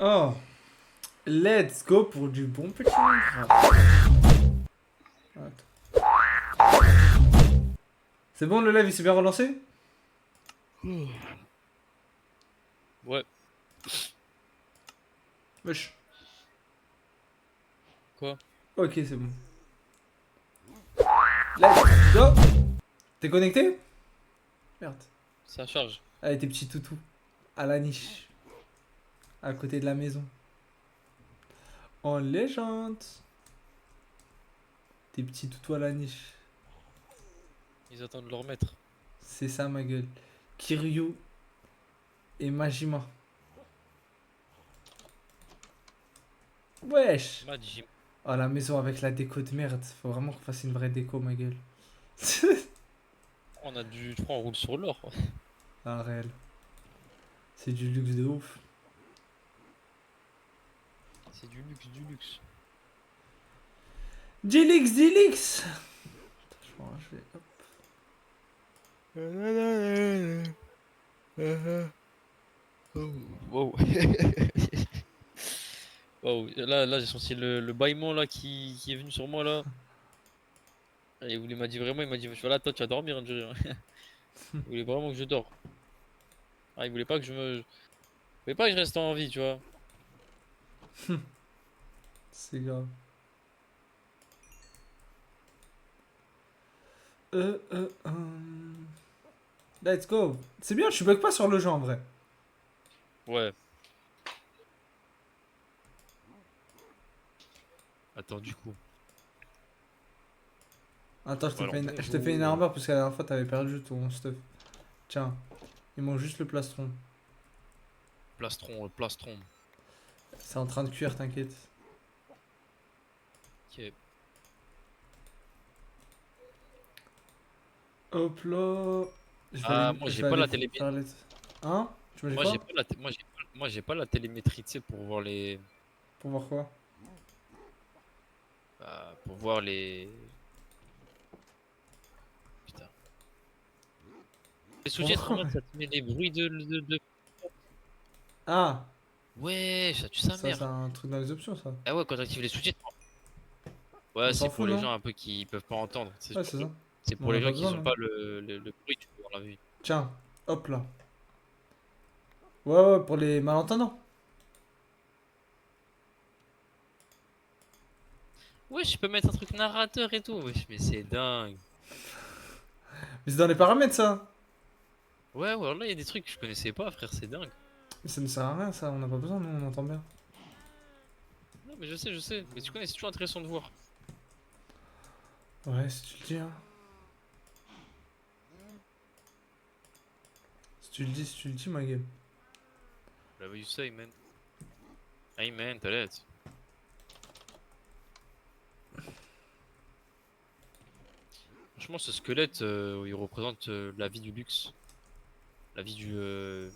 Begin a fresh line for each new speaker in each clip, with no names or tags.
Oh, let's go pour du bon petit Minecraft. Attends. C'est bon, le live il s'est bien relancé?
Ouais,
Wesh.
quoi?
Ok, c'est bon. Let's go. T'es connecté? Merde.
Ça charge.
Allez, tes petits toutous. À la niche. À côté de la maison. En légende. Tes petits toutous à la niche.
Ils attendent leur maître.
C'est ça ma gueule. Kiryu et Majima. Wesh.
Majim.
Oh, la maison avec la déco de merde. Faut vraiment qu'on fasse une vraie déco, ma gueule.
On a du. Je crois on roule sur l'or.
Ah, réel. C'est du luxe de ouf.
C'est du luxe, du luxe.
Dilix, Dilix. Je vais... hop.
Wow. Wow. Là j'ai senti le bâillement là qui est venu sur moi là. Et il m'a dit vraiment, il m'a dit, voilà, toi tu vas dormir, hein, Jerry. Il voulait vraiment que je dors. Ah, il voulait pas que il voulait pas que je reste en vie, tu vois.
C'est grave. Let's go. C'est bien, je bug pas sur le jeu en vrai.
Ouais. Attends, du coup.
Attends,
Alors,
je te fais une
bonjour.
armure parce que la dernière fois t'avais perdu ton stuff. Tiens, il manque juste le plastron.
Plastron, plastron.
C'est en train de cuire, t'inquiète.
Ok.
Hop là.
Ah, moi
Je
j'ai
vais
pas
aller
la télé.
faire les... Hein? Tu m'as dit
Moi j'ai
quoi?
pas la moi j'ai pas la télémétrie, tu sais, pour voir les
Pour voir quoi?
pour voir les putain. Les
Pour
sous-titres en
voir
mode ça te met des bruits de...
Ah,
Ouais, ça tue sa
ça c'est
mère.
un truc dans les options ça.
Ah ouais, quand t'actives les sous-titres. Ouais,
On s'en
c'est pour
fout,
les
non?
gens un peu qui peuvent pas entendre. C'est
Ouais, c'est ça.
c'est
Mais
pour
on a
les
pas
gens qui
besoin,
ont
non?
pas le bruit tu vois, dans la vie.
Tiens, hop là. Ouais, ouais, pour les malentendants.
Ouais, je peux mettre un truc narrateur et tout. Wesh, mais c'est dingue.
Mais c'est dans les paramètres ça.
Ouais, ouais, là il y a des trucs que je connaissais pas, frère, c'est dingue.
Mais ça ne sert à rien ça, on n'a pas besoin, nous on entend bien.
Non, mais je sais. Mais tu connais, c'est toujours intéressant de voir.
Ouais, si tu le dis, hein. Si tu le dis, ma gueule.
Whatever you say, man. Amen, t'as. Franchement, ce squelette, il représente la vie du luxe, la vie
Tu
de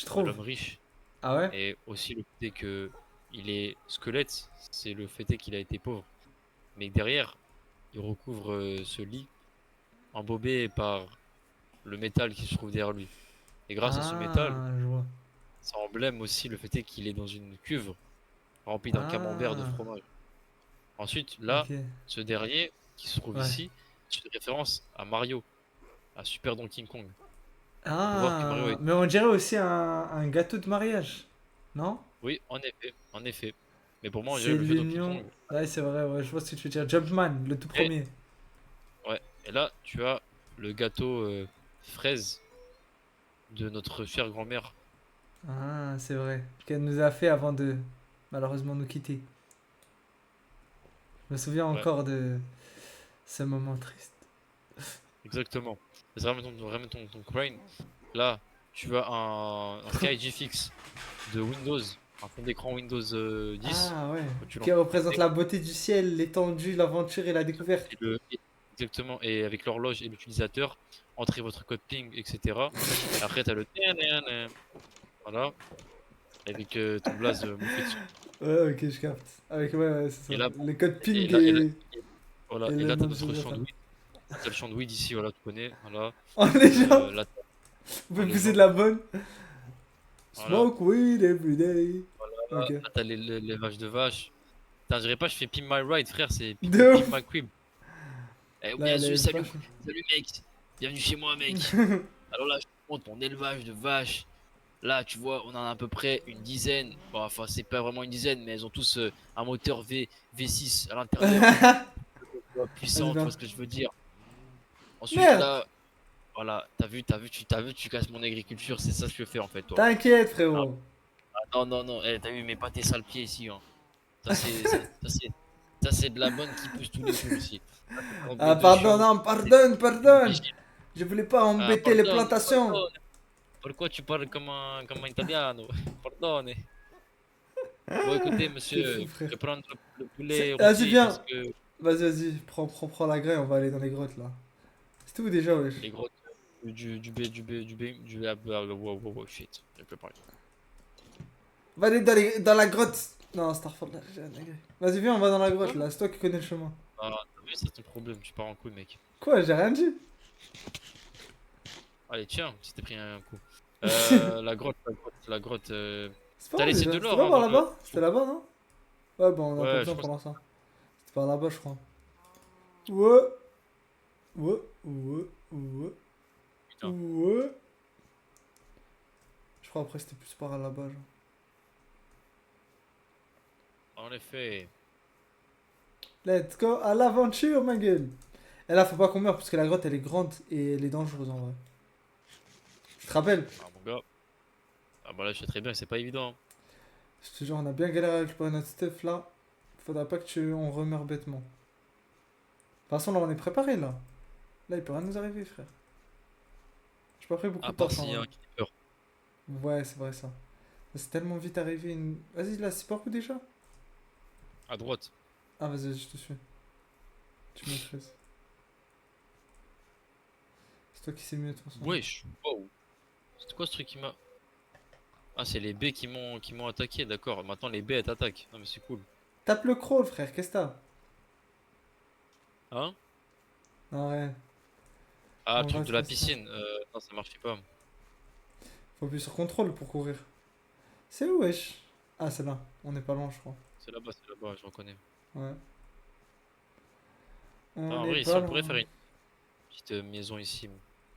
trouves?
l'homme riche.
Ah ouais?
Et aussi le fait est que il est squelette, c'est le fait est qu'il a été pauvre. Mais derrière, il recouvre ce lit embobé par le métal qui se trouve derrière lui. Et grâce à ce métal,
Ah, je vois.
ça emblème aussi le fait est qu'il est dans une cuve remplie d'un camembert de
Ah,
fromage. Ensuite, là,
ok.
ce dernier qui se trouve
Ouais.
ici, c'est une référence à Mario, à Super Donkey Kong. On peut voir que Mario
Ah,
est...
mais on dirait aussi un gâteau de mariage. Non?
Oui, en effet, en effet. Mais pour moi, on dirait
C'est
le jeu Donkey
l'union.
Kong.
Ouais, c'est vrai, ouais, je vois ce que tu veux dire. Jumpman, le tout
Et,
premier.
ouais, et là, tu as le gâteau fraise de notre chère grand-mère.
Ah, c'est vrai. Qu'elle nous a fait avant de malheureusement nous quitter. Je me souviens
Ouais,
encore de ce moment triste.
exactement. C'est vraiment ton crane. Là, tu as un SkyGFX de Windows, un fond d'écran Windows 10.
Ah ouais.
Quand tu
Qui
lances
représente la beauté du ciel, l'étendue, l'aventure et la découverte.
exactement, et avec l'horloge et l'utilisateur, entrez votre code PIN, etc. Après, tu as le voilà, avec ton blaze moufé dessus.
Ouais, ok, je capte. Avec, ouais, ouais, c'est
Et
ça.
là,
Les codes
et
ping
là, et là,
et
voilà, et
le
là, tu
nom
as
de
notre champ
utilisateur.
de weed. T'as le champ de weed ici, voilà, tu connais, voilà.
En légende,
Là,
on
en
peut pousser de
légende,
la bonne.
voilà.
Smoke weed every day. Ok.
Là, t'as les vaches de vaches. Putain, je dirais pas, je fais Pimp My Ride, frère, c'est
De
Pimp
ouf.
My Crib. Eh,
Là,
bien
elle
sûr,
est
salut,
vachement.
salut mec. Bienvenue chez moi, mec. Alors là, je te montre mon élevage de vaches. Là, tu vois, on en a à peu près une dizaine. Bon, enfin, c'est pas vraiment une dizaine, mais elles ont tous un moteur V6 à l'intérieur. Tu vois,
Vas-y,
puissant, tu
viens.
vois ce que je veux dire. Ensuite,
Merde!
là, voilà, t'as vu, tu casses mon agriculture, c'est ça que je fais en fait, toi.
T'inquiète,
Ah,
frérot.
non, non, non, eh, t'as vu, mets pas tes sales pieds ici, hein. Ça, c'est, ça, c'est de la bonne qui pousse tous les jours ici. Ça, c'est
Ah,
trempé de
pardon,
chaux.
non,
C'est
pardonne,
une
pardonne.
vigile.
Je voulais pas
Ah,
embêter les
pardonne,
plantations.
pardonne. Pourquoi tu parles comme un italiano? Pardonne. Bon, écoutez,
T'es
monsieur,
fou,
vous
frère.
voulez prendre le poulet
Vas-y,
rôti parce
viens.
que
Vas-y, prends la graille, on va aller dans les grottes, là. C'est où déjà, wesh?
les grottes wow, wow, wow, shit, j'ai plus parlé.
Va aller dans la grotte. Non, Starfall, là, j'ai rien à griller. Vas-y, viens, on va dans la grotte,
Quoi?
là. C'est toi qui connais le chemin.
Ah, t'as vu, c'est ton problème, tu pars en couille, mec.
Quoi, j'ai rien dit.
Allez, tiens, si t'es pris un coup. La grotte.
C'est pas
T'as
où
laissé de
déjà? C'était
l'or,
pas
hein,
par
dans le.
là-bas? C'était là-bas, non? Ouais, bon, on a pas
Ouais, je
besoin
crois
pour
que
l'instant. C'était par là-bas, je crois. Ouais, ouais, ouais, ouais,
putain.
ouais. Je crois après c'était plus par là-bas, genre.
En effet.
Let's go à l'aventure, ma gueule. Et là, faut pas qu'on meure parce que la grotte elle est grande et elle est dangereuse en vrai. Tu te rappelles?
Ah, mon gars. Ah, bah là, je sais très bien, c'est pas évident, hein.
Je te jure, on a bien galéré à récupérer notre stuff là. Faudra pas que on remeure bêtement. De toute façon, là, on est préparé là. Là, il peut rien nous arriver, frère. J'ai pas pris beaucoup
À
de
part
tâches en
s'il y a
vrai.
un keeper.
Ouais, c'est vrai ça. C'est tellement vite arrivé une. Vas-y, là, c'est par où déjà?
À droite.
Ah, vas-y, je te suis. Tu maîtrises. C'est toi qui sais mieux de toute façon.
Wesh. Wow. C'est quoi ce truc qui m'a. Ah, c'est les baies qui m'ont attaqué, d'accord. Maintenant, les baies, elles t'attaquent. Non, mais c'est cool.
Tape le crawl, frère, qu'est-ce que t'as?
Hein?
Non, rien.
Ah, le
On va
truc de
se
la
rester.
piscine. Non, ça marchait pas.
Faut appuyer sur contrôle pour courir. C'est où, wesh? Ah, c'est là. On est pas loin, je crois.
C'est là-bas, je reconnais.
Ouais.
Ah,
On
en
est
vrai, ici,
pas
on pourrait
loin.
faire une petite maison ici.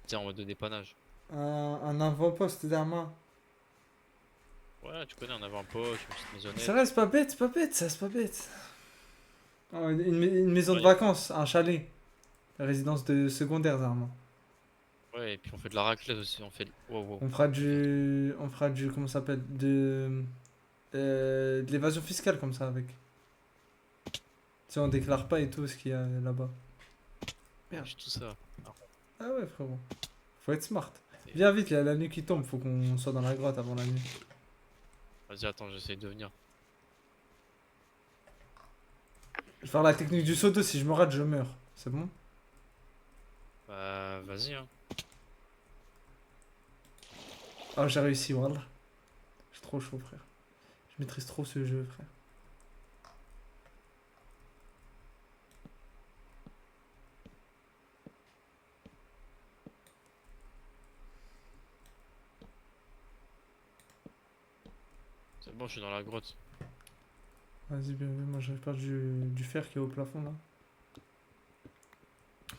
Tiens, en mode de dépannage.
Un avant-poste d'Arma.
Ouais, tu connais, on avait un poche, une petite
C'est
maisonnette.
vrai, c'est pas bête, ça, c'est pas bête. Oh, une maison de
Ouais,
vacances, un chalet. La résidence de secondaire d'Arma.
ouais, et puis on fait de la raclette aussi. On fait. Wow, wow.
On fera
On fait.
du. On fera du. Comment ça s'appelle? De l'évasion fiscale comme ça avec. Si on déclare pas et tout ce qu'il y a là-bas. Merde.
Tout ça. Ah,
Ah ouais, frérot. Faut être smart.
c'est-
Viens vite, il y a la nuit qui tombe, faut qu'on soit dans la grotte avant la nuit.
Vas-y, attends, j'essaie de venir.
Je vais faire la technique du saut d'eau, si je me rate, je meurs. C'est bon?
Bah, vas-y, hein.
Ah, j'ai réussi, voilà. Je suis trop chaud, frère. Je maîtrise trop ce jeu, frère.
C'est bon, je suis dans la grotte.
Vas-y, bien vu, moi j'avais pas du fer qui est au plafond là.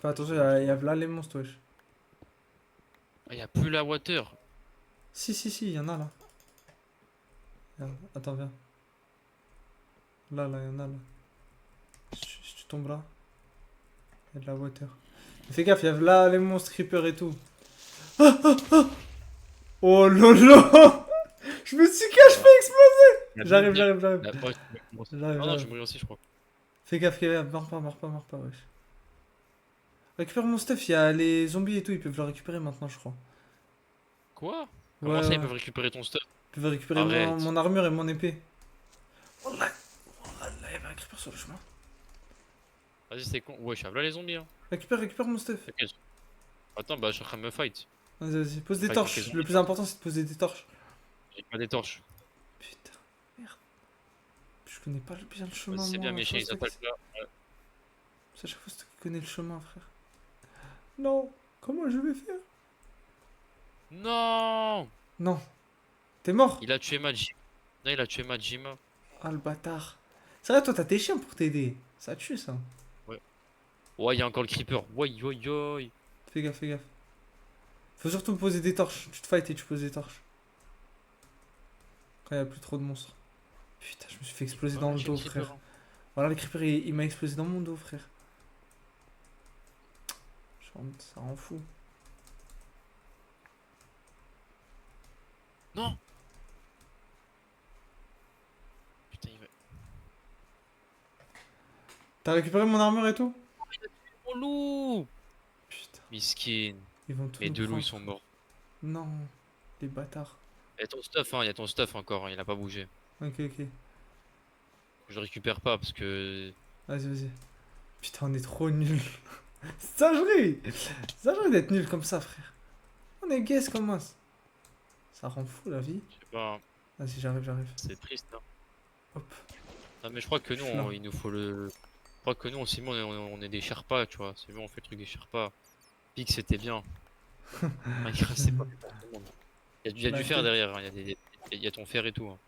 Fais attention, il y a là les monstres, wesh.
Ah, y a plus la water.
Si, il y en a là. Regarde, attends, viens. Là, il y en a là. Si tu tombes là, il y a de la water. Mais fais gaffe, il y a là les monstres creepers et tout. Oh lolo! Je me suis caché, je fais exploser!
La
J'arrive,
lumière.
j'arrive, j'arrive.
Ouais, moi aussi.
J'arrive,
Ah non, je
j'arrive.
vais mourir aussi, je crois.
Fais gaffe, meurs pas, wesh. Récupère mon stuff, il y a les zombies et tout, ils peuvent le récupérer maintenant, je crois.
Quoi? Comment
Ouais,
ça, ils
ouais.
peuvent récupérer ton stuff?
Ils peuvent récupérer
Arrête.
mon armure et mon épée. Oh là, il y avait un creeper sur le chemin.
Vas-y, c'est con. Ouais, je suis là les zombies, hein.
Récupère mon stuff.
Ok. Attends, bah, je suis en train de me fight.
Vas-y, pose des
Fight contre les
torches. Le
zombies.
plus important, c'est de poser des torches.
J'ai pas des torches.
Putain, merde. Je connais pas bien le chemin,
Vas-y, c'est bien,
moi.
mes chiens, ils attaquent là.
C'est à chaque fois c'est toi qui connais le chemin, frère. Non, comment je vais faire?
Non!
Non, t'es mort?
Il a tué Maggi. Non, il a tué Majima.
Ah, le bâtard. C'est vrai, toi, t'as tes chiens pour t'aider. Ça tue, ça.
Ouais. Ouais, il y a encore le creeper. Ouais, ouais, ouais.
Fais gaffe, fais gaffe. Faut surtout poser des torches. Tu te fight et tu poses des torches. Quand il y a plus trop de monstres. Putain, je me suis fait exploser
Ouais,
dans le
j'ai le
dos,
creeper.
frère.
Hein.
Voilà, le creeper, il m'a explosé dans mon dos, frère. Ça rend fou.
Non! Putain, il va.
T'as récupéré mon armure et tout?
Oh, loup!
Putain,
Miskin.
ils vont tout
Les
nous
deux loups, ils
prendre.
sont morts.
Non, les bâtards.
Il y a ton stuff, hein, il y a ton stuff encore, hein, il a pas bougé.
Ok, ok.
Je le récupère pas parce que.
Vas-y, vas-y. Putain, on est trop nuls. Singerie! Singerie d'être nul comme ça, frère. On est guess comme as. Ça rend fou la vie.
Je sais pas,
Vas-y, j'arrive, j'arrive.
c'est triste. Hein.
Hop,
Non, mais je crois que
je
nous,
suis là.
il nous faut le. Je crois que nous, aussi, on est des Sherpas, tu vois. C'est bon, on fait le truc des Sherpas. Pix, c'était bien. Minecraft, c'est pas fait pour tout le monde. Il y a
La
du fer
tête.
derrière, hein, il y a ton fer et tout. Hein.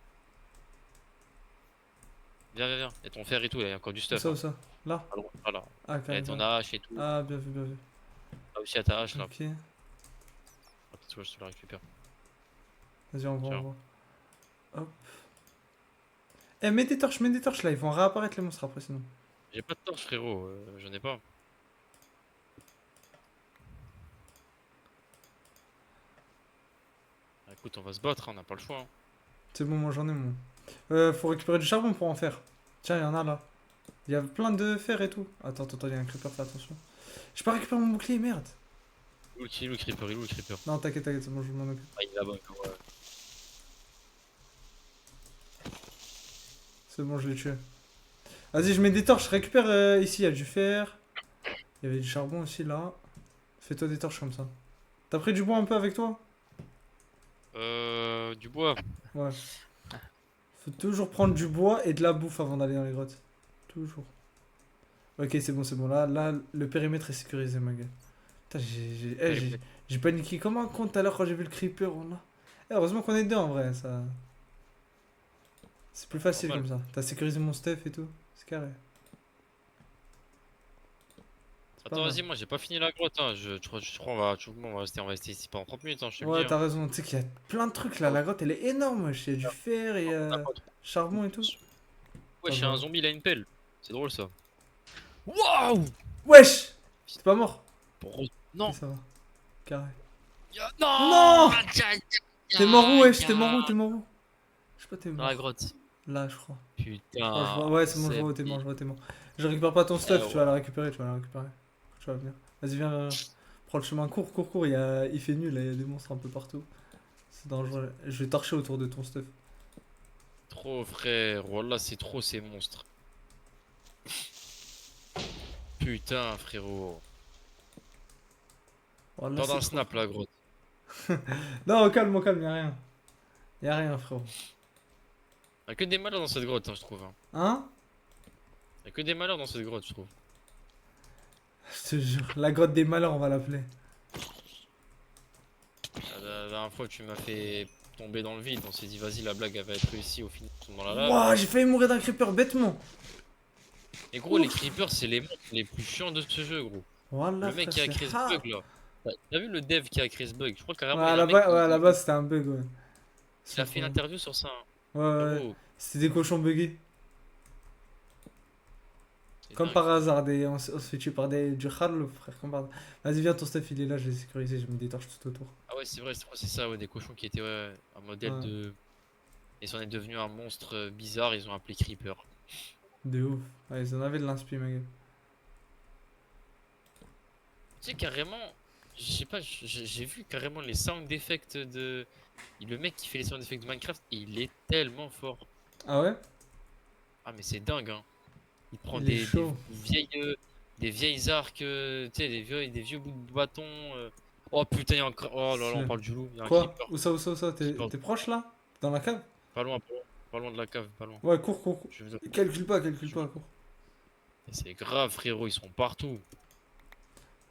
Viens, viens, viens. Il y a ton fer et tout, il y a encore du
Où
stuff.
ça, où
Hein.
ça? Là?
À droite, voilà.
Ah,
Il y a ton
carrément.
hache et tout.
Ah, bien vu, bien vu.
Là aussi, à ta hache, là.
Ok.
Ah, peut-être que je te la récupère.
Vas-y, on va, on
Tiens.
va. Hop. Eh, mets des torches là, ils vont réapparaître les monstres après sinon.
J'ai pas de torche, frérot. J'en ai pas. Ah, écoute, on va se battre, hein, on n'a pas le choix. Hein.
C'est bon, moi j'en ai mon. Faut récupérer du charbon pour en faire. Tiens, il y en a là. Il y a plein de fer et tout. Attends, attends, attends, il y a un creeper, fais attention. J'ai pas récupéré mon bouclier, merde.
Il est où le creeper? Il est où le creeper?
Non, t'inquiète, t'inquiète, c'est bon, je m'en occupe.
Ah, il est là-bas. Ouais.
C'est bon, je l'ai tué. Vas-y, je mets des torches, je récupère ici, il y a du fer. Il y avait du charbon aussi là. Fais-toi des torches comme ça. T'as pris du bois un peu avec toi?
Du bois.
Ouais. Faut toujours prendre du bois et de la bouffe avant d'aller dans les grottes. Toujours. Ok, c'est bon, c'est bon. Là, le périmètre est sécurisé, ma gueule. Putain, j'ai paniqué comme un con tout à l'heure quand j'ai vu le creeper. Heureusement qu'on est deux en vrai, ça. C'est plus facile
Normal.
comme ça. T'as sécurisé mon stuff et tout. C'est carré. C'est pas
Attends,
mal.
vas-y, moi j'ai pas fini la grotte. Hein. Je crois on va rester ici pendant 30 minutes, hein, je te le dis.
Ouais,
Hein.
t'as raison. Tu sais qu'il y a plein de trucs là. La grotte, elle est énorme, wesh. Il y a du fer et
On a pas trop.
charbon et tout.
Ouais,
Ça
j'ai
va.
un zombie, il a une pelle. C'est drôle ça. Waouh!
Wesh! T'es pas mort?
Bro-
Ok,
Non!
ça va. Carré.
Non!
Non!
Aïe, aïe,
T'es mort où,
aïe,
wesh? T'es mort où?
aïe.
T'es mort où? Je sais pas, t'es
Dans la
mort.
grotte.
Là, je crois. Je
Putain,
vois. Ouais, c'est bon, je
c'est
vois où t'es mort,
bi-
je vois où t'es mort. Je récupère pas ton
Eh
stuff, tu vas
ouais.
la récupérer, tu vas la récupérer. Tu vas venir. Vas-y, viens, viens, viens. Prends le chemin, cours, cours, cours. Il fait nul, là, il y a des monstres un peu partout. C'est dangereux. Je vais torcher autour de ton stuff.
Trop frère, voilà c'est trop ces monstres. Putain frérot.
Oh, là,
Dans
c'est
un
trop.
snap la grotte.
Non, au calme, y'a rien. Y'a rien, frérot.
Y'a que des malheurs dans cette grotte, hein, je trouve. Hein.
Hein?
Y'a que des malheurs dans cette grotte, je trouve.
Je te jure, la grotte des malheurs, on va l'appeler.
La dernière fois tu m'as fait tomber dans le vide, on s'est dit vas-y la blague elle va être réussie, au final on tombe dans la lave.
Wouah, j'ai failli mourir d'un creeper bêtement.
Et gros les creepers c'est les monstres les plus chiants de ce jeu gros.
Voilà,
Le mec
frère,
qui a
c'est
créé ce
hard.
bug là. T'as vu le dev qui a créé ce bug? Je crois
Ouais,
carrément il y a un mec
ouais, à la base, c'était un bug, ouais.
il
Sans
a fait une
problème.
interview sur ça. Hein.
Ouais, ouais, ouais.
Frérot,
C'était des cochons buggés.
c'est
Comme
dingue.
par hasard, on se fait tuer par du Kharlouf, frère. Comme par hasard. Vas-y, viens, ton stuff, il est là, je l'ai sécurisé, j'ai mis des torches tout autour.
Ah ouais c'est vrai, c'est ça, ouais, des cochons qui étaient ouais, un modèle
Ouais,
de. Ils sont devenus un monstre bizarre, ils ont appelé Creeper.
de ouf. Ouais, ils en avaient de l'inspi, ma gueule.
Tu sais, carrément, je sais pas, j'ai vu carrément les sound effects de. Le mec qui fait les sound effects de Minecraft, il est tellement fort.
Ah ouais?
Ah, mais c'est dingue, hein. Il prend
Il est
des
chaud.
vieilles arcs, tu sais, des vieux bouts de bâton. Oh putain, il y a encore. Oh là là, on
Stylé.
parle du loup, il y a un
Quoi?
creeper.
Où ça, où ça, où ça?
Creeper.
T'es proche là? Dans la cave?
Pas loin, pas loin. Pas loin de la cave, pas loin.
Ouais, cours, cours, cours.
Je veux dire,
Calcule pas, cours.
c'est grave, frérot, ils sont partout.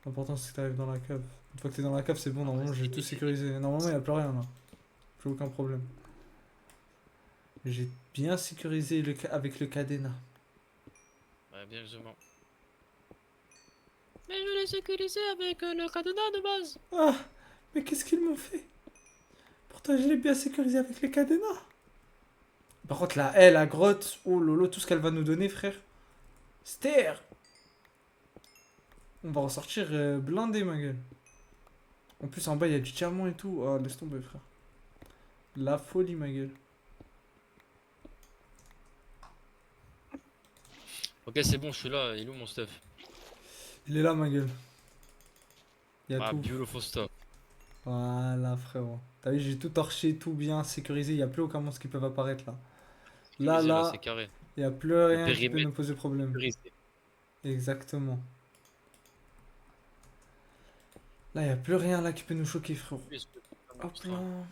L'important c'est que t'arrives dans la cave. Une fois que t'es dans la cave, c'est bon,
Ah,
normalement j'ai tout sécurisé. Normalement, y a plus rien là. J'ai aucun problème. J'ai bien sécurisé avec le cadenas.
Ouais, bien justement. Mais je l'ai sécurisé avec le cadenas de base.
Ah, mais qu'est-ce qu'ils m'ont fait? Pourtant, je l'ai bien sécurisé avec les cadenas. Par contre, la haie, la grotte, oh lolo, tout ce qu'elle va nous donner, frère. Ster. On va ressortir blindé, ma gueule. En plus, en bas, il y a du diamant et tout. Oh, laisse tomber, frère. La folie, ma gueule.
Ok, c'est bon, je suis là. Il est où mon stuff?
Il est là, ma gueule. Il y a
Ah,
tout.
beautiful stuff.
Voilà, frérot. T'as vu, j'ai tout torché, tout bien sécurisé. Il n'y a plus aucun monstre qui peut apparaître là. Là,
Sécurisé là, c'est
là,
carré.
il n'y a plus
Le
rien qui peut nous
périmètre
poser problème.
sécurisé.
Exactement. Là, il n'y a plus rien là qui peut nous choquer, frérot.
Plus que un
Hop
monstre,
là.
hein.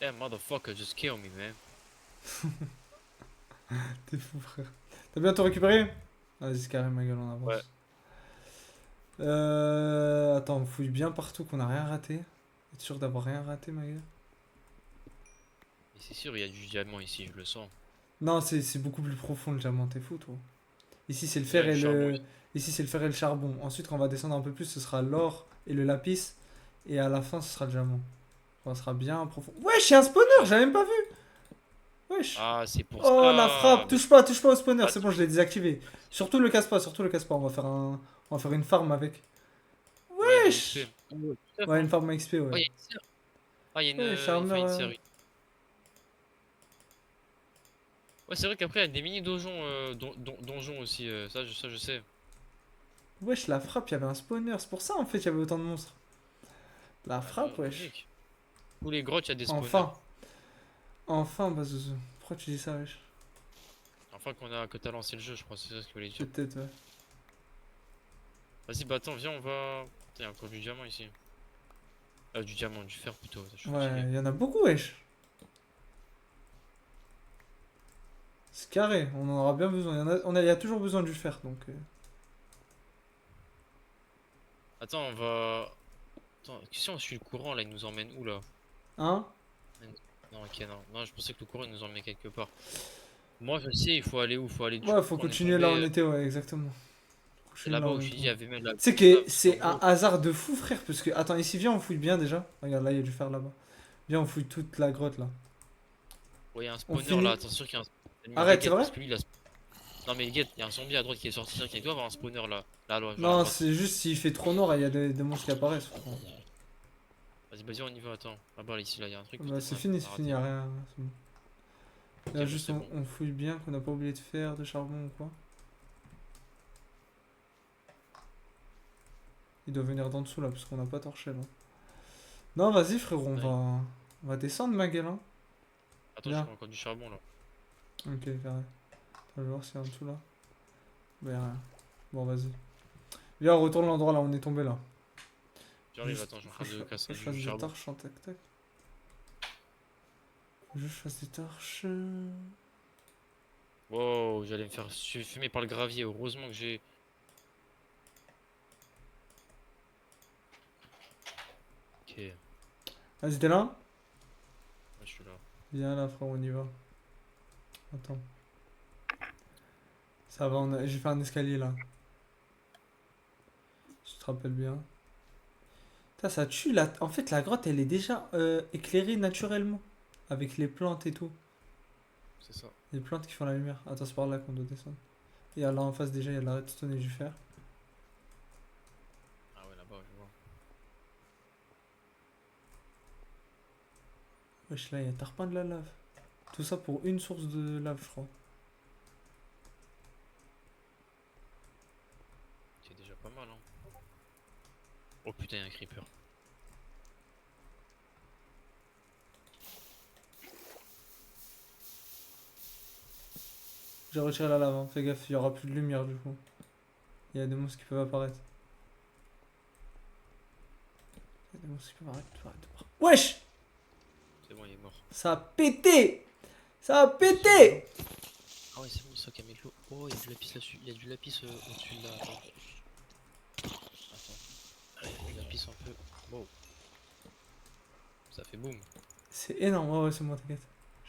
That motherfucker just killed me, man.
T'es fou, frère. T'as bien tout récupéré? Vas-y, c'est carré, ma gueule, on avance.
Ouais.
Attends, on fouille bien partout qu'on a rien raté. T'es sûr d'avoir rien raté, ma gueule?
Mais c'est sûr, il y a du diamant ici, je le sens.
Non, c'est beaucoup plus profond le diamant, t'es fou, toi. Ici, c'est le
Il y a
fer
du
et
charbon
le.
ici.
Ici, c'est le fer et le charbon. Ensuite, quand on va descendre un peu plus, ce sera l'or et le lapis. Et à la fin, ce sera le diamant. On sera bien profond. Wesh, il y a un spawner, j'avais même pas vu. Wesh.
Ah, c'est pour
Oh, la
ça.
frappe.
Mais...
Touche pas au spawner.
Ah,
C'est bon, je l'ai désactivé. Surtout le casse pas, surtout le casse pas. On va faire une farm avec.
ouais, de
Wesh.
XP. Oh, ouais, tout à fait,
Ouais,
hein.
une farm XP,
Oh,
ouais.
il y a une serre. Ah, il y a
Ouais,
une... enfin,
charmeur.
une serre. Ouais, c'est vrai qu'après, il y a des mini donjons, donjons aussi. Ça, je sais.
Wesh, la frappe, il y avait un spawner. C'est pour ça, en fait, il y avait autant de monstres. La
Ah,
frappe, wesh.
logique. Tous les grottes, il y a des spawners.
Enfin. Enfin, bah, Zouzou. Pourquoi tu dis ça, wesh?
Enfin, que t'as lancé le jeu, je crois, c'est ça ce qu'il voulait dire.
Peut-être, ouais.
Vas-y, bah attends, viens, on va. Putain, il y a encore du diamant ici. Du diamant, du fer plutôt. Je suis
Ouais,
fatigué.
il y en a beaucoup, wesh. C'est carré, on en aura bien besoin. Il y a toujours besoin du fer, donc.
Attends, on va. Attends, si on suit le courant là, il nous emmène où là?
Hein?
Non, ok, non. Non, je pensais que le courant il nous emmène quelque part. Moi, je sais, il faut aller où? Il faut aller du
Ouais,
coup
faut
quand on est
continuer là où on
tombé.
était, ouais, exactement. Faut
C'est
continuer là
là-bas
où
où
on
je
était.
te dis, il y avait même la.
Tu sais
Là,
que
parce qu'en
c'est un
gros.
hasard de fou, frère, parce que. Attends, ici, viens, on fouille bien déjà. Regarde, là, il y a du fer là-bas. Viens, on fouille toute la grotte là.
Ouais, il y a un
On
spawner là,
finit.
attention qu'il y a un. Mais
Arrête, c'est
guette,
vrai?
parce que lui, il a. Non, mais guette, il y a un zombie à droite qui est sorti, il doit avoir un spawner là. Là, vers la
Non,
droite.
c'est juste s'il fait trop noir, il y a des monstres qui apparaissent, frérot.
Vas-y, on y va, attends. Là-bas, ici, là, il y a un truc.
Bah,
Putain,
c'est
on
fini,
a
c'est fini,
raté.
y a rien. C'est bon.
Ok,
Là,
bah,
juste,
c'est bon.
on fouille bien, qu'on n'a pas oublié de fer, de charbon ou quoi. Il doit venir d'en dessous là, parce qu'on n'a pas torché là. Non, vas-y, frérot,
Ouais.
on va descendre, ma gueule, hein.
Attends, je
Viens.
trouve encore du charbon là.
Ok, carré. Attends, je vais voir s'il y a en dessous là. Bah, y'a rien. Bon, vas-y. Viens, on retourne l'endroit là, on est tombé là.
J'arrive,
Juste,
attends, je suis en
faut
train
que
de
faut
casser
que je fasse
du
des
charbon.
torches en tac tac. Faut que je fasse des torches.
Wow, j'allais me faire fumer par le gravier. Heureusement que j'ai. Ok, ouais,
Vas-y, t'es là?
je suis là.
Viens là, frérot, on y va. Attends. Ça va, j'ai fait un escalier là. Si tu te rappelles bien. Putain, ça tue là. En fait, la grotte elle est déjà éclairée naturellement. Avec les plantes et tout.
C'est ça.
Les plantes qui font la lumière. Attends, c'est par là qu'on doit descendre. Et là en face, déjà, il y a de la redstone et du fer.
Ah ouais, là-bas, je vois.
Wesh, là, il y a tarpin de la lave. Tout ça pour une source de lave, je crois.
C'est déjà pas mal, hein. Oh putain, il y a un creeper.
J'ai retiré la lave, hein. Fais gaffe, il y aura plus de lumière du coup. Il y a des monstres qui peuvent apparaître. Il y a des monstres qui peuvent apparaître. Wesh!
C'est bon, il est mort.
Ça a pété! Ça a pété!
Ah ouais, c'est bon, ça qui a mis de l'eau. Oh, il y a du lapis là-dessus. Il y a du lapis au-dessus de là. Attends. Attends. Allez, il y a du lapis un peu. Wow. ça fait boum.
C'est énorme. Ouais, ouais, c'est moi, t'inquiète.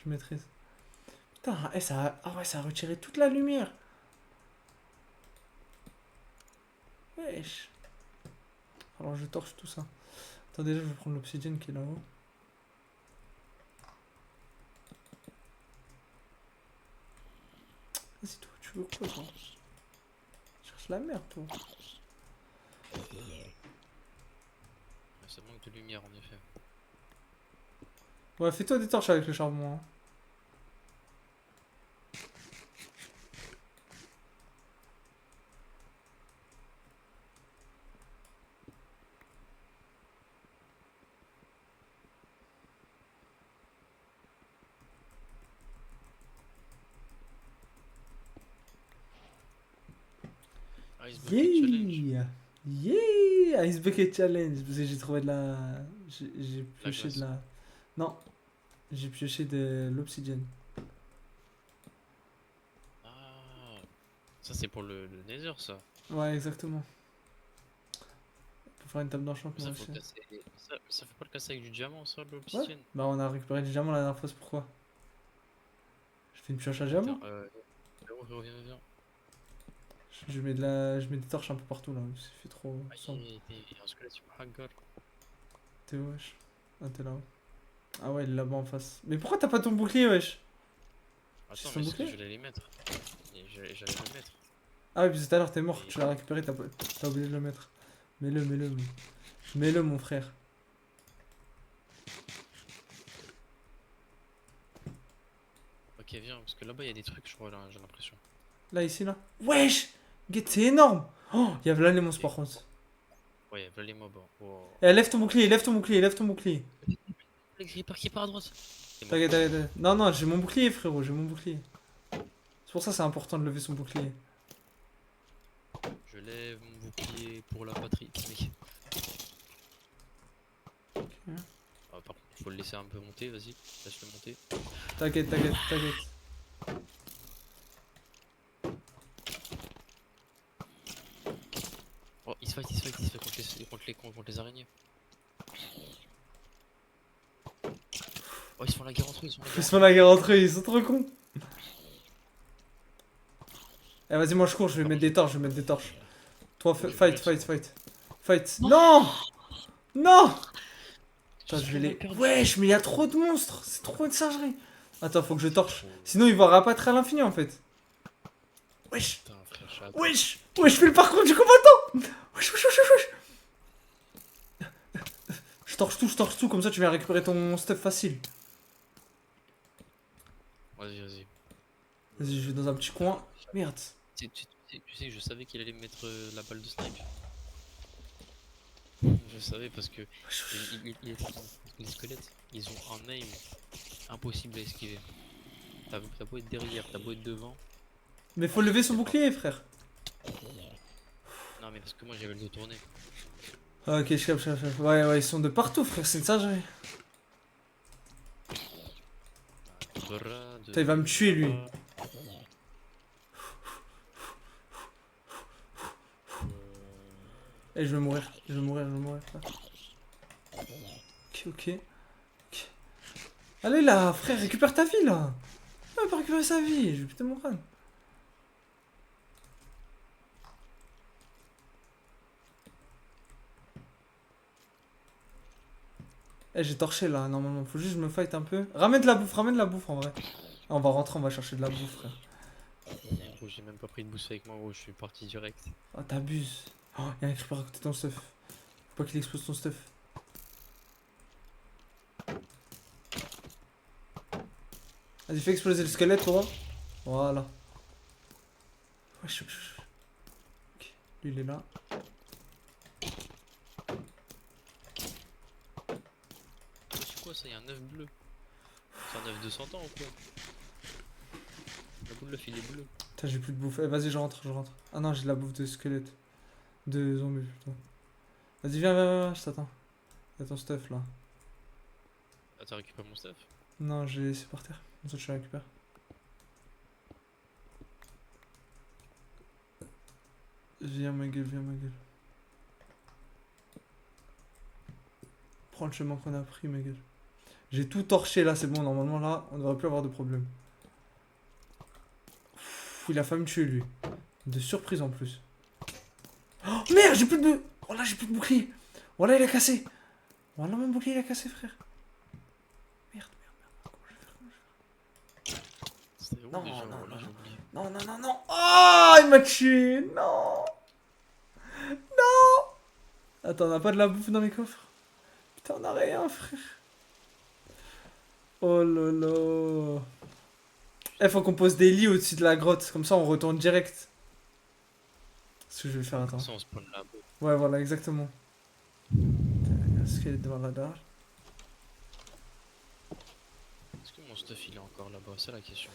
Je maîtrise. Putain, ah ouais, ça a retiré toute la lumière. Wesh. Alors je torche tout ça. Attends, déjà, je vais prendre l'obsidienne qui est là-haut. Vas-y, toi, tu veux quoi, toi? Cherche la merde, toi.
Ça manque de lumière en effet.
Ouais, fais-toi des torches avec le charbon. Hein.
Ice Bucket Challenge.
Yeah! Yeah! Ice Bucket Challenge. Parce que j'ai trouvé de la. J'ai
La
pioché de
glace.
la. Non, j'ai pioché de l'obsidienne.
Ah, ça c'est pour le Nether ça.
Ouais, exactement. Pour faire une table
Mais
d'enchantement
ça faut
aussi.
casser. Ça fait pas le casser avec du diamant ça,
Ouais.
l'obsidienne.
Bah, on a récupéré du diamant la dernière fois, c'est pourquoi? Je fais une pioche à
Putain,
diamant.
reviens.
Je mets des torches un peu partout là. Ça fait trop sombre.
Aïe, t'es un squelette sur Hagar.
T'es où, wesh? Ah, t'es là-haut. Ah ouais, il est là-bas en face. Mais pourquoi t'as pas ton bouclier, wesh? C'est
Attends,
son
mais c'est que
bouclier?
j'allais les mettre. J'allais le mettre.
Ah oui, puis tout à l'heure t'es mort,
Et
tu l'as récupéré, t'as oublié de le mettre. Mets-le, mon frère.
ok, viens, parce que là-bas il y a des trucs, je crois, là, j'ai l'impression.
Là, ici, là. Wesh! Get, c'est énorme! Oh, il y a là les monstres
Et-
par contre.
Ouais, voilà les mobs. Hein. Oh.
Eh, lève ton bouclier, lève ton bouclier, lève ton bouclier.
Le creeper qui part à droite. C'est mort.
T'inquiète, t'inquiète. Non, non, j'ai mon bouclier, frérot, j'ai mon bouclier. C'est pour ça que c'est important de lever son bouclier.
Je lève mon bouclier pour la patrie. Mec. Ah, par contre, faut le laisser un peu monter, vas-y. Laisse-le monter.
T'inquiète, t'inquiète.
Oh, il se fight contre les araignées. Oh, ils se font la guerre entre eux, ils se font la
Ils
guerre
se
entre
font
eux.
la guerre entre eux, ils sont trop cons. Eh, vas-y, moi je cours, je vais
Ah, moi,
mettre des torches, je vais mettre des torches. Toi,
je vais
fight,
mourir, c'est
fight,
bon.
fight. Fight. Non! Non!
Je
Attends,
suis
je vais
tellement
les.
perdu.
Wesh, mais il y a trop de monstres! C'est trop de singerie! Attends, faut que je torche.
Trop.
Sinon, il va rabattre à l'infini en fait. Wesh!
Putain, frère, je suis à terre.
Wesh! Wesh, je fais le parcours du combattant! Wesh! Je torche tout, comme ça tu viens récupérer ton stuff facile.
Vas-y.
Vas-y, je vais dans un petit coin. Merde.
Tu sais que je savais qu'il allait me mettre la balle de snipe. Je savais parce que les squelettes, ils ont un aim impossible à esquiver. T'as beau être derrière, t'as beau être devant.
Mais faut lever son bouclier, frère.
Non, mais parce que moi j'avais le dos tourné.
Ah, ok, je capte. Ouais, ils sont de partout, frère, c'est une singerie. Putain, il va me tuer, lui. Eh, je vais mourir. Là. Ok. Allez là, frère, récupère ta vie là. Ah, pas récupérer sa vie, je vais péter mon crâne. Eh, j'ai torché là, normalement. Faut juste que je me fight un peu. Ramène de la bouffe en vrai. Ah, on va rentrer, on va chercher de la bouffe, frère.
Gros, j'ai même pas pris de boost avec moi, gros, je suis parti direct.
Ah, t'abuses. Oh, y'a un creeper à côté de ton stuff. Faut pas qu'il explose ton stuff. Vas-y, fais exploser le squelette, toi. Voilà. Wesh. Ok, lui il est là.
C'est quoi ça? Y'a un œuf bleu. C'est un œuf de 100 ans ou quoi? La boule, l'œuf il est bleu.
Putain, j'ai plus de bouffe. Eh, vas-y, je rentre. Ah non, j'ai de la bouffe de squelette. De zombie, putain. Vas-y, viens, je t'attends. Y'a ton stuff là.
Ah, t'as récupéré mon stuff?
Non, j'ai laissé par terre. Comme ça, je le récupère. Viens, ma gueule. Prends le chemin qu'on a pris, ma gueule. J'ai tout torché là, c'est bon. Normalement, là, on devrait plus avoir de problème. Pff, il a failli me tuer, lui. De surprise en plus. Oh merde, j'ai plus de. Oh là, j'ai plus de bouclier. Voilà, il a cassé. Voilà, mon bouclier, il a cassé, frère. Merde, merde, merde.
C'était où
Non,
déjà?
non,
Voilà,
non,
j'ai oublié.
non, non, non, non. Oh, il m'a tué. Non. Attends, on a pas de la bouffe dans les coffres? Putain, on a rien, frère. Oh là là. Eh, faut qu'on pose des lits au-dessus de la grotte. Comme ça, on retourne direct. C'est ce que je vais faire, attends.
Ça, on spawn là-bas.
Ouais, voilà, exactement. Il y a un squelette devant la dalle.
Est-ce que mon stuff il est encore là-bas? C'est la question.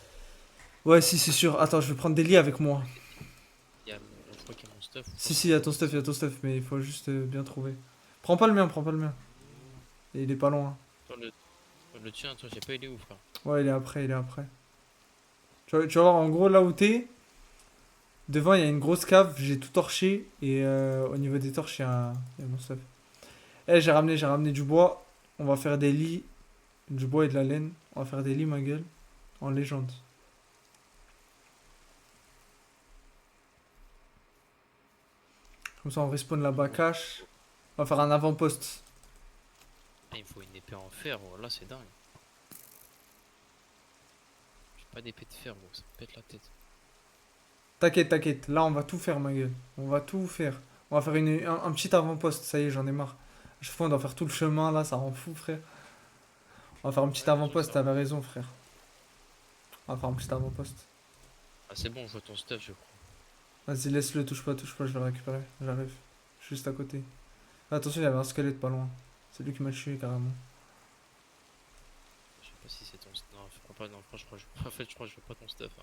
Ouais, si, c'est sûr. Attends, je vais prendre des lits avec moi.
Je crois qu'il y a mon stuff.
Si, si, il y a ton stuff, il y a ton stuff, mais il faut juste bien trouver. Prends pas le mien, prends pas le mien. Et il est pas loin.
Toi, le tien, toi, j'ai pas aidé où, frère?
Ouais, il est après, il est après. Tu vas voir, en gros, là où t'es, devant, il y a une grosse cave, j'ai tout torché, et au niveau des torches, il y a mon stuff. Eh, j'ai ramené du bois, on va faire des lits, du bois et de la laine. On va faire des lits, ma gueule, en légende. Comme ça, on respawn là-bas, cache. On va faire un avant-poste.
Ah, il me faut une épée en fer, oh, là, c'est dingue. J'ai pas d'épée de fer, gros, ça me pète la tête.
T'inquiète, t'inquiète, là, on va tout faire, ma gueule. On va tout faire. On va faire un petit avant-poste, ça y est, j'en ai marre. Je fois, on doit faire tout le chemin, là, ça rend fou, frère. On va faire un petit
Ouais,
avant-poste,
ça.
t'avais raison, frère. On va faire un petit avant-poste.
Ah, c'est bon, je vois ton stuff, je crois.
Vas-y, laisse-le, touche pas, je vais le récupérer. J'arrive. Je suis juste à côté. Attention, il y avait un squelette pas loin. C'est lui qui m'a tué, carrément.
Je sais pas si c'est ton stuff. Non, je crois pas, non, franchement, en fait, je crois que je vois pas ton stuff. Hein.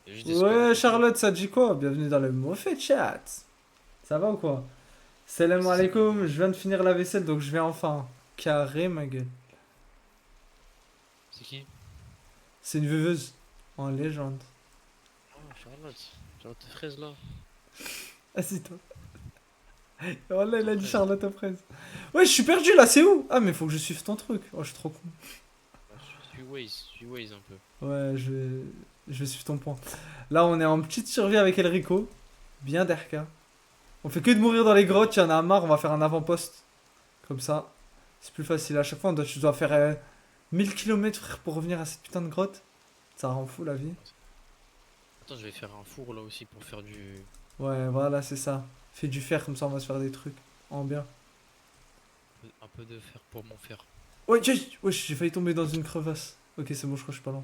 Il y a juste des
Ouais,
squelettes et tout.
Charlotte, ça te dit quoi? Bienvenue dans le mauvais chat. Ça va ou quoi? Salam
C'est bon,
alaikum,
ouais.
je viens de finir la vaisselle, donc je vais enfin. Carré, ma gueule.
C'est qui?
C'est une veuveuse. En légende.
Ah, Charlotte. Charlotte fraise là.
Assis-toi. Voilà, il a dit
Fraise.
Charlotte après. Ouais, je suis perdu là, c'est où? Ah, mais faut que je suive ton truc. Oh, je suis trop con.
Ah, je suis Waze un peu.
Ouais, je vais suivre ton point. Là, on est en petite survie avec Elrico. Bien d'RK. On fait que de mourir dans les grottes, il y en a marre, on va faire un avant-poste. Comme ça, c'est plus facile. À chaque fois, tu dois faire 1000 km frère pour revenir à cette putain de grotte. Ça rend fou la vie.
Attends, je vais faire un four là aussi pour faire du.
Ouais, voilà, c'est ça. Fais du fer, comme ça on va se faire des trucs. En bien.
Un peu de fer pour mon fer.
Ouais, ouais, j'ai failli tomber dans une crevasse. Ok, c'est bon, je crois que je suis pas loin.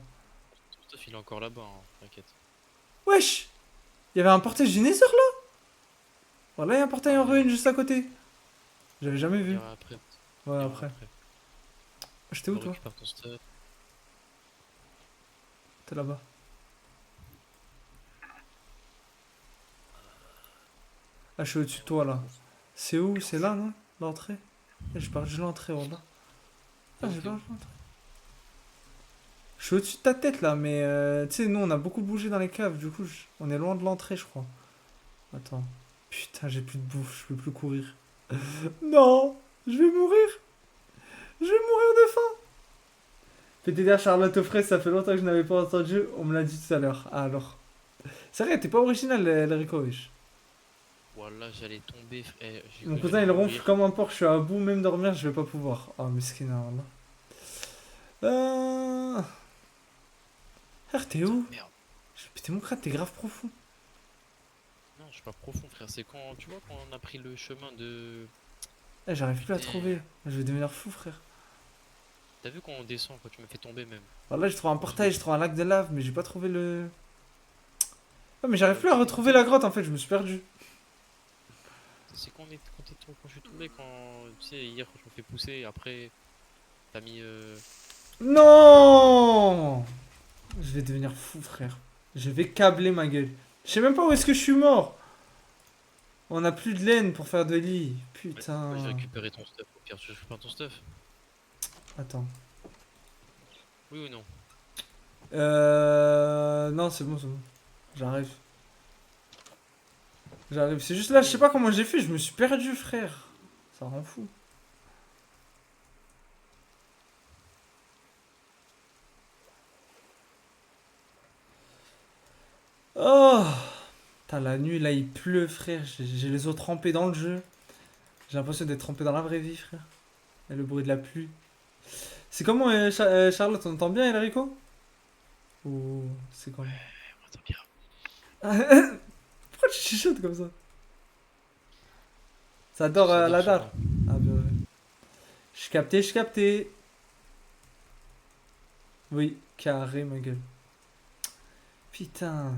Ton stuff il est encore là-bas, hein, t'inquiète.
Wesh! Il y avait un portail du Nether là? Voilà, il y a un portail
Ah,
en ruine juste à côté. J'avais jamais
il y
vu.
aura après.
Ouais,
Il y aura
après.
après.
J'étais où
Je
toi?
récupère ton stuff.
T'es là-bas. Ah, je suis au-dessus de toi là. C'est où? C'est là, non? L'entrée? Eh, j'ai perdu l'entrée, voilà. Ah, j'ai perdu l'entrée. Je suis au-dessus de ta tête là, mais tu sais, nous on a beaucoup bougé dans les caves, du coup on est loin de l'entrée, je crois. Attends. Putain, j'ai plus de bouffe, je peux plus courir. Non! Je vais mourir! Je vais mourir de faim! PTDR Charlotte aux fraises, ça fait longtemps que je n'avais pas entendu, on me l'a dit tout à l'heure. Ah alors. C'est vrai, t'es pas original, Rico, wesh.
Voilà, j'allais tomber. J'ai
Mon
cru que
cousin
j'allais
il ronfle
mourir.
comme un porc, je suis à bout, même dormir, je vais pas pouvoir. Oh, mesquin, là. Frère, t'es où?
Merde.
J'ai pété mon crâne, t'es grave profond.
Non, je suis pas profond, frère. C'est quand, tu vois, quand on a pris le chemin de.
Eh, j'arrive plus à
Putain.
trouver. Je vais devenir fou, frère.
T'as vu quand on descend, quand tu m'as fait tomber même.
Alors là, j'ai trouvé un portail, j'ai trouvé un lac de lave, mais j'ai pas trouvé le. Ah, mais j'arrive
Le
plus à
truc,
retrouver la grotte en fait, je me suis perdu.
c'est quand je suis tombé, quand. Tu sais, hier, quand je me fais pousser, et après. T'as mis.
Non! Je vais devenir fou, frère. Je vais câbler ma gueule. Je sais même pas où est-ce que je suis mort. On a plus de laine pour faire de lit. Putain.
Ouais, j'ai récupéré ton stuff. Au pire, tu récupères ton stuff.
Attends.
Oui ou non?
Non, c'est bon, c'est bon. J'arrive. J'arrive. C'est juste là, je sais pas comment j'ai fait, je me suis perdu, frère. Ça rend fou. Putain, la nuit, là, il pleut, frère. J'ai les os trempés dans le jeu. J'ai l'impression d'être trempé dans la vraie vie, frère. Et le bruit de la pluie. C'est comment, Charlotte, on entend bien, Enrico? Ou c'est comment?
On entend bien.
Pourquoi tu chuchotes comme ça? Ça dort
Ça dort
la
sûrement.
dalle. Ah, bah ouais. Je suis capté, je suis capté. Oui, carré, ma gueule. Putain.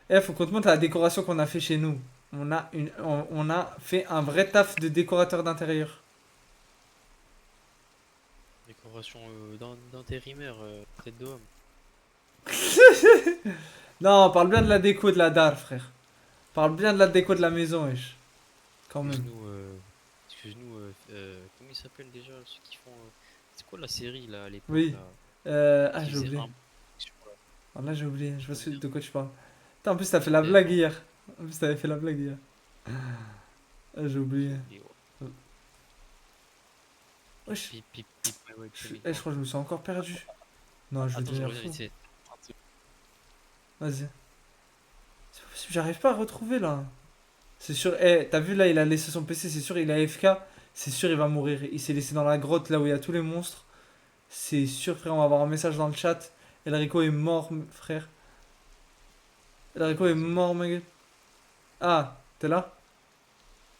Eh, faut qu'on te montre la décoration qu'on a fait chez nous. On a fait un vrai taf de décorateur d'intérieur.
Décoration d'intérimaire, tête d'homme.
Non, parle bien de la déco de la dalle, frère. Parle bien de la déco de la maison, wesh. Quand même.
Comment ils s'appellent déjà ceux qui font. C'est quoi la série là à l'époque
Oui.
là
Ah,
qui
j'ai
faisait
oublié.
un. Sur
Ah, là, j'ai oublié. Je vois
la-
de quoi tu parles. Putain, en plus, t'as fait la blague
TF1.
hier. En plus, t'avais fait la blague hier. Ah, j'ai
J'ai
oublié.
oublié, ouais.
Wesh.
Pip, pip, pip, ouais, ouais, Kevin.
Je crois que je me suis encore perdu. Non, je vais
Attends, je
devenir
reviens
fou.
vite fait.
Vas-y. C'est pas possible, j'arrive pas à retrouver là. C'est sûr, eh, t'as vu là, il a laissé son PC, c'est sûr, il est AFK. C'est sûr, il va mourir. Il s'est laissé dans la grotte là où il y a tous les monstres. C'est sûr, frère, on va avoir un message dans le chat. Elrico est mort, frère. Elrico est mort, ma gueule. Ah, t'es là?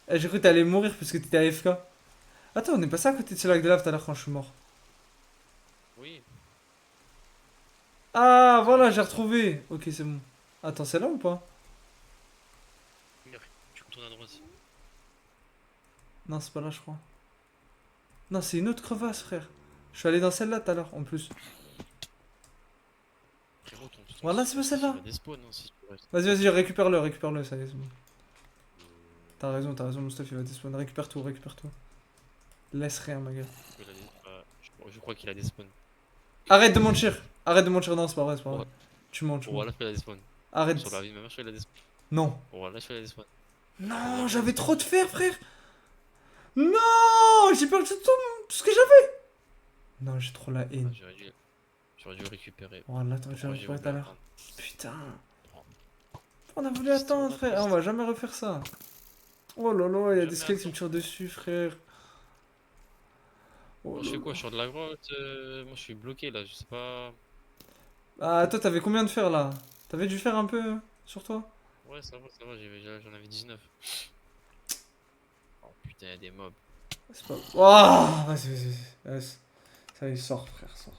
Eh, j'ai cru que t'allais mourir parce que t'étais AFK. Attends, on est passé à côté de ce lac de lave tout à l'heure quand je suis mort.
Oui,
Ah,
c'est vrai
voilà,
qu'il
j'ai
y a ça.
retrouvé. Ok, c'est bon. Attends, c'est là ou pas?
Tu retournes à droite.
Non, c'est pas là, je crois. Non, c'est une autre crevasse, frère. Je suis allé dans celle-là tout à l'heure, en plus.
Frérot, ton
Voilà, c'est pas
si tu
celle-là.
vas despawn hein, si tu restes.
Vas-y, vas-y, récupère-le, ça y est, c'est bon. T'as raison, mon stuff, il va despawn. Récupère tout, récupère tout. Laisse rien, ma gueule.
Je crois qu'il a despawn.
Arrête de mentir! Arrête de mentir, non, c'est pas vrai, c'est pas vrai.
Bon,
Tu mens, tu
bon,
mens.
voilà, je fais la despawn. Sur la
Arrête.
vie, même je fais la despawn.
Non.
Bon, voilà, je fais la despawn. Bon,
Non,
voilà, la
j'avais
despawn.
trop de fer, frère! Non! J'ai perdu tout ce que j'avais! Non, j'ai trop la
Ah,
haine.
j'aurais dû récupérer.
Voilà, t'aurais dû
Pourquoi j'ai
récupérer tout
voulu
à l'heure.
attendre?
Putain. On a voulu
Triste,
attendre,
voilà,
frère. Ah, on
triste.
va jamais refaire ça. Oh là là, il y a des
Jamais
skelets qui me
attendre.
tirent dessus, frère. Oh
Moi, je
là
fais
là.
quoi? Je sors de la grotte. Moi, je suis bloqué là, je sais pas.
Ah, toi, t'avais combien de fer là? T'avais dû faire un peu sur toi?
Ouais, ça va, j'en avais 19. Oh putain, y a des mobs.
C'est pas. Waouh! Vas-y. Ça y est, sort, frère, sort.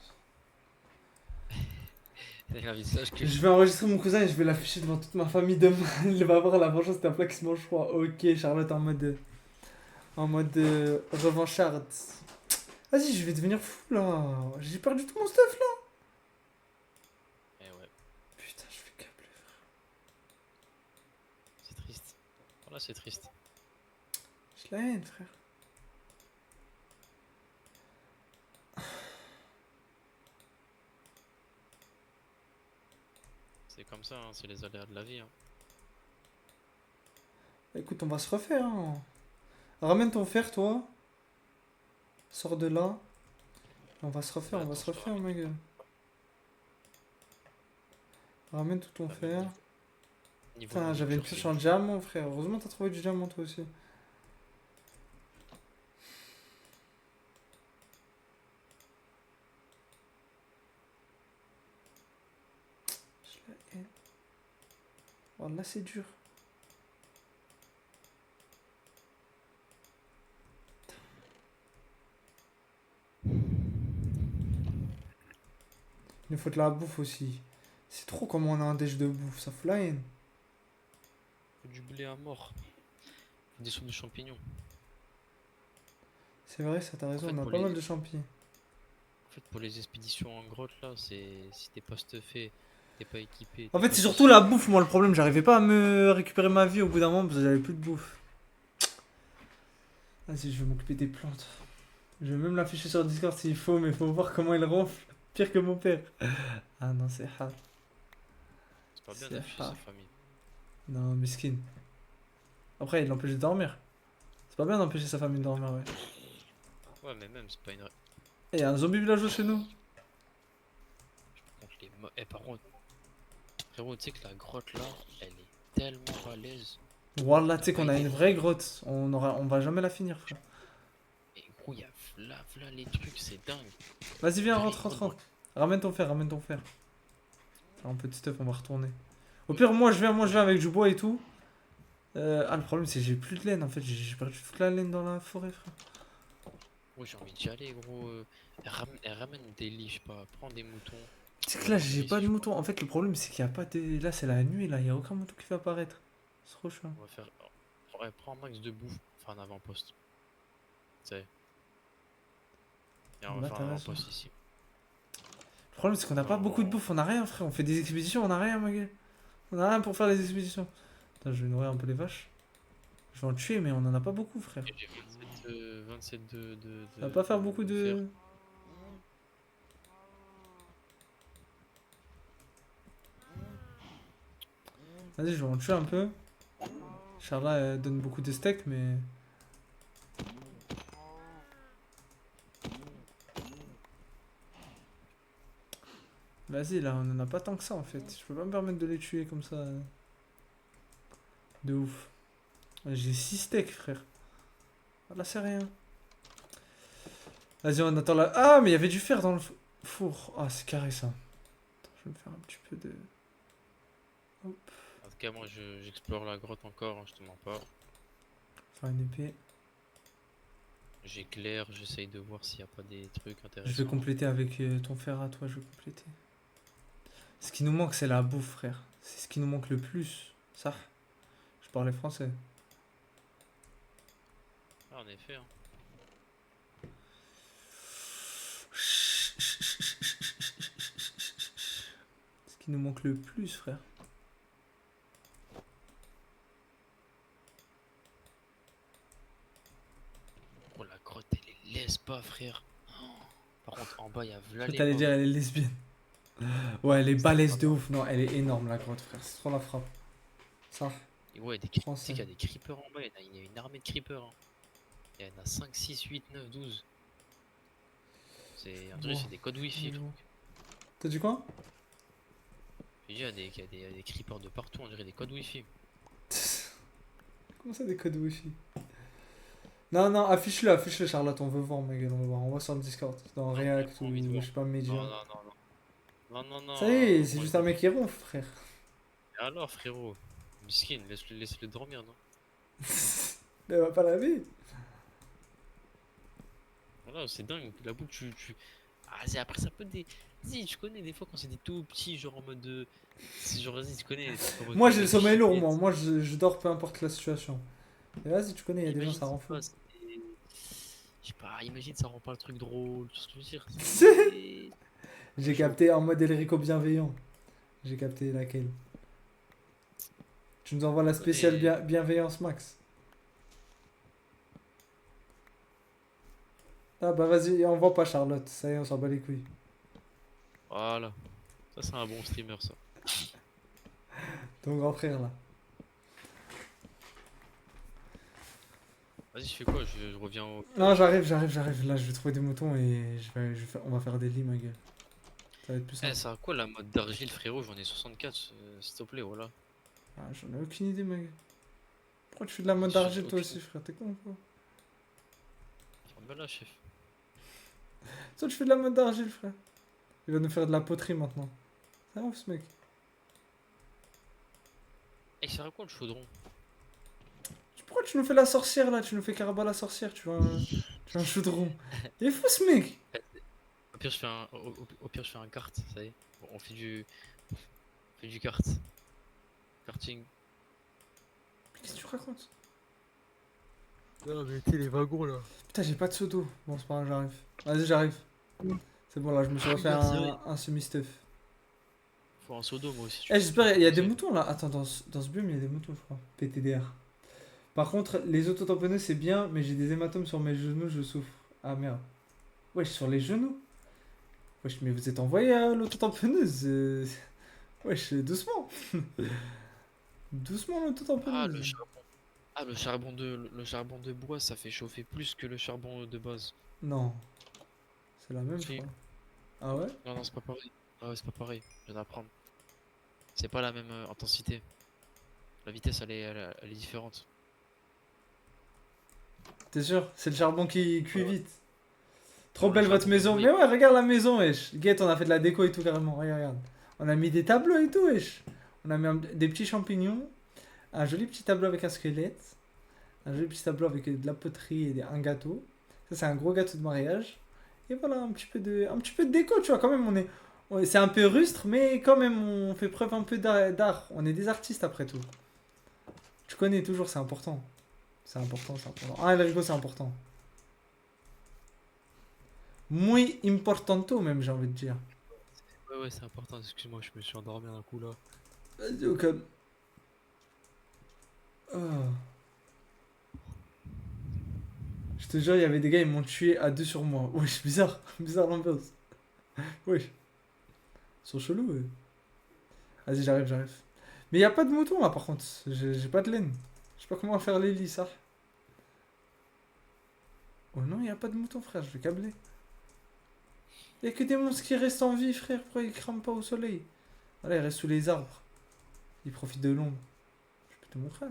Il a envie de ça, que.
Je vais enregistrer mon cousin et je vais l'afficher devant toute ma famille demain. Il va avoir la vengeance d'un plat qui se mange froid. Ok, Charlotte en mode revancharde. Vas-y, je vais devenir fou là. J'ai perdu tout mon stuff là.
Eh ouais,
Putain, je vais câbler.
c'est triste. Voilà, c'est triste.
J'ai la haine, frère.
C'est comme ça, hein, c'est les aléas de la vie. Hein.
Écoute, on va se refaire. Hein. Ramène ton fer, toi. Sors de là. On va se refaire,
Ouais,
on va
attends,
se
je te
refaire,
ramène.
ma gueule. Ramène tout ton
Ramène
fer.
niveau
Putain, j'avais une
nourriture,
pioche
c'est
en
bon.
diamant, frère. Heureusement, t'as trouvé du diamant, toi aussi. Je la haine. Oh, là, c'est dur. Il nous faut de la bouffe aussi. C'est trop comme on a un déj de bouffe, ça fout la haine.
Du blé à mort. Des soupes de champignons.
C'est vrai, ça t'as
En
raison,
fait,
on a pas mal de champis.
pour les expéditions en grotte là, c'est si t'es pas stuffé, t'es pas équipé,
En
t'es
fait,
pas
c'est surtout
ceci.
la bouffe, moi, le problème. J'arrivais pas à me récupérer ma vie au bout d'un moment parce que j'avais plus de bouffe. Vas-y, je vais m'occuper des plantes. Je vais même l'afficher sur Discord s'il faut, mais faut voir comment il ronfle. Pire que mon père. Ah non, c'est hard.
C'est pas bien
C'est
d'afficher sa
hard.
famille.
Non, miskin. Après, il l'empêche de dormir. C'est pas bien d'empêcher sa famille de dormir, ouais.
Ouais, mais même, c'est pas une.
Et y a un zombie villageois chez nous.
Par contre, par contre, frérot, tu sais que la grotte là, elle est tellement balèze.
Wallah, tu
La
sais qu'on a
vibe
une
est-
vraie grotte. On va jamais la finir, frère.
Et gros, il y a v'là les trucs, c'est dingue.
Vas-y, viens,
Dirait une
rentre,
grotte
rentre,
dans
rentre. Ramène ton fer, ramène ton fer. Un petit stuff, on va retourner. Au pire, moi je viens avec du bois et tout. Le problème c'est que j'ai plus de laine en fait, j'ai perdu toute la laine dans la forêt, frère.
Moi j'ai envie d'y aller gros. Elle ramène des lits, je sais pas, prends des moutons.
Tu sais
On
que
va
là
dormir
j'ai pas
ici,
de
je crois.
mouton. En fait, le problème c'est qu'il y a pas de. Là c'est la nuit, là, il y a aucun mouton qui va apparaître. C'est trop chiant.
On va faire. Ouais, prends un max de bouffe, enfin un avant-poste. Tu sais. Et on va
Bah,
faire
t'as
un
raison.
avant-poste ici.
Le problème c'est qu'on a pas beaucoup de
On-
bouffe, on a rien, frère. On fait des expéditions, on a rien, ma gueule. On a rien pour faire les expéditions. Attends, je vais nourrir un peu les vaches. Je vais en tuer, mais on en a pas beaucoup, frère.
Et j'ai 27
Ça va pas faire beaucoup
de fer.
de. Vas-y, je vais en tuer un peu. Charla elle donne beaucoup de steaks, mais. Vas-y, là, on en a pas tant que ça en fait. Je peux pas me permettre de les tuer comme ça. De ouf. J'ai 6 steaks, frère. Ah, là, c'est rien. Vas-y, on attend là. Ah, mais il y avait du fer dans le four. Ah, c'est carré ça. Attends, je vais me faire un petit peu de. Hop,
En tout cas, moi j'explore la grotte encore, hein, je te mens pas.
faire une épée.
J'éclaire, j'essaye de voir s'il n'y a pas des trucs
Je vais
intéressants.
compléter avec ton fer à toi, je vais compléter. Ce qui nous manque, c'est la bouffe, frère. C'est ce qui nous manque le plus. Ça, je parlais français.
Ah, en effet, hein.
Ce qui nous manque le plus, frère.
Oh, la grotte, elle les laisse pas, frère. Oh. Par contre, en bas, il y a v'là
Toi,
les
t'allais
mobs.
dire, elle est lesbienne. Ouais, elle est
C'est
balèze
pas
de
mal.
ouf. Non, elle est énorme, la grotte, frère. C'est trop la frappe. Ça,
Et ouais, tu sais
français.
qu'il y a des creepers en bas, il y a une armée de creepers, hein. Il y en a 5, 6, 8, 9, 12. On dirait que
Bon,
c'est des codes wifi le truc.
bon. T'as dit quoi?
J'ai dit, il y a des creepers de partout, on dirait des codes wifi.
Comment ça, des codes wifi? Non, non, affiche-le, Charlotte. On veut voir, ma gueule, on veut voir. On voit sur le Discord. Dans
Non, j'ai
React
pas envie de
ou je
voir.
sais pas, Media.
Non, non, non, non. Non, non,
Ça y est,
non,
c'est
moi
juste
je
un
veux.
mec qui ronfle, frère.
Et alors, frérot, Miskin, laisse-le dormir, non?
Elle va pas laver.
Voilà, c'est dingue. La boue, Ah, après, ça peut des. Vas-y, tu connais des fois quand c'est des tout petits, genre en mode de. C'est genre, vas-y, tu connais, en mode
Moi,
comme
j'ai le
des
sommeil lourd, moi.
chipettes.
Moi, je dors peu importe la situation. Et vas-y, tu connais, il y a des gens,
Imagine,
ça rend
c'est
fou.
pas. Je sais pas, imagine, ça rend pas le truc drôle, tu vois ce que je veux dire? C'est.
J'ai
Chaud.
capté en mode Elrico bienveillant. J'ai capté laquelle. Tu nous envoies la
Tu
spéciale
connais.
bienveillance max. Ah bah vas-y, envoie pas Charlotte. Ça y est, on s'en bat les couilles.
Voilà. Ça, c'est un bon streamer, ça.
Ton grand frère là.
Vas-y, je fais quoi? Je reviens au
Non,
village.
j'arrive. Là, je vais trouver des moutons et on va faire des lits, ma gueule. Ça va être plus
Eh,
simple.
ça a quoi la mode d'argile, frérot? J'en ai 64, s'il te plaît, voilà.
Ah, j'en ai aucune idée, ma gueule. Pourquoi tu fais de la mode
J'en ai
d'argile toi
aucune.
aussi, frère? T'es con ou quoi?
Ben là, chef.
Toi, tu fais de la mode d'argile, frère. Il va nous faire de la poterie maintenant. C'est ouf, ce mec.
Eh, c'est quoi le chaudron?
Pourquoi tu nous fais la sorcière là? Tu nous fais Caraba la sorcière, tu veux un chaudron. Il est fou ce mec!
Au pire, je fais au pire, je fais un kart, ça y est. Bon, on fait du kart. Karting.
Mais qu'est-ce que tu racontes?
Non, mais t'es les wagons là.
Putain, j'ai pas de seau d'eau. Bon, c'est pas grave, j'arrive. Vas-y, j'arrive. C'est bon, là, je me suis
Ah
refait
oui, c'est vrai.
un semi-stuff.
Faut un seau d'eau, moi aussi.
Eh, j'espère, il y a des
Ça.
moutons là. Attends, dans ce biome, il y a des moutons, je crois. PTDR. Par contre, les autotamponneuses, c'est bien, mais j'ai des hématomes sur mes genoux, je souffre. Ah merde. Wesh, sur les genoux? Wesh, mais vous êtes envoyé à l'autotamponneuse. Wesh, doucement. Doucement,
Ah, le
l'autotamponneuse.
charbon. Ah, le charbon de bois, ça fait chauffer plus que le charbon de base.
Non, c'est la même, je
Si.
crois. Ah ouais?
Non, non, c'est pas pareil. Ah ouais, c'est pas pareil. Je viens d'apprendre. C'est pas la même intensité. La vitesse, elle est différente.
T'es sûr? C'est le charbon qui cuit
Ouais, ouais.
vite. Trop
Alors, le
belle votre
charbon,
maison.
oui.
Mais ouais, regarde la maison, wesh. Guette, on a fait de la déco et tout carrément. Regarde, regarde. On a mis des tableaux et tout, wesh. On a mis des petits champignons. Un joli petit tableau avec un squelette. Un joli petit tableau avec de la poterie et un gâteau. Ça, c'est un gros gâteau de mariage. Et voilà, un petit peu de déco, tu vois. Quand même, c'est un peu rustre, mais quand même, on fait preuve un peu d'art. On est des artistes après tout. Tu connais toujours, c'est important. C'est important, c'est important. Ah, Enrico, c'est important. Muy importanto, même, j'ai envie de dire.
Ouais, ouais, c'est important. Excuse-moi, je me suis endormi d'un coup là.
Vas-y, au calme. Ah. Je te jure, il y avait des gars, ils m'ont tué à deux sur moi. Wesh, bizarre. Bizarre l'ambiance. Wesh. Ils sont chelous, eux. Vas-y, j'arrive, j'arrive. Mais il n'y a pas de mouton, là, par contre. J'ai pas de laine. Je sais pas comment faire les lits, ça. Oh non, il n'y a pas de mouton, frère. Je vais câbler. Il n'y a que des monstres qui restent en vie, frère. Pourquoi ils crament pas au soleil? Voilà, ils restent sous les arbres. Ils profitent de l'ombre. Je peux te montrer.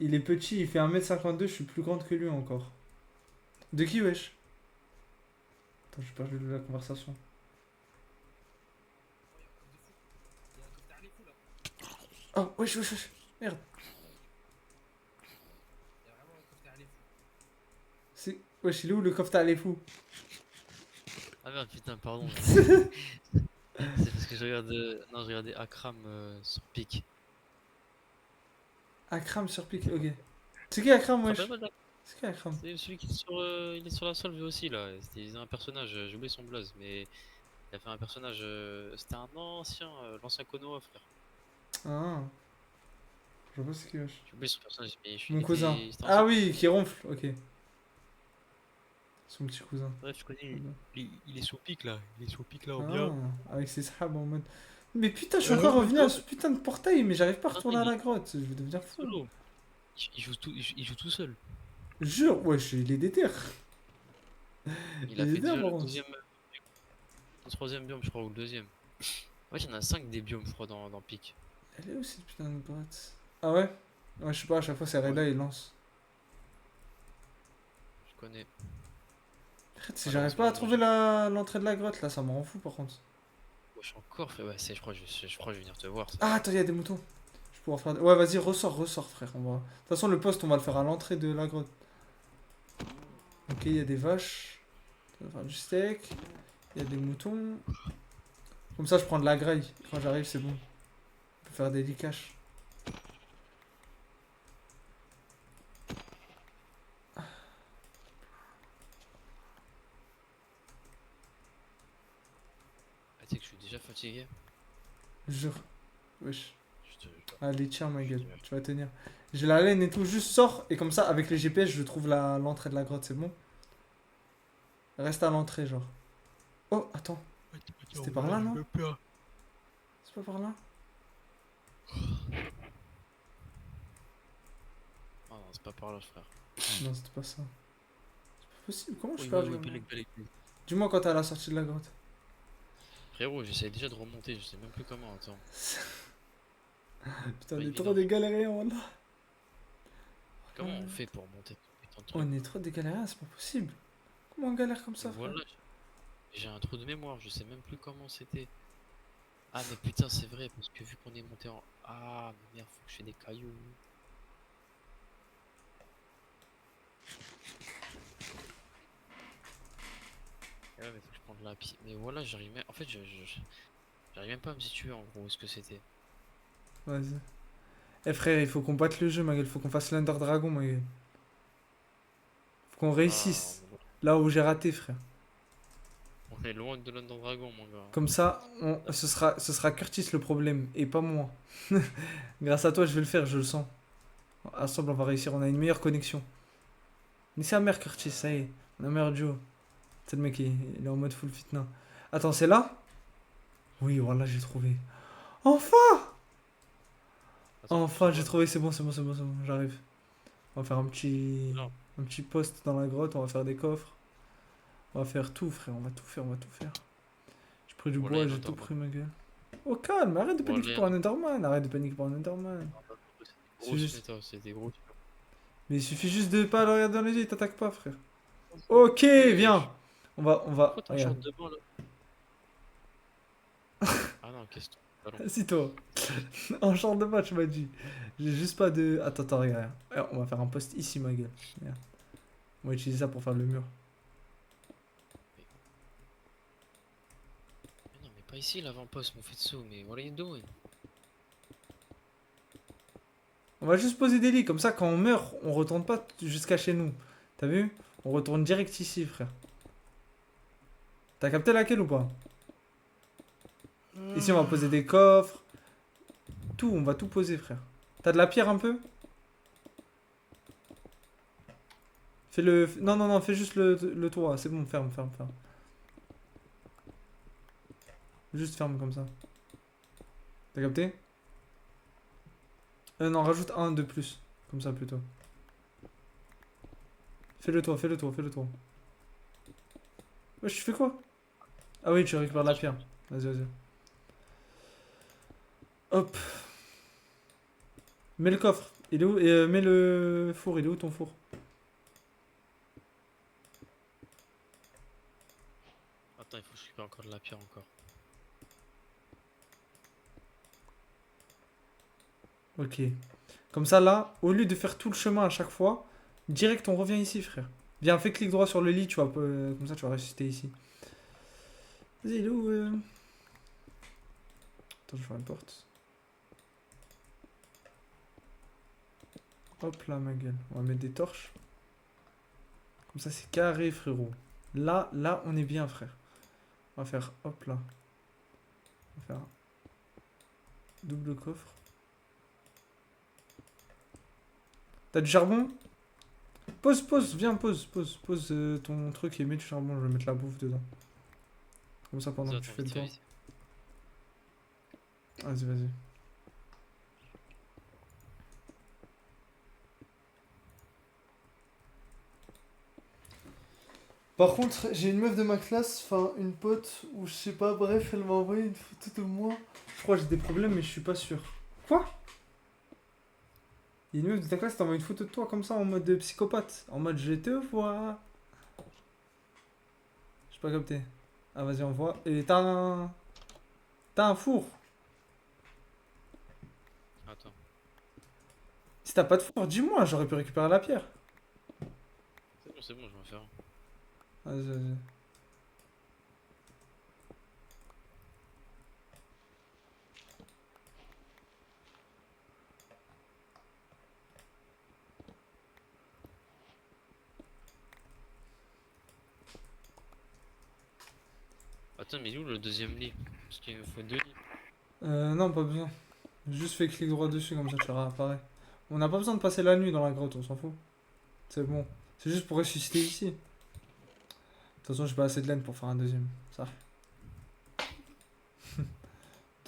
Il est petit, il fait 1m52, je suis plus grande que lui encore. De qui, wesh? Attends, j'ai perdu la conversation. Oh, wesh, wesh, wesh. Merde. C'est... Wesh, il est où le coffre les fous?
Ah merde, putain, pardon. C'est parce que je regarde. Non, je regardais Akram sur Pic.
Akram sur pic, ok. C'est qui Akram,
Tu te rappelles
wesh?
pas de la-
C'est qui Akram?
C'est celui qui est il est sur la solve lui aussi là. C'était il faisait un personnage, j'ai oublié son blaze, mais il a fait un personnage. C'était un ancien, l'ancien Konoha, frère.
Ah, je vois c'est qui, wesh.
J'ai oublié son personnage, mais
Mon cousin.
c'était
Ah
ancien.
oui, qui ronfle, ok. Son petit cousin.
Bref, je
Très
connais.
bien.
Il est sous pic là. Il est sous pic là, bien.
Ah, avec ses sahabs en mode. Mais putain, je suis encore
Ouais,
revenu à
ouais.
ce putain de portail, mais j'arrive pas à
Non,
retourner à la grotte. Je vais devenir
il est
fou.
solo. Il joue tout seul.
Jure, wesh, il est déter.
Il a
Il est
fait
déter,
déjà
par
le
contre.
deuxième, le troisième biome, je crois, ou le deuxième. Ouais, il y en a 5 des biomes, je crois, dans Pic.
Elle est où cette putain de grotte? Ah ouais? Ouais, je sais pas, à chaque fois c'est
Ouais,
Reda, il lance.
je connais.
Arrête, si j'arrive pas à
Malheureusement,
trouver l'entrée de la grotte, là, ça me rend fou par contre.
moi, je suis encore fait. Ouais, je crois, je crois que je vais venir te voir. Ça.
Ah, attends, il y a des moutons. Je vais pouvoir faire. Ouais, vas-y, ressors, frère. On va... De toute façon, le poste, on va le faire à l'entrée de la grotte. Ok, il y a des vaches. On va faire du steak. Il y a des moutons. Comme ça, je prends de la graille. Quand j'arrive, c'est bon. On peut faire des licaches.
Ah, tu sais que je suis déjà fatigué.
Jure. Wesh.
Je te.
Allez, tiens, ma
Je
gueule.
te.
Tu vas tenir. J'ai la laine et tout. Juste sors. Et comme ça, avec les GPS, je trouve l'entrée de la grotte. C'est bon? Reste à l'entrée, genre. Oh, attends. C'était par là, non? C'est pas par là?
Ah non, c'est pas par là, frère.
Non, c'était pas ça. C'est pas possible. Comment je
Oui,
suis
oui,
perdu
oui,
moi?
Pelek.
Dis-moi quand t'es à la sortie de la grotte.
Frérot, j'essaie déjà de remonter, je sais même plus comment. Attends.
Putain,
Pas
on est trop
évident.
des galériens, là.
Comment on fait pour monter putain de truc?
On est trop des galériens, c'est pas possible. Comment on galère comme ça,
Mais
frère?
voilà, j'ai un trou de mémoire, je sais même plus comment c'était. Ah, mais putain, c'est vrai, parce que vu qu'on est monté en. Ah, mais merde, faut que je fasse des cailloux. Eh ouais, mais faut que je prenne la pied. Mais voilà, j'arrive même. En fait, j'arrive même pas à me situer en gros où est-ce que c'était.
Vas-y. Eh frère, il faut qu'on batte le jeu, ma gueule. Faut qu'on fasse l'Under Dragon, ma gueule. Faut qu'on
Ah,
réussisse. Là où j'ai raté, frère.
on est loin de London Dragon, mon gars.
Comme ça, ce sera Curtis le problème, et pas moi. Grâce à toi, je vais le faire, je le sens. Ensemble, on va réussir. On a une meilleure connexion. Mais c'est la mère, Curtis, ça y est. On a un meilleur duo. C'est le mec, il est en mode full fitna. Attends, c'est là? Oui, voilà, j'ai trouvé. Enfin!
Attends,
Enfin, j'ai trouvé, c'est bon, j'arrive. On va faire
non.
un petit poste dans la grotte, on va faire des coffres. On va faire tout, frère, on va tout faire. J'ai pris du
Voilà,
bois,
il y en a
j'ai tout
encore.
pris, ma gueule. Au calme, arrête de
Bon,
paniquer
là,
pour un Enderman, arrête de paniquer pour un Enderman.
c'est
C'est
gros,
juste...
c'est des gros.
Mais il suffit juste de pas le regarder dans les yeux, il t'attaque pas, frère. Ok, viens. On
Pourquoi
va,
t'es en
regarde.
short de bain là? Ah non, qu'est-ce que ballon.
Assis-toi. En genre de match, m'a dit. J'ai juste pas de... Attends, attends, regarde. Alors, on va faire un post ici, ma gueule. Regarde. On va utiliser ça pour faire le mur.
Mais non, mais pas ici l'avant-poste, mon Fetsu, mais what are you doing?
On va juste poser des lits, comme ça, quand on meurt, on retourne pas jusqu'à chez nous. T'as vu? On retourne direct ici, frère. T'as capté laquelle ou pas? Ici, on va poser des coffres. Tout, on va tout poser, frère. T'as de la pierre un peu? Fais le... Non, non, non, fais juste le toit. C'est bon, ferme, ferme, ferme. Juste ferme comme ça. T'as capté? Non, rajoute un de plus. Comme ça, plutôt. Fais le toit, fais le toit, fais le toit. Wesh, tu fais quoi? Ah oui, tu récupères de la pierre. Vas-y, vas-y. Hop. Mets le coffre. Il est où? Et mets le four. Il est où ton four?
Attends, il faut que je récupère encore de la pierre encore.
Ok. Comme ça, là, au lieu de faire tout le chemin à chaque fois, direct, on revient ici, frère. Viens, fais clic droit sur le lit, tu vas, comme ça, tu vas ressusciter ici. Vas-y, il est où Attends, je vois une porte. Hop là, ma gueule. On va mettre des torches. Comme ça, c'est carré, frérot. Là, on est bien, frère. On va faire, hop là. On va faire double coffre. T'as du charbon? Pose, pose, viens, pose, pose, pose ton truc et mets du charbon. Je vais mettre la bouffe dedans. Comme ça, pendant que tu
Attends,
fais le
vite fait,
tour.
vite.
Vas-y, vas-y. Par contre, j'ai une meuf de ma classe, enfin une pote, ou je sais pas, bref, elle m'a envoyé une photo de moi. Je crois que j'ai des problèmes, mais je suis pas sûr. Quoi? Il y a une meuf de ta classe qui t'a envoyé une photo de toi comme ça en mode de psychopathe. En mode je te vois. J'ai pas capté. Ah, vas-y, envoie. Et t'as un. T'as un four.
Attends.
Si t'as pas de four, dis-moi, j'aurais pu récupérer la pierre.
C'est bon, je vais en faire un.
Vas-y, vas-y.
Attends, mais il est où le deuxième lit? Parce qu'il me faut deux lits.
Non, pas besoin. Juste fais clic droit dessus, comme ça tu réapparais. On n'a pas besoin de passer la nuit dans la grotte, on s'en fout. C'est bon. C'est juste pour ressusciter ici. De toute façon, j'ai pas assez de laine pour faire un deuxième. Ça.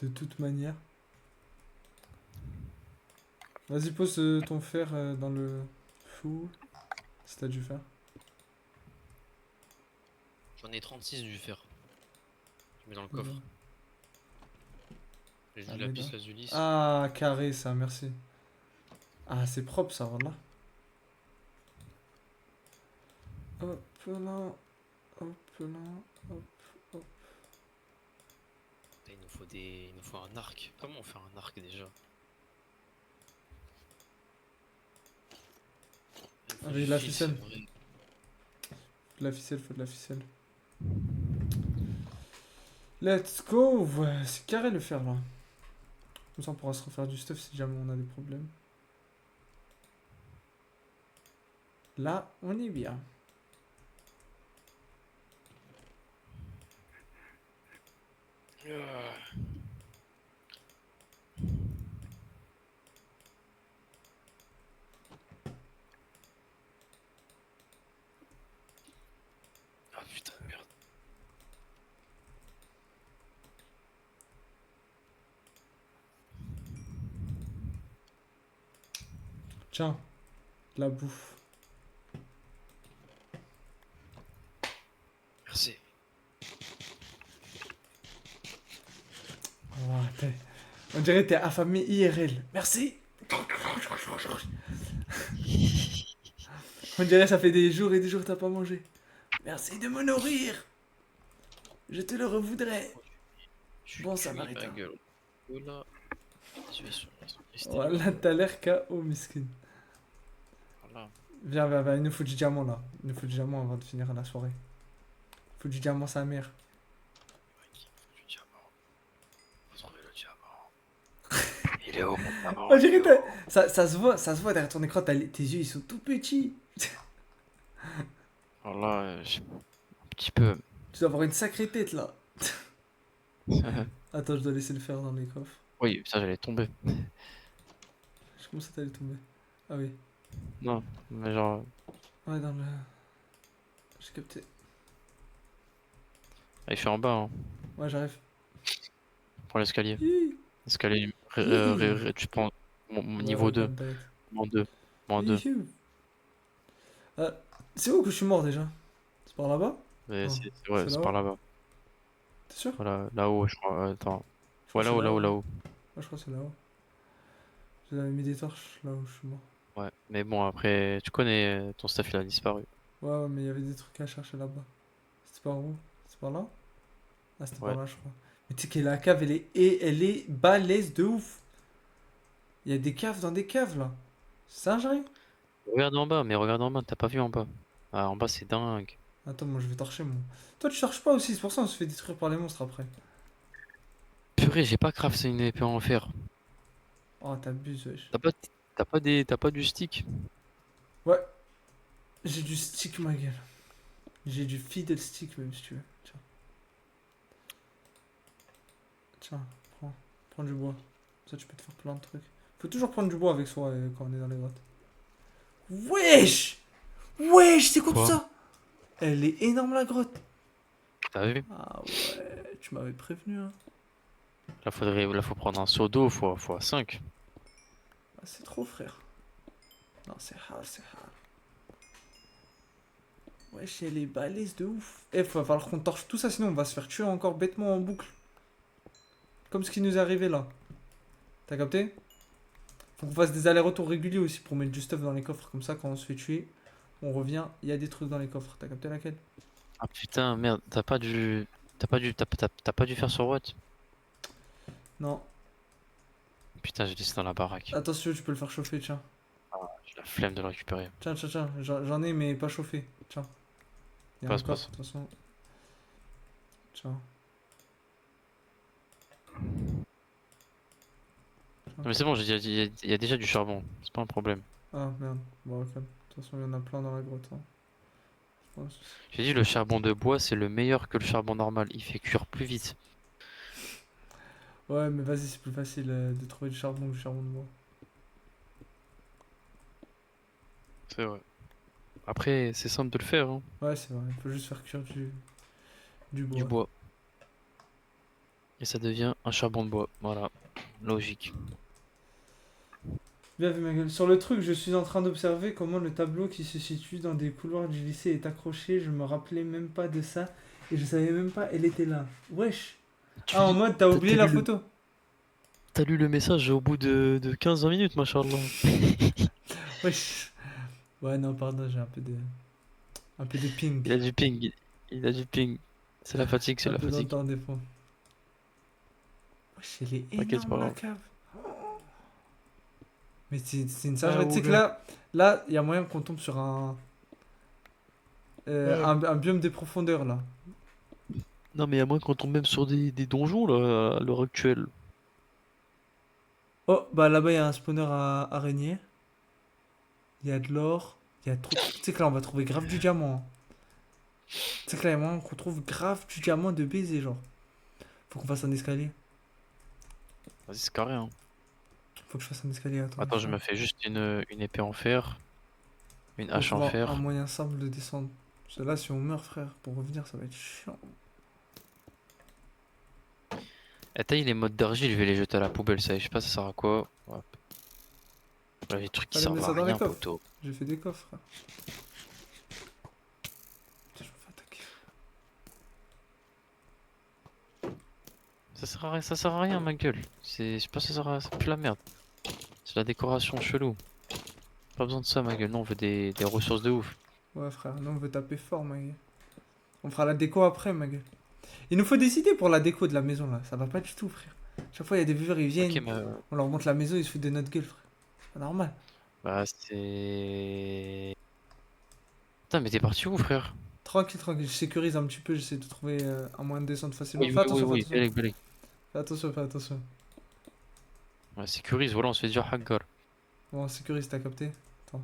De toute manière. Vas-y, pose ton fer dans le fou. Si t'as du fer.
J'en ai 36 du fer. Je mets dans le coffre. J'ai
Ah,
du lapis lazuli.
Ah, carré ça, merci. Ah, c'est propre ça, voilà. Hop là. Hop là. Hop, hop.
Il nous faut il nous faut un arc. Comment on fait un arc déjà?
Avec la ficelle. Faut de la ficelle, faut de la ficelle. Let's go. Ouais, c'est carré le fer là. Comme ça on pourra se refaire du stuff si jamais on a des problèmes. Là, on est bien.
Ah putain de merde.
Tiens, de la bouffe.
Merci.
Ouais, on dirait que t'es affamé IRL. Merci. On dirait que ça fait des jours et des jours que t'as pas mangé. Merci de me nourrir. Je te le revoudrais.
Je
Bon
cuis ma
samaritain.
gueule. Voilà. Je vais sur Instagram.
Voilà, t'as l'air KO, miskin.
Voilà.
Viens, viens, viens, il nous faut du diamant là. Il nous faut du diamant avant de finir la soirée. Il faut du diamant, sa mère.
Mec, il faut du diamant. Faut trouver le diamant. Il est où mon diamant?
On
Il
dirait
est
que
où?
ça se voit derrière ton écran, tes yeux ils sont tout petits.
Voilà, un petit peu.
Tu dois avoir une sacrée tête là. Attends, je dois laisser le faire dans les coffres.
Oui, ça j'allais tomber.
Je commence à t'aller tomber. Ah oui.
Non, mais genre,
Ouais, dans le. J'ai capté.
il fait en bas, hein.
Ouais, j'arrive.
Prends l'escalier.
Hi,
Escalier,
hi.
tu prends mon
Ouais,
niveau
ouais,
2.
t'inquiète.
Moins 2. Moins 2.
Hi. C'est où que je suis mort déjà? C'est par là-bas?
Mais
Non,
ouais,
c'est
c'est par
là-haut.
là-bas.
T'es sûr?
Voilà, là-haut, je crois. Attends.
Je crois
Ouais,
que c'est
là-haut,
là-haut,
là-haut,
hein.
là-haut.
Ouais, je crois que c'est là-haut. J'avais mis des torches là où je suis mort.
Ouais, mais bon, après, tu connais, ton staff il a disparu.
Ouais, ouais, mais il y avait des trucs à chercher là-bas. C'était par où? C'était par là? Ah, c'était par
Ouais.
là, je crois. Mais tu sais que la cave, elle est balèze de ouf. Il y a des caves dans des caves là. C'est singerie.
Regarde en bas, mais regarde en bas, t'as pas vu en bas. Ah, en bas, c'est dingue.
Attends, moi je vais torcher moi. Toi, tu torches pas aussi, c'est pour ça qu'on se fait détruire par les monstres après.
Purée, j'ai pas crafté une épée en fer.
Oh, t'abuses, wesh.
T'as pas du stick?
Ouais, j'ai du stick, ma gueule. J'ai du fiddle stick, même si tu veux. Tiens, tiens, prends. Prends du bois. Ça, tu peux te faire plein de trucs. Faut toujours prendre du bois avec soi quand on est dans les grottes. Wesh! Wesh, c'est quoi tout
Quoi?
ça? Elle est énorme la grotte.
T'as vu?
Ah ouais, tu m'avais prévenu, hein.
Là, faut prendre un seau d'eau fois 5.
Ah, c'est trop, frère. Non, c'est hard, c'est hard. Wesh, elle est balèze de ouf. Eh, va falloir qu'on torche tout ça, sinon on va se faire tuer encore bêtement en boucle. Comme ce qui nous est arrivé là. T'as capté? Faut qu'on fasse des allers-retours réguliers aussi pour mettre du stuff dans les coffres. Comme ça, quand on se fait tuer, on revient, il y a des trucs dans les coffres. T'as capté laquelle?
Ah putain, merde, t'as pas dû faire sur Watt?
Non.
Putain, j'ai laissé dans la baraque.
Attention, tu peux le faire chauffer, tiens.
J'ai la flemme de le récupérer.
Tiens, tiens, tiens. J'en ai, mais pas chauffé. Tiens. Il y a un coffre,
Passe.
de toute façon. Tiens.
Non, mais c'est bon, il y a déjà du charbon. C'est pas un problème.
Ah, merde. Bon, ok. De toute façon, il y en a plein dans la grotte, hein. Je pense.
J'ai dit le charbon de bois, c'est le meilleur que le charbon normal. Il fait cuire plus vite.
Ouais, mais vas-y, c'est plus facile de trouver du charbon que du charbon de bois.
C'est vrai. Après, c'est simple de le faire, hein.
Ouais, c'est vrai. Il faut juste faire cuire du
Du
bois.
bois. Et ça devient un charbon de bois. Voilà. Logique.
Bien vu, ma gueule. Sur le truc, je suis en train d'observer comment le tableau qui se situe dans des couloirs du lycée est accroché. Je me rappelais même pas de ça. Et je savais même pas, elle était là. Wesh. Ah, en mode, t'as oublié la photo.
T'as lu le message au bout de 15-20 minutes, machallah.
Wesh. Ouais, non, pardon, j'ai un peu de ping.
Il a du ping. Il a du ping. C'est la fatigue, c'est
Un
la
peu dans le
fatigue.
temps des fois. Wesh, elle est
T'inquiète, c'est pas
énorme la
grave.
cave. Mais c'est une
Ah,
singerie. Tu sais que là, il y a moyen qu'on tombe sur un biome des profondeurs là.
Non, mais à moins qu'on tombe même sur des donjons, là, à l'heure actuelle.
Oh, bah là-bas, il y a un spawner à araignée. Il y a de l'or. Il y a trop. Tu sais que là, on va trouver grave du diamant, hein. Tu sais que là, il y a moyen qu'on trouve grave du diamant de baiser, genre. Faut qu'on fasse un escalier.
Vas-y, c'est carré, hein.
Faut que je fasse un escalier, attends.
Attends, je me fais juste une épée en fer. Une
Faut
hache en
trouver un
fer.
moyen simple de descendre. Parce que là, si on meurt, frère, pour revenir, ça va être chiant.
Et taille les modes d'argile, je vais les jeter à la poubelle, ça. Je sais pas, ça sert à quoi. Ouais. Voilà, les trucs qui
Allez, mets
servent
ça
à
dans les
rien,
coffres.
poteau.
J'ai fait des coffres, frère. Putain, je me fais attaquer.
Ça sert à rien, ma gueule. Je sais pas, ça pue la merde. C'est la décoration chelou. Pas besoin de ça, ma gueule. Non, on veut des ressources de ouf.
Ouais, frère, nous on veut taper fort, ma gueule. On fera la déco après, ma gueule. Il nous faut des idées pour la déco de la maison, là. Ça va pas du tout, frère. Chaque fois, il y a des viewers, ils
Ok,
viennent,
mais
on leur montre la maison, ils se foutent de notre gueule, frère. C'est pas normal.
bah c'est. Putain, mais t'es parti où, frère?
Tranquille, tranquille, je sécurise un petit peu, j'essaie de trouver un moyen de descendre facilement.
Oui,
Fais
oui, oui,
attention, fais
oui.
attention.
Belek, belek.
Fais attention, fais attention.
Ouais, sécurise, voilà, on se fait déjà hagar.
Bon, sécurise, t'as capté. Attends.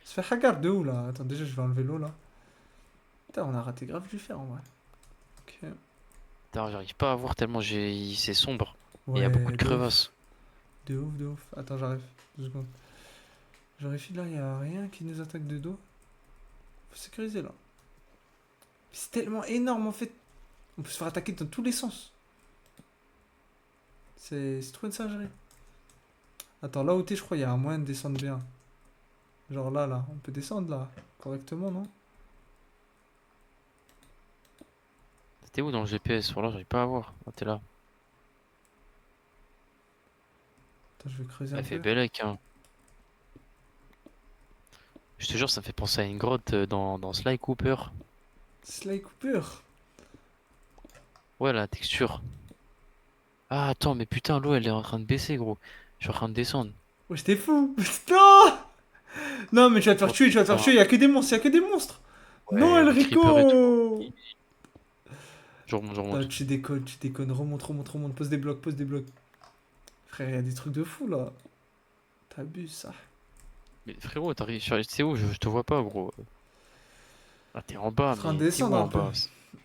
On se fait hagar de où, là? Attends, déjà, je vais enlever l'eau, là. Putain, on a raté grave du fer, en vrai. Ok.
Putain, j'arrive pas à voir tellement c'est sombre. Et il y a beaucoup
Ouais,
de
de ouf.
crevasses.
De ouf, de ouf. Attends, j'arrive. 2 secondes. Je vérifie là, il y a rien qui nous attaque de dos. Faut sécuriser là. C'est tellement énorme en fait. On peut se faire attaquer dans tous les sens. C'est trop une singerie. Attends, là où t'es, je crois, il y a un moyen de descendre bien. Genre là, là. On peut descendre là. Correctement, non?
T'es où dans le GPS? Voilà, j'arrive pas à voir. Ah, t'es là.
Attends, je vais creuser un
Elle fait
peu.
Belek, hein. Je te jure, ça me fait penser à une grotte dans Sly Cooper.
Sly Cooper.
Ouais, la texture. Ah, attends, mais putain, l'eau, elle est en train de baisser, gros. Je suis en train de descendre.
Ouais, j'étais fou. Non! Non, mais tu vas te faire
Oh
tuer, tu vas te faire
putain.
tuer. Il y a que des monstres, il y a que des monstres. Non,
Ouais, les creepers et tout.
Enrico!
Je remonte, je
Putain,
remonte.
tu déconnes, tu déconnes. Remonte, remonte, remonte. Pose des blocs, pose des blocs. Frère, il y a des trucs de fou là. T'abuses, ça.
Mais frérot, t'arrives sur. C'est où? Je te vois pas, gros. Ah, t'es en
Je
bas,
suis en train de
mais t'es où
descendre un
en
peu.
bas?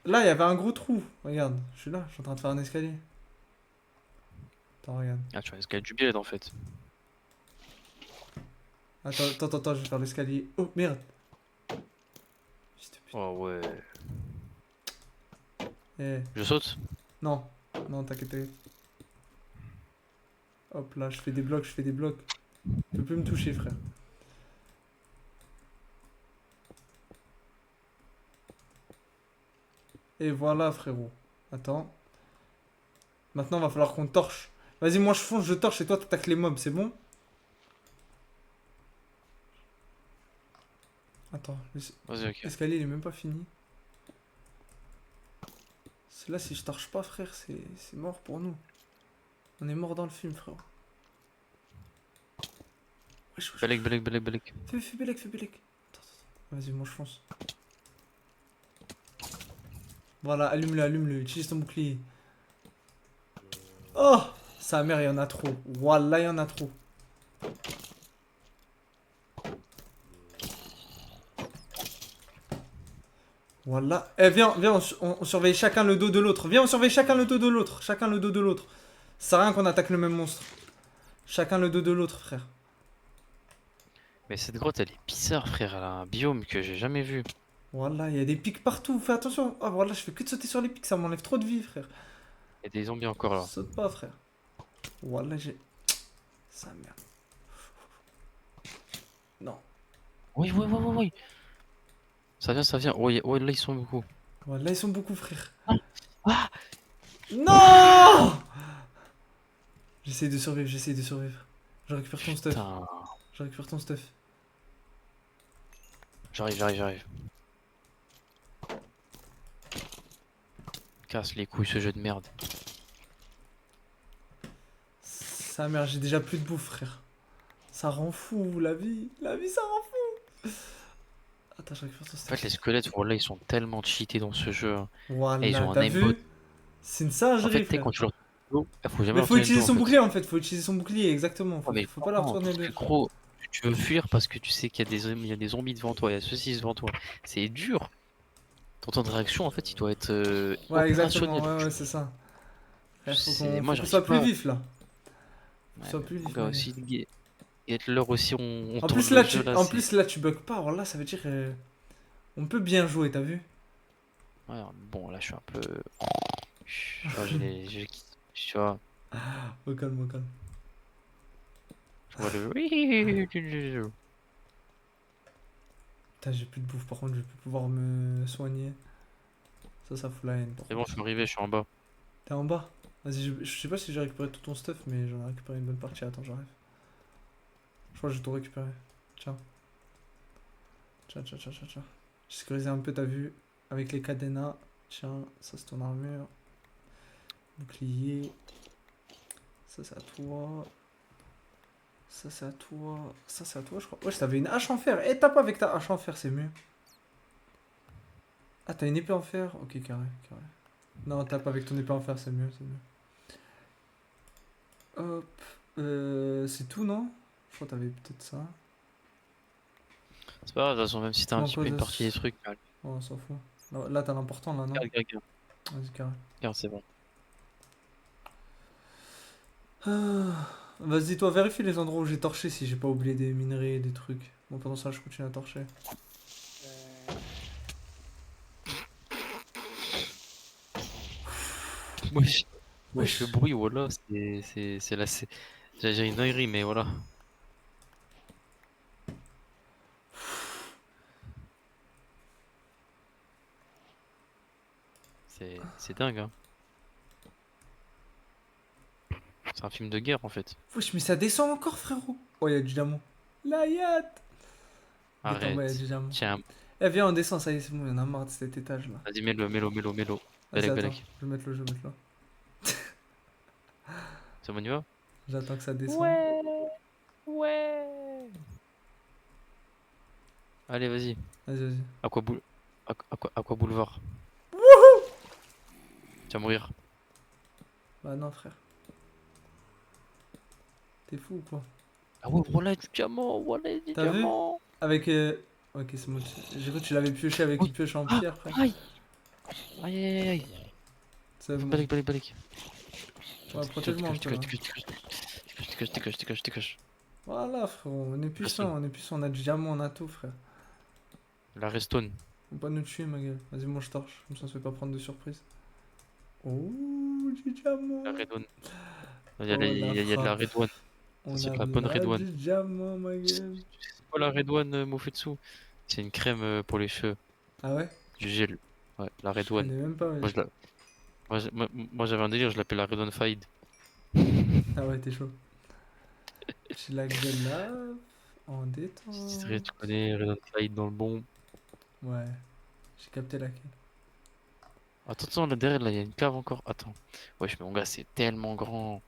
Là, il y avait un gros trou. Regarde, je suis là, je suis en train de faire un escalier. Attends, regarde.
Ah, tu vas escalader du biais en fait.
Attends, attends, attends, attends, je vais faire l'escalier. Oh, merde. Fils de pute.
Oh ouais.
Eh,
Je saute?
non. Non, t'inquiète, t'inquiète. Hop là, je fais des blocs, je fais des blocs. Tu peux plus me toucher, frère. Et voilà, frérot. Attends. Maintenant, va falloir qu'on torche. Vas-y, moi je fonce, je torche et toi t'attaques les mobs, c'est bon? Attends,
Vas-y, ok.
l'escalier il est même pas fini. Là, si je torche pas, frère, c'est mort pour nous. On est mort dans le film, frère. Wesh, wesh,
Belek,
wesh.
belek, belek, belek.
Fais Bélec, fais Bélec. Attends, attends. Vas-y, moi je fonce. Voilà, allume-le, allume-le. Utilise ton bouclier. Oh! Sa mère, il y en a trop. Wallah, il y en a trop. Voilà. Eh, viens, viens, on surveille chacun le dos de l'autre. Viens, on surveille chacun le dos de l'autre. Chacun le dos de l'autre. Ça sert à rien qu'on attaque le même monstre. Chacun le dos de l'autre, frère.
Mais cette grotte, elle est bizarre, frère. Elle a un biome que j'ai jamais vu.
Voilà, il y a des pics partout. Fais attention. Ah, voilà, je fais que de sauter sur les pics. Ça m'enlève trop de vie, frère.
Il y a des zombies encore là.
Saute pas, frère. Voilà, j'ai. Sa mère. Non.
Oui, oui, oui, oui, oui. Ça vient, ça vient. Ouais, ouais, là, ils sont beaucoup.
Voilà, ils sont beaucoup, frère.
Ah!
Non! J'essaie de survivre, j'essaie de survivre. Je récupère ton stuff.
Putain.
Je récupère ton stuff.
J'arrive, j'arrive, j'arrive. Casse les couilles, ce jeu de merde.
Sa mère, j'ai déjà plus de bouffe, frère. Ça rend fou, la vie. La vie, ça rend fou. Attends, je récupère ton
En fait,
stuff.
les squelettes, voilà, ils sont tellement cheatés dans ce jeu, hein. Et ils
Voilà,
ont un
t'as
aimbot.
vu? C'est une
En fait,
singerie,
tu sais,
frère.
quand tu leur tournes le dos, faut jamais
Mais
leur
faut
tourner le
utiliser
dos, en
son
fait.
bouclier, en fait. Faut utiliser son bouclier, exactement.
Ouais, mais
Faut pas leur
non,
tourner
parce
le
que
dos.
gros, tu veux fuir parce que tu sais qu'il y a il y a des zombies devant toi, il y a ceci devant toi. C'est dur. Ton temps de réaction, en fait, il doit être
Ouais, exactement.
opérationnel.
Ouais, ouais, c'est ça. Frère,
Moi,
faut qu'on
j'arrive
soit plus
pas.
vif, là. Faut qu'on
Ouais,
soit
mais
plus
mon
vif,
gars
ma gueule.
aussi, et être l'heure aussi, on
En
tourne
plus,
le
là,
jeu là,
en
c'est.
plus, là, tu bugs pas. Alors là, ça veut dire. On peut bien jouer, t'as vu?
Ouais, bon, là, je suis un peu. Tu vois, tu vois,
Au calme, au calme.
je vois le.
Putain, j'ai plus de bouffe. Par contre, je vais plus pouvoir me soigner. Ça fout la haine, par
C'est bon,
contre.
je suis arrivé, je suis en bas.
T'es en bas? Vas-y, je sais pas si j'ai récupéré tout ton stuff, mais j'en ai récupéré une bonne partie. Attends, j'arrive. Je crois que j'ai tout récupéré. Tiens. Tiens, tiens, tiens, tiens, tiens. J'ai sécurisé un peu ta vue avec les cadenas. Tiens, ça c'est ton armure. Bouclier. Ça c'est à toi. Ça c'est à toi. Ça c'est à toi, je crois. Wesh, t'avais une hache en fer. Eh, tape avec ta hache en fer, c'est mieux. Ah, t'as une épée en fer? Ok, carré, carré. Non, tape avec ton épée en fer, c'est mieux, c'est mieux. Hop. C'est tout, non? Je crois que t'avais peut-être ça.
C'est pas grave, de toute façon, même si t'as un
Comment
petit peu
cause
une partie des trucs. Regarde,
Oh, on s'en fout. Là, t'as l'important, là, non?
regarde, regarde,
Vas-y, carré.
regarde, c'est bon.
Ah, vas-y, toi, vérifie les endroits où j'ai torché si j'ai pas oublié des minerais et des trucs. Bon, pendant ça, je continue à torcher.
Wesh, wesh, le
Wesh.
bruit, voilà, c'est la. J'allais dire une dinguerie, mais voilà. C'est dingue, hein. C'est un film de guerre, en fait.
Wesh, mais ça descend encore, frérot. Oh, y'a du diamant. Là, yacht. Guette en bas, y'a
Arrête.
du diamant.
Tiens,
Eh, viens, on descend, ça y est, c'est bon, y'en a marre de cet étage-là.
vas-y, mets-le, mets-le, mets-le, mets-le.
Vas-y,
Belek,
attends,
belek.
je vais mettre le jeu, je vais mettre là.
C'est bon, on y va?
J'attends que ça descende.
Ouais, ouais. Allez, vas-y.
Vas-y, vas-y.
Aqua Boulevard. Tu vas mourir.
Bah, non, frère. T'es fou ou quoi?
Ah ouais, voilà du diamant, voilà du
T'as vu?
diamant.
Avec. Ok, c'est bon. J'ai cru que tu l'avais pioché avec
Oui.
une pioche en
Ah,
pierre, frère.
aïe, aïe, aïe, aïe, aïe.
C'est bon.
Balek, balek, balek.
Ouais, protège-moi un peu là.
Décoche.
Voilà, frérot, on est puissant, on a du diamant, on a tout, frère.
La restone.
Faut pas nous tuer, ma gueule. Vas-y, mange torche, comme ça on se fait pas prendre de surprise. Oh, du diamant.
La redone. Il
Oh, la
y a de la
frappe.
redouane.
On
C'est
a
de la bonne
là
redouane.
du diamant, ma
C'est
gueule.
quoi la redouane, Mofetsu? C'est une crème pour les cheveux.
Ah ouais?
Du gel. Ouais, la
Je
redouane.
connais même pas,
Moi,
wesh.
je la... moi, j'avais un délire, je l'appelle la redouane Faïd.
Ah ouais, t'es chaud. Petit lac de lave, en
Si tu
détente.
connais redouane Faïd dans le bon.
Ouais, j'ai capté laquelle.
Attends, attends, là derrière, là, il y a une cave encore. Attends. Wesh, mais mon gars, c'est tellement grand.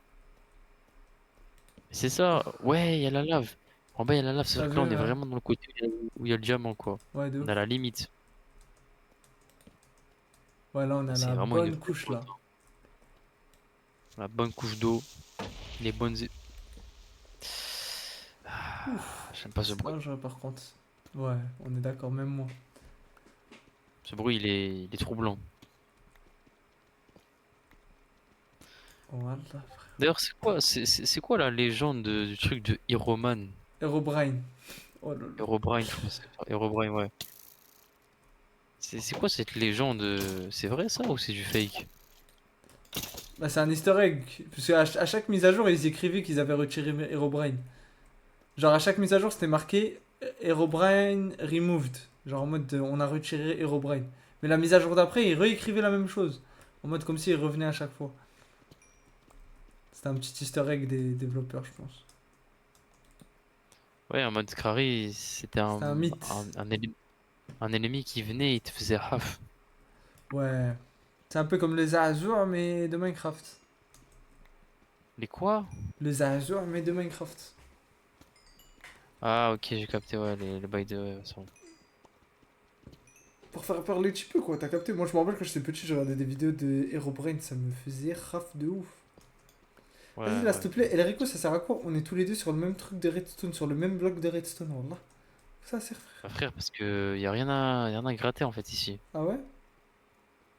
C'est ça, ouais, il y a la lave. En bas, il y a la lave,
T'as
c'est-à-dire que
vu,
là, on est
ouais?
vraiment dans le côté où il y a le diamant, quoi.
Ouais, de
On
ouf.
est à la limite.
Ouais, là, on a
C'est
la
vraiment une
bonne
vraie
couche,
grotte,
là.
hein. La bonne couche d'eau, les bonnes.
Ouf,
J'aime pas ce
c'est
bruit.
dangereux, par contre. Ouais, on est d'accord, même moi.
Ce bruit, il est troublant.
Voilà.
D'ailleurs, c'est quoi la légende du truc de Heroman?
Herobrine. Oh là là.
Herobrine, je crois. Herobrine, ouais. C'est quoi cette légende? C'est vrai ça ou c'est du fake?
Bah, c'est un easter egg. Parce qu'à chaque mise à jour, ils écrivaient qu'ils avaient retiré Herobrine. Genre, à chaque mise à jour, c'était marqué Herobrine removed. Genre, en mode on a retiré Herobrine. Mais la mise à jour d'après, ils réécrivaient la même chose. En mode comme s'il revenait à chaque fois. C'était un petit easter egg des développeurs, je pense.
Ouais, en mode Scary, c'était
C'était un mythe.
un ennemi qui venait et te faisait haf.
Ouais. C'est un peu comme les Azure, mais de Minecraft.
Les quoi?
Les Azure, mais de Minecraft.
Ah, ok, j'ai capté, ouais, les bails de. Ouais, c'est bon.
Pour faire parler un petit peu, quoi, t'as capté? Moi, je me rappelle quand j'étais petit, je regardais des vidéos de Herobrine, ça me faisait raf de ouf. Vas-y,
Ouais,
là, s'il te
ouais.
plaît, Elrico, ça sert à quoi? On est tous les deux sur le même truc de redstone, sur le même bloc de redstone, wallah. Ça sert, frère.
Bah, frère, parce que y a rien à gratter en fait ici.
Ah ouais?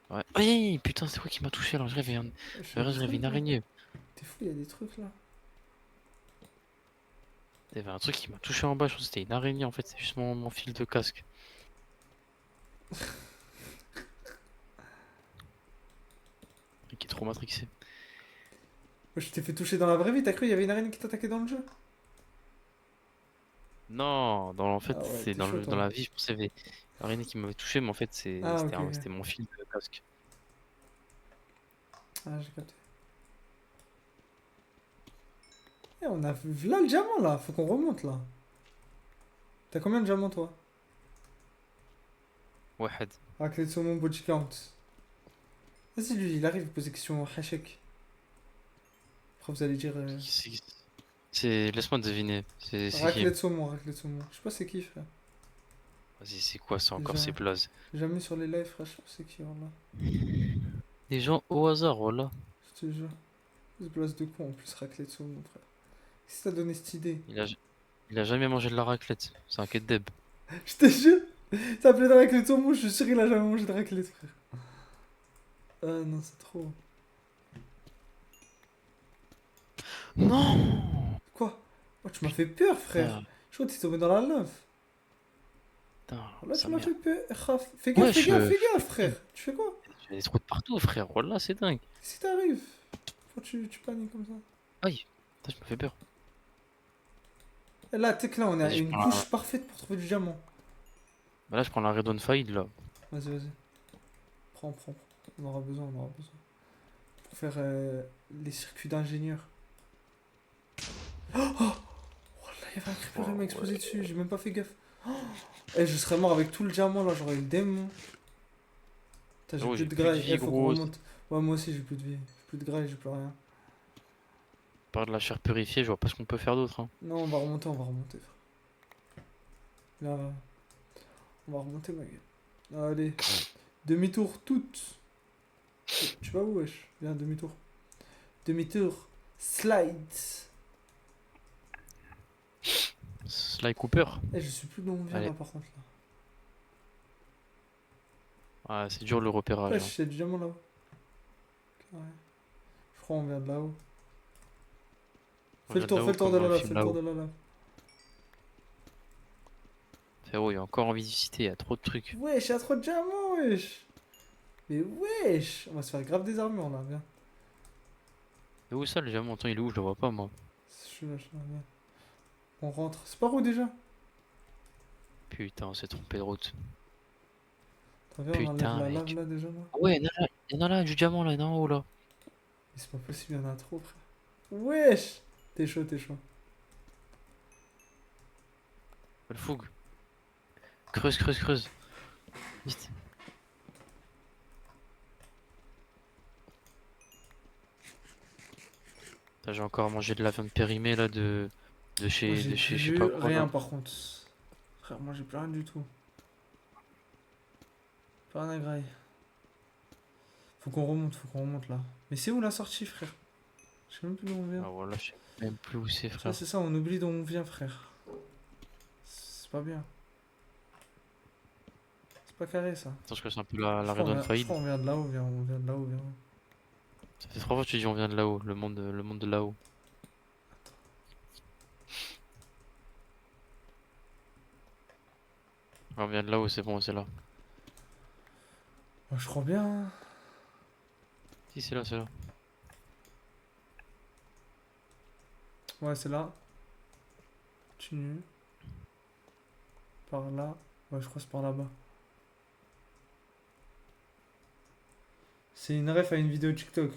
Ouais. Aïe, putain, c'est quoi qui m'a touché là?
Il y a des
Je rêvais une
trucs, là.
araignée.
T'es fou, il y a des trucs, là.
Il y avait un truc qui m'a touché en bas, je pense que c'était une araignée en fait, c'est juste mon fil de casque. Qui est trop matrixé.
Moi, je t'ai fait toucher dans la vraie vie, t'as cru qu'il y avait une araignée qui t'attaquait dans le jeu?
Non, en
Ah
fait,
ouais,
c'est
t'es chaud,
dans
toi.
la vie, je pensais qu'il y avait une araignée qui m'avait touché, mais en fait,
Ah, ok, ok.
c'était mon fil de casque.
Ah, j'ai capté. Eh, on a vu là le diamant là, faut qu'on remonte là. T'as combien de diamants toi?
واحد.
Raclette de saumon body count. Vas-y lui, il arrive, il pose des questions hachek. Après vous allez dire
Laisse-moi deviner. C'est qui?
raclette de saumon, raclette de saumon. Je sais pas c'est qui frère.
Vas-y, c'est quoi ça encore
Déjà,
ces blazes?
jamais sur les lives frère, je sais pas c'est qui voilà.
Des gens au hasard, voilà.
Je te jure. Ce blase de con en plus raclette de saumon frère. Qu'est-ce qui t'a donné cette idée?
Il a jamais mangé de la raclette. C'est un deb.
Je te jure. Ça s'appelait de la raclette de saumon, je suis sûr qu'il a jamais mangé de raclette frère. Ah non c'est trop.
Non!
Quoi? Oh tu m'as fait peur frère.
Putain,
Je crois que t'es tombé dans la lave.
putain,
Là tu
sa
m'as
mère.
fait peur. Khaf. Fais gaffe, fais
Wesh,
gaffe, fais gaffe frère. Tu fais quoi?
j'ai des trous de partout, frère. Voilà, c'est dingue.
Qu'est-ce qui t'arrive? Pourquoi tu paniques comme ça?
Aïe, putain, je me fais peur.
Et là, tu sais que là, on est à
Vas-y, je
une
prends
couche parfaite pour trouver du diamant.
Bah là, je prends la Redon Fide là.
Vas-y, vas-y. Prends, prends, prends. On aura besoin, on aura besoin. Pour faire les circuits d'ingénieur. Oh, oh là, il y avait un creeper, il m'a explosé dessus, j'ai même pas fait gaffe. Oh, et je serais mort avec tout le diamant là, j'aurais eu le démon. Putain, j'ai
Oh,
plus
j'ai
de
plus de
graille,
vie,
faut qu'on
gros.
remonte. Ouais, moi aussi j'ai plus de vie. J'ai plus de graille, j'ai plus rien.
Par de la chair purifiée, je vois pas ce qu'on peut faire d'autre. Hein.
Non, on va remonter, frère. Là, on va remonter, ma gueule. Allez, demi-tour, toutes. Tu vas où, wesh? Viens, demi-tour. Demi-tour. Slide.
Sly Cooper.
Eh, je sais plus d'où on vient
Allez.
là, par contre. Là.
Ah, c'est dur le repérage.
Ouais,
Hein.
il y a du diamant là-haut. Ouais. Je crois qu'on vient de là-haut.
On
Fais
vient
le tour,
là-haut
fais le tour
comme
de
dans
la
le
lave,
film
fais le tour
là-haut.
de la lave.
Frérot, il y a encore envie de visiter, il y a trop de trucs.
Wesh, il y a trop de diamants, wesh. Mais wesh. On va se faire grave des armures là, viens.
Et où ça le diamant? Attends, il est où? Je le vois pas moi.
Je suis là, viens. On rentre. C'est par où déjà?
Putain, on s'est trompé de route.
Attends, viens, on enlève
Putain,
la lave
mec.
là déjà là.
Ah ouais, il y en a là, du diamant là, il y en a en haut là.
Mais c'est pas possible, il y en a trop, frère. Wesh. T'es chaud, t'es chaud.
Le fougue. Creuse, creuse, creuse. Vite. Putain, j'ai encore mangé de la viande périmée là de
Moi
chez
j'ai
je sais
plus
pas quoi
rien
là.
par contre. Frère, moi j'ai plus rien du tout. Plus rien à graille. Faut qu'on remonte là. Mais c'est où la sortie, frère? Je sais même plus d'où on vient.
Ah voilà, je sais même plus où c'est
Ça,
frère.
c'est ça, on oublie d'où on vient, frère. C'est pas bien. C'est pas carré ça.
Attends, je casse un peu la
Je crois
Redon
je
Fide.
crois on vient de là-haut, on vient de là-haut, viens.
Ça fait 3 fois que tu dis on vient de là-haut, le monde de là-haut. On vient de là-haut, c'est bon, c'est là.
Ouais, je crois bien. Hein.
Si, c'est là, c'est là.
Ouais, c'est là. Continue. Par là. Ouais, je crois que c'est par là-bas. C'est une ref à une vidéo TikTok.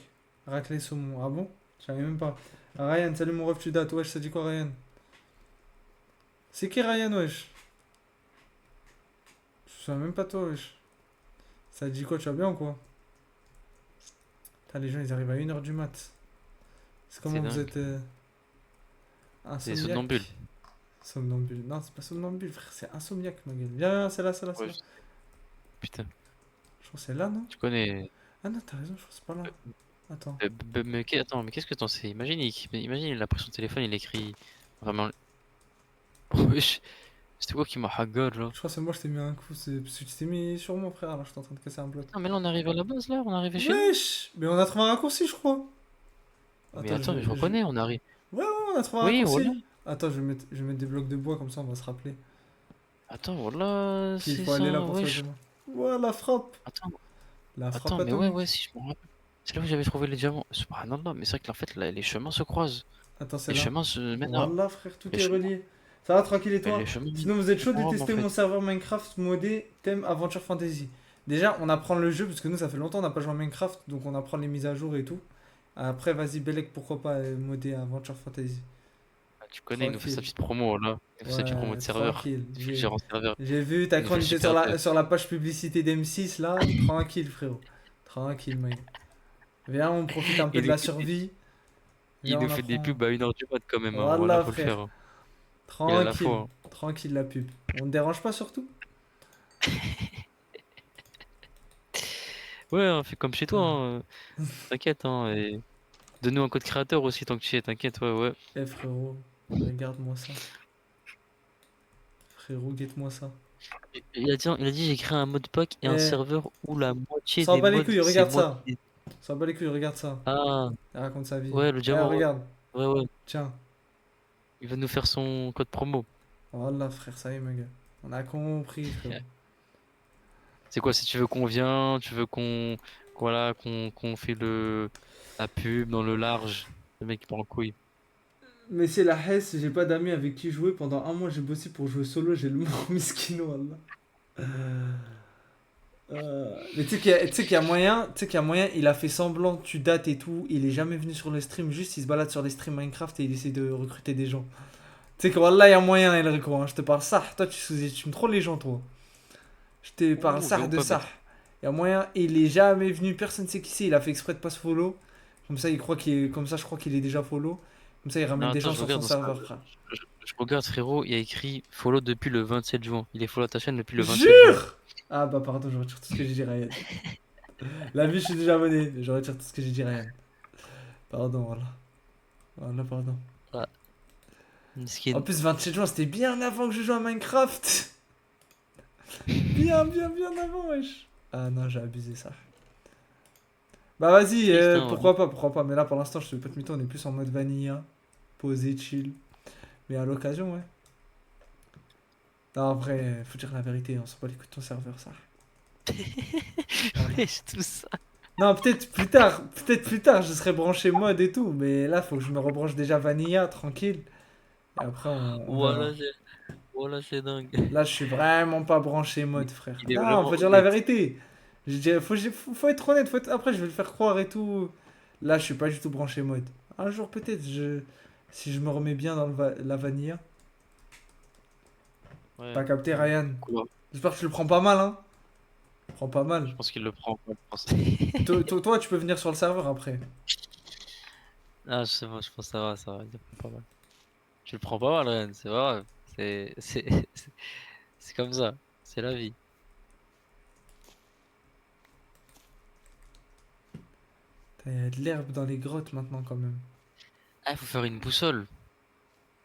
Raclée saumon. Ah bon? Je savais même pas. Ah, Ryan, salut mon ref, tu dates. Wesh, ça dit quoi, Ryan? C'est qui Ryan, wesh? Je sais même pas toi, wesh. Ça dit quoi, tu vas bien ou quoi? Putain, les gens, ils arrivent à 1h du mat. C'est comment vous
dingue.
êtes
C'est
insomniaque?
somnambule.
Somnambule. Non, c'est pas somnambule, frère, c'est insomniaque, ma gueule. Viens, viens, c'est là, c'est là, c'est
Ouais,
là.
putain,
Je crois que c'est là, non?
tu connais.
Ah non, t'as raison, je crois que c'est pas là. Attends.
Attends, mais qu'est-ce que t'en sais? Imagine, il a pris son téléphone, il écrit vraiment. Wesh, c'était quoi qui m'a haggard là?
Je crois que c'est moi, je t'ai mis un coup. C'est parce que tu t'es mis sur moi, frère, alors je suis en train de casser un bloc.
Non, mais là on arrive à la base là, on arrive chez nous.
Wesh! Mais on a trouvé un raccourci, je crois.
Mais attends, mais je reconnais, on arrive.
Ouais, ouais, on a trouvé un
Oui,
raccourci.
voilà.
Attends, je vais mettre des blocs de bois, comme ça on va se rappeler.
Attends, voilà,
Puis il
c'est
faut aller
ça,
là pour ça,
wesh.
demain. Ouais, la frappe!
Attends,
La frappe
attends, mais ouais,
atomique.
ouais, si je me rappelle. C'est là où j'avais trouvé les diamants. Subhanallah, mais c'est vrai que en fait, là, les chemins se croisent.
Attends, c'est
Les
là.
chemins se mènent à.
Voilà, frère, tout
Les
est
chemins,
relié. Ça va, tranquille, et
mais
toi?
les chemins
Sinon, vous êtes chaud de
en
tester mon
fait.
serveur Minecraft modé thème Aventure Fantasy. Déjà, on apprend le jeu, parce que nous, ça fait longtemps qu'on n'a pas joué à Minecraft, donc on apprend les mises à jour et tout. Après, vas-y, Belek, pourquoi pas modé Aventure Fantasy.
Tu connais, il nous fait sa
Tranquille.
petite promo là. Il nous fait sa petite promo
Ouais,
de serveur.
tranquille.
Il fait le gérant serveur.
J'ai vu ta
Il nous fait le
chronique
super dev.
sur la page publicité d'M6 là. Tranquille, frérot. Tranquille, mec. Viens, on profite un peu
Il
de
nous
la
fait,
survie.
il
Viens,
nous
on
fait des
apprend.
pubs à 1h du mat quand même, hein. Voilà,
Voilà,
faut le
frère.
faire, hein. Il a la
Tranquille.
foi, hein.
Tranquille, la pub. On te dérange pas surtout?
Ouais, on fait comme chez toi, hein. T'inquiète, hein. Et donne-nous un code créateur aussi tant que tu y es, t'inquiète, ouais, ouais.
Eh frérot, regarde-moi ça. Frérot, guette-moi ça.
Il a dit j'ai créé un mode pack et un
Eh,
serveur où la moitié
s'en
des
bat les
mods
couilles,
c'est
regarde
moi
ça.
qui.
S'en bat les couilles, regarde ça.
Ah,
Il raconte sa vie.
ouais, le
Eh,
diamant, ouais.
regarde.
Ouais, ouais.
Tiens.
Il va nous faire son code promo.
Voilà, frère, ça y est, mon gars. On a compris, frérot.
C'est quoi, si tu veux qu'on vient, tu veux voilà, qu'on fait la pub dans le large. Le mec il part en couille.
Mais c'est la Hesse, j'ai pas d'amis avec qui jouer. Pendant un mois, j'ai bossé pour jouer solo, j'ai le mort miskino, Allah. Mais tu sais qu'il y a moyen, tu sais qu'il y a moyen, il a fait semblant, tu dates et tout, il est jamais venu sur le stream, juste il se balade sur les streams Minecraft et il essaie de recruter des gens. Tu sais que Wallah, il y a moyen, Elrico, hein, je te parle ça, toi tu sous-estimes trop les gens, toi. Je te parle
Ouh,
ça
vraiment
de
pas
ça.
bête.
Il y a moyen, il est jamais venu, personne sait qui c'est, il a fait exprès de pas se follow. Comme ça, il croit qu'il est, comme ça, je crois qu'il est déjà follow. Comme ça, il ramène
Non,
des
attends,
gens
je
sur son
regarde dans sa-
serveur, frère.
je regarde, frérot, il y a écrit follow depuis le 27 juin. Il est follow ta chaîne depuis le 27 juin.
Jure! Ah bah pardon, je retire tout ce que j'ai dit, Ryan. La vie, je suis déjà abonné, mais je retire tout ce que j'ai dit, Ryan. Pardon, voilà. Voilà, pardon.
Ah,
En
Miskin.
plus, 27 juin, c'était bien avant que je joue à Minecraft. Bien, bien, bien avant, wesh. Ah non, j'ai abusé ça. Bah vas-y,
Triste, hein, voilà.
pourquoi pas. Mais là, pour l'instant, je te fais pas de mytho, on est plus en mode vanilla. Posé, chill. Mais à l'occasion, ouais. Non, en vrai, faut dire la vérité, on s'en bat les couilles de ton serveur, ça. Voilà.
Wesh, tout ça.
Non, peut-être plus tard, je serai branché mode et tout, mais là, faut que je me rebranche déjà Vanilla, tranquille. Et après, on verra.
Voilà, c'est dingue.
Là, je suis vraiment pas branché
Il,
mode, frère.
il est
Non,
vraiment
faut dire la
honnête.
vérité. Faut être honnête, après, je vais le faire croire et tout. Là, je suis pas du tout branché mode. Un jour, peut-être, si je me remets bien dans la Vanilla.
Ouais.
T'as capté, Ryan?
Quoi.
J'espère que tu le prends pas mal, hein. Prends pas mal.
Je pense qu'il le prend. Je pense.
Toi, tu peux venir sur le serveur après.
Ah, je sais pas, je pense que ça va, il le prend pas mal. Tu le prends pas mal, Ren, c'est vrai. C'est c'est comme ça. C'est la vie.
Il y a de l'herbe dans les grottes maintenant, quand même.
Ah, il faut faire une boussole. On va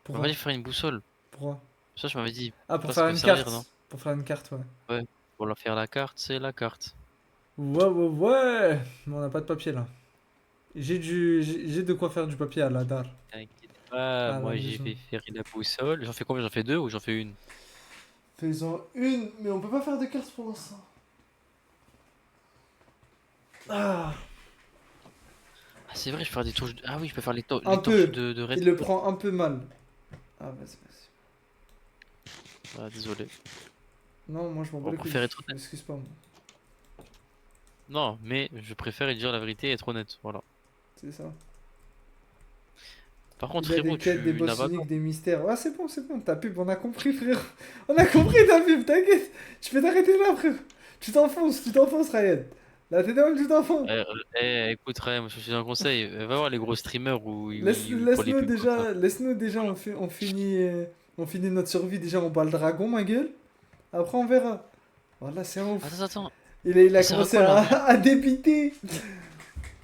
Pourquoi?
dire faire une boussole.
Pourquoi?
Ça, je m'avais dit.
Ah,
Ça,
pour
ça
faire
peut
une
servir, non?
carte. Pour faire une carte, ouais.
Ouais. Pour leur faire la carte, c'est la carte.
Ouais, ouais, ouais. Mais on n'a pas de papier là. J'ai de quoi faire du papier à la dalle.
T'inquiète pas,
À la
moi j'y
maison.
vais faire la boussole. J'en fais combien? J'en fais deux ou j'en fais une?
Faisons une, mais on peut pas faire de cartes pour l'instant. Ah,
Ah, c'est vrai, je peux faire des touches. Ah oui, je peux faire
un
les torches
peu.
de
Il le
redstone.
prend un peu mal. Ah, vas-y, vas-y.
Ah, désolé.
Non, moi je m'en bats
On
les couilles.
préfère être honnête.
M'excuse pas, moi.
Non, mais je préfère dire la vérité et être honnête. Voilà.
C'est ça.
Par contre,
Il a des
frérot,
quêtes, des
tu n'as
boss
pas.
uniques, des mystères. Ah, c'est bon, ta pub, on a compris, frère. On a compris ta pub, t'inquiète. Tu peux t'arrêter là, frère. Tu t'enfonces, Ryan. Là, t'es dingue, tu t'enfonces.
Écoute, Ray, moi, je te suis un conseil. Va voir les gros streamers pour les
Laisse-nous
pubs comme ça.
déjà, on finit notre survie déjà, on bat le dragon, ma gueule. Après, on verra. Voilà, c'est un ouf.
Attends.
Il a
Ça sert à
commencé
quoi là?
à débiter.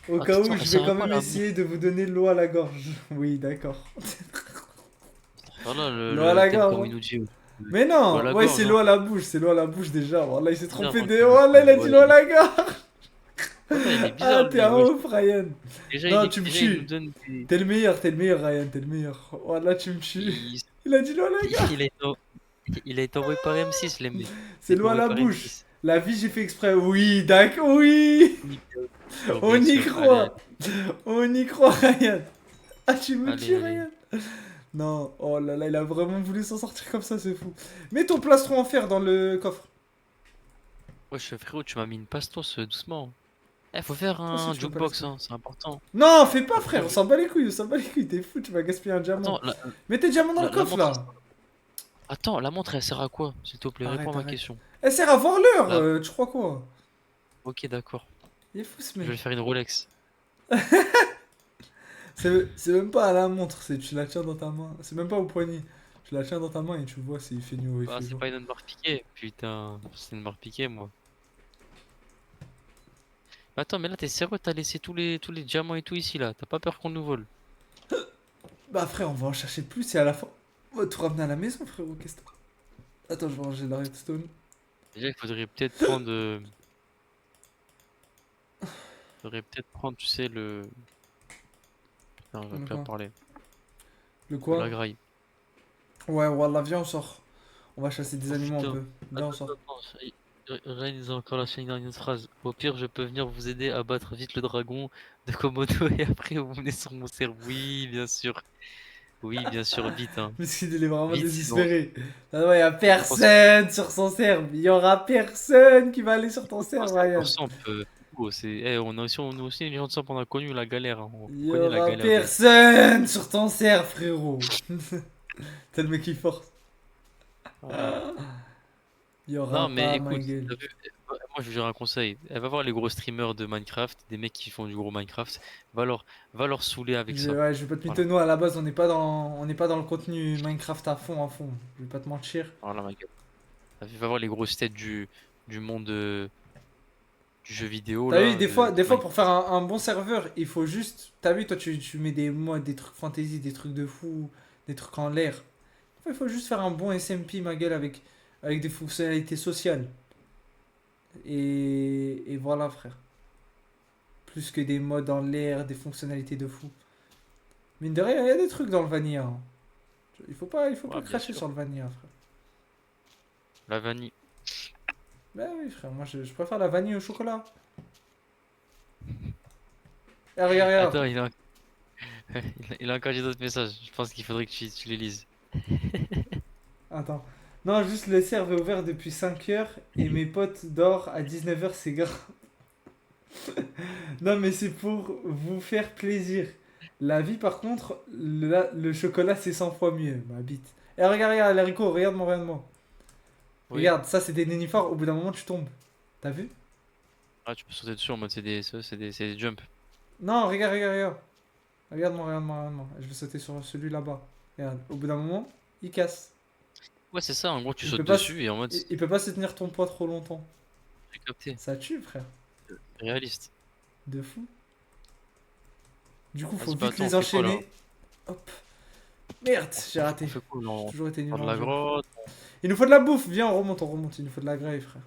Au cas où,
Attends, ça
je vais
sert à
quand
quoi
même
là?
essayer de vous donner l'eau à la gorge. Oui, d'accord.
Voilà
L'eau à
le
la
thème
gorge,
comme il
hein.
nous dit.
Mais
Ou à
non,
la
ouais,
gorge,
c'est
hein.
l'eau à la bouche, c'est l'eau à la bouche déjà. Voilà, il s'est
Bizarre,
trompé
moi,
de. Voilà, il a dit l'eau à la gorge.
Voilà, il est
Ah,
bizarre
t'es
lui,
un
wesh.
ouf, Ryan. Non, tu me
Déjà, il nous
tues.
donne des.
T'es le meilleur, Ryan, t'es le meilleur. Voilà, tu me tues.
Il,
Il a dit l'eau à la gorge.
il a été, il a été envoyé par M6, les mecs. Il
C'est
a été
l'eau à
envoyé
la
par
bouche.
M6.
La vie, j'ai fait exprès. Oui, d'accord, oui. On
Bien
y
sûr.
croit. On y croit, Ryan. Ah, tu me tues,
Allez.
Ryan. Non, oh là là, il a vraiment voulu s'en sortir comme ça, c'est fou. Mets ton plastron en fer dans le coffre.
Wesh, frérot, tu m'as mis une pastos doucement. Eh, faut faire
Comment ça,
un
tu veux pas
jukebox,
laisser?
hein, c'est important.
Non, fais pas,
Faut faire
frère,
un
on
ju-
s'en bat les couilles, on s'en bat les couilles, t'es fou, tu vas gaspiller un diamant.
Attends,
Mets tes diamants dans le
la
coffre
montre.
là.
Attends, la montre, elle sert à quoi? S'il te plaît, réponds
Arrête,
à ma
arrête.
question.
Elle sert à voir l'heure,
Là,
tu crois quoi?
ok, d'accord.
Il est fou ce
Je vais
mec.
faire une Rolex.
C'est même pas à la montre, c'est tu la tiens dans ta main. C'est même pas au poignet. Tu la tiens dans ta main et tu vois s'il fait nuit ou il
Ah,
fait
c'est
jour.
pas une marque piquée. Putain, c'est une marque piquée, moi. Attends, mais là, t'es sérieux? T'as laissé tous les diamants et tout ici, là. T'as pas peur qu'on nous vole?
Bah frère, on va en chercher plus et à la fin, on va tout ramener à la maison frérot, qu'est-ce que Attends, je vais ranger la redstone.
Déjà, il faudrait peut-être prendre. Faudrait peut-être prendre, tu sais, le. Putain, j'arrive
Le
plus à
quoi?
parler.
Le
De la
quoi?
graille.
Ouais, Wallah, viens, on sort. On va chasser des
Oh
animaux un
putain.
peu. Viens, on
Attends,
sort.
attends, Rain, ils ont encore lâché une dernière phrase. Au pire, je peux venir vous aider à battre vite le dragon de Komodo et après vous venez sur mon serveur. Oui, bien sûr. Oui, bien sûr, vite, hein.
Parce qu'il est vraiment
Vite, sinon.
désespéré. Ah ouais, y a
Parce
personne sur son serve. Il y aura personne qui va aller sur ton
que
serve,
c'est encore
Ryan.
simple. On a aussi, les gens de Samp, on a connu la galère, hein. On
Il y
connaît la
aura
galère de.
personne sur ton serve, frérot. T'as le mec qui force.
Voilà.
Il y aura
Non, mais
pas ma
écoute,
gueule.
t'as vu, moi je vais dire un conseil. Elle va voir les gros streamers de Minecraft, des mecs qui font du gros Minecraft. Va leur saouler avec ça.
Ouais, je vais pas te
Voilà.
mytho, à la base, on n'est pas dans le contenu Minecraft à fond, à fond. Je vais pas te mentir.
Voilà, ma gueule. T'as vu, va voir les grosses têtes du monde du jeu vidéo,
T'as vu,
là,
des
de
fois pour
Minecraft.
faire un bon serveur, il faut juste. T'as vu, toi, tu mets des mods, des trucs fantasy, des trucs de fou, des trucs en l'air. Des fois, il faut juste faire un bon SMP, ma gueule, avec des fonctionnalités sociales. Et voilà, frère. Plus que des mods en l'air, des fonctionnalités de fou. Mine de rien, il y a des trucs dans le vanilla, hein. Il faut pas
Ouais, bien
cracher
sûr.
sur le vanilla, frère.
La vanille.
Bah oui, frère, moi je préfère la vanille au chocolat. Eh, regarde, regarde.
Attends, il a encore dit d'autres messages. Je pense qu'il faudrait que tu les lises.
Attends. Non, juste le serve est ouvert depuis 5 heures et mes potes dorment à 19 heures, c'est grave. Non, mais c'est pour vous faire plaisir. La vie, par contre, le chocolat, c'est 100 fois mieux, ma bite. Eh, regarde, regarde, l'haricot, regarde-moi, regarde-moi.
Oui.
Regarde, ça, c'est des nénuphars, au bout d'un moment, tu tombes. T'as vu?
Ah, tu peux sauter dessus en mode c'est des jumps.
Non, regarde, regarde, regarde. Regarde-moi, regarde-moi, regarde-moi. Je vais sauter sur celui là-bas. Regarde, au bout d'un moment, il casse.
Ouais, c'est ça. En gros, tu
Il peut
sautes
pas,
dessus et en mode
il peut pas se tenir ton poids trop longtemps.
j'ai capté.
Ça tue, frère.
Réaliste.
De fou. Du coup, faut
Vas-y, bah
vite
attends, on
les
fait quoi là?
enchaîner. Hop. Merde, j'ai
On
raté.
fait quoi là?
J'ai
On
toujours été nul
prend de
en
la
jeu.
grotte.
Il nous faut de la bouffe. Viens, on remonte, on remonte. Il nous faut de la graille, frère.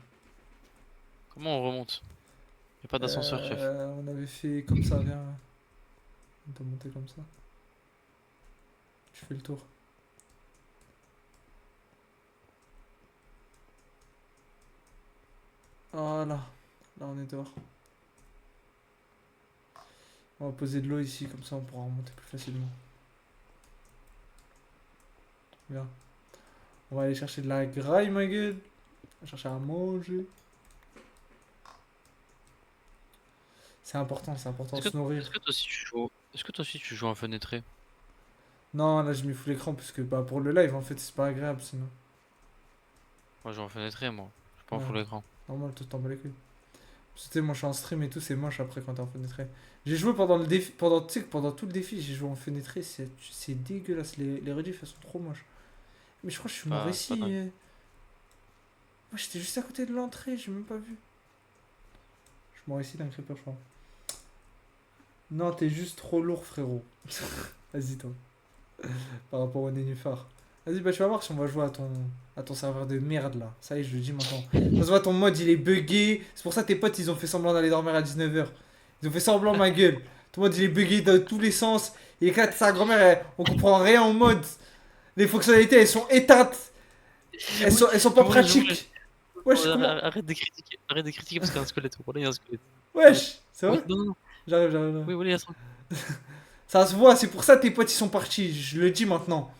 Comment on remonte? Y'a pas d'ascenseur, chef.
On avait fait comme ça, viens. On peut monter comme ça. Tu fais le tour. Voilà. Là, on est dehors. On va poser de l'eau ici, comme ça on pourra remonter plus facilement. Viens. On va aller chercher de la graille, ma gueule. On va chercher à manger. C'est important de
Est-ce
se
que,
nourrir.
est-ce que toi aussi tu joues, est-ce que toi aussi tu joues en fenêtré?
Non, là, je m'y fous l'écran, parce que bah, pour le live, en fait, c'est pas agréable sinon.
Moi, je joue en fenêtré, moi. Je suis pas en
Ouais,
full écran.
normal, toi, t'en bats les couilles. Parce que, tu sais, moi, je suis en stream et tout, c'est moche après quand t'es en fenêtré. J'ai joué pendant le défi, tu sais que pendant tout le défi, j'ai joué en fenêtré, c'est dégueulasse. Les rediffs, elles sont trop moches. Mais je crois que je suis mort
C'est pas
ici.
dingue.
Moi, j'étais juste à côté de l'entrée, j'ai même pas vu. Je suis mort ici d'un creeper, je crois. Non, t'es juste trop lourd, frérot. Vas-y, toi. Par rapport au nénuphar. Vas-y, bah tu vas voir si on va jouer à ton serveur de merde là. Ça y est, je le dis maintenant. Ça se voit, ton mode il est buggé. C'est pour ça que tes potes ils ont fait semblant d'aller dormir à 19 h. Ils ont fait semblant, ma gueule. Ton mode il est buggé dans tous les sens. Il éclate sa grand-mère, on comprend rien au mode. Les fonctionnalités elles sont éteintes. Elles sont pas
J'aimerais- j'aimerais-
pratiques. Wesh, comment.
Arrête de critiquer parce qu'il y a un squelette. Voilà, il y a un squelette.
Wesh, c'est
Oui,
vrai?
non, non, non.
J'arrive, j'arrive. J'arrive.
Oui, voilà, il y a ça.
Ça se voit, c'est pour ça que tes potes ils sont partis. Je le dis maintenant.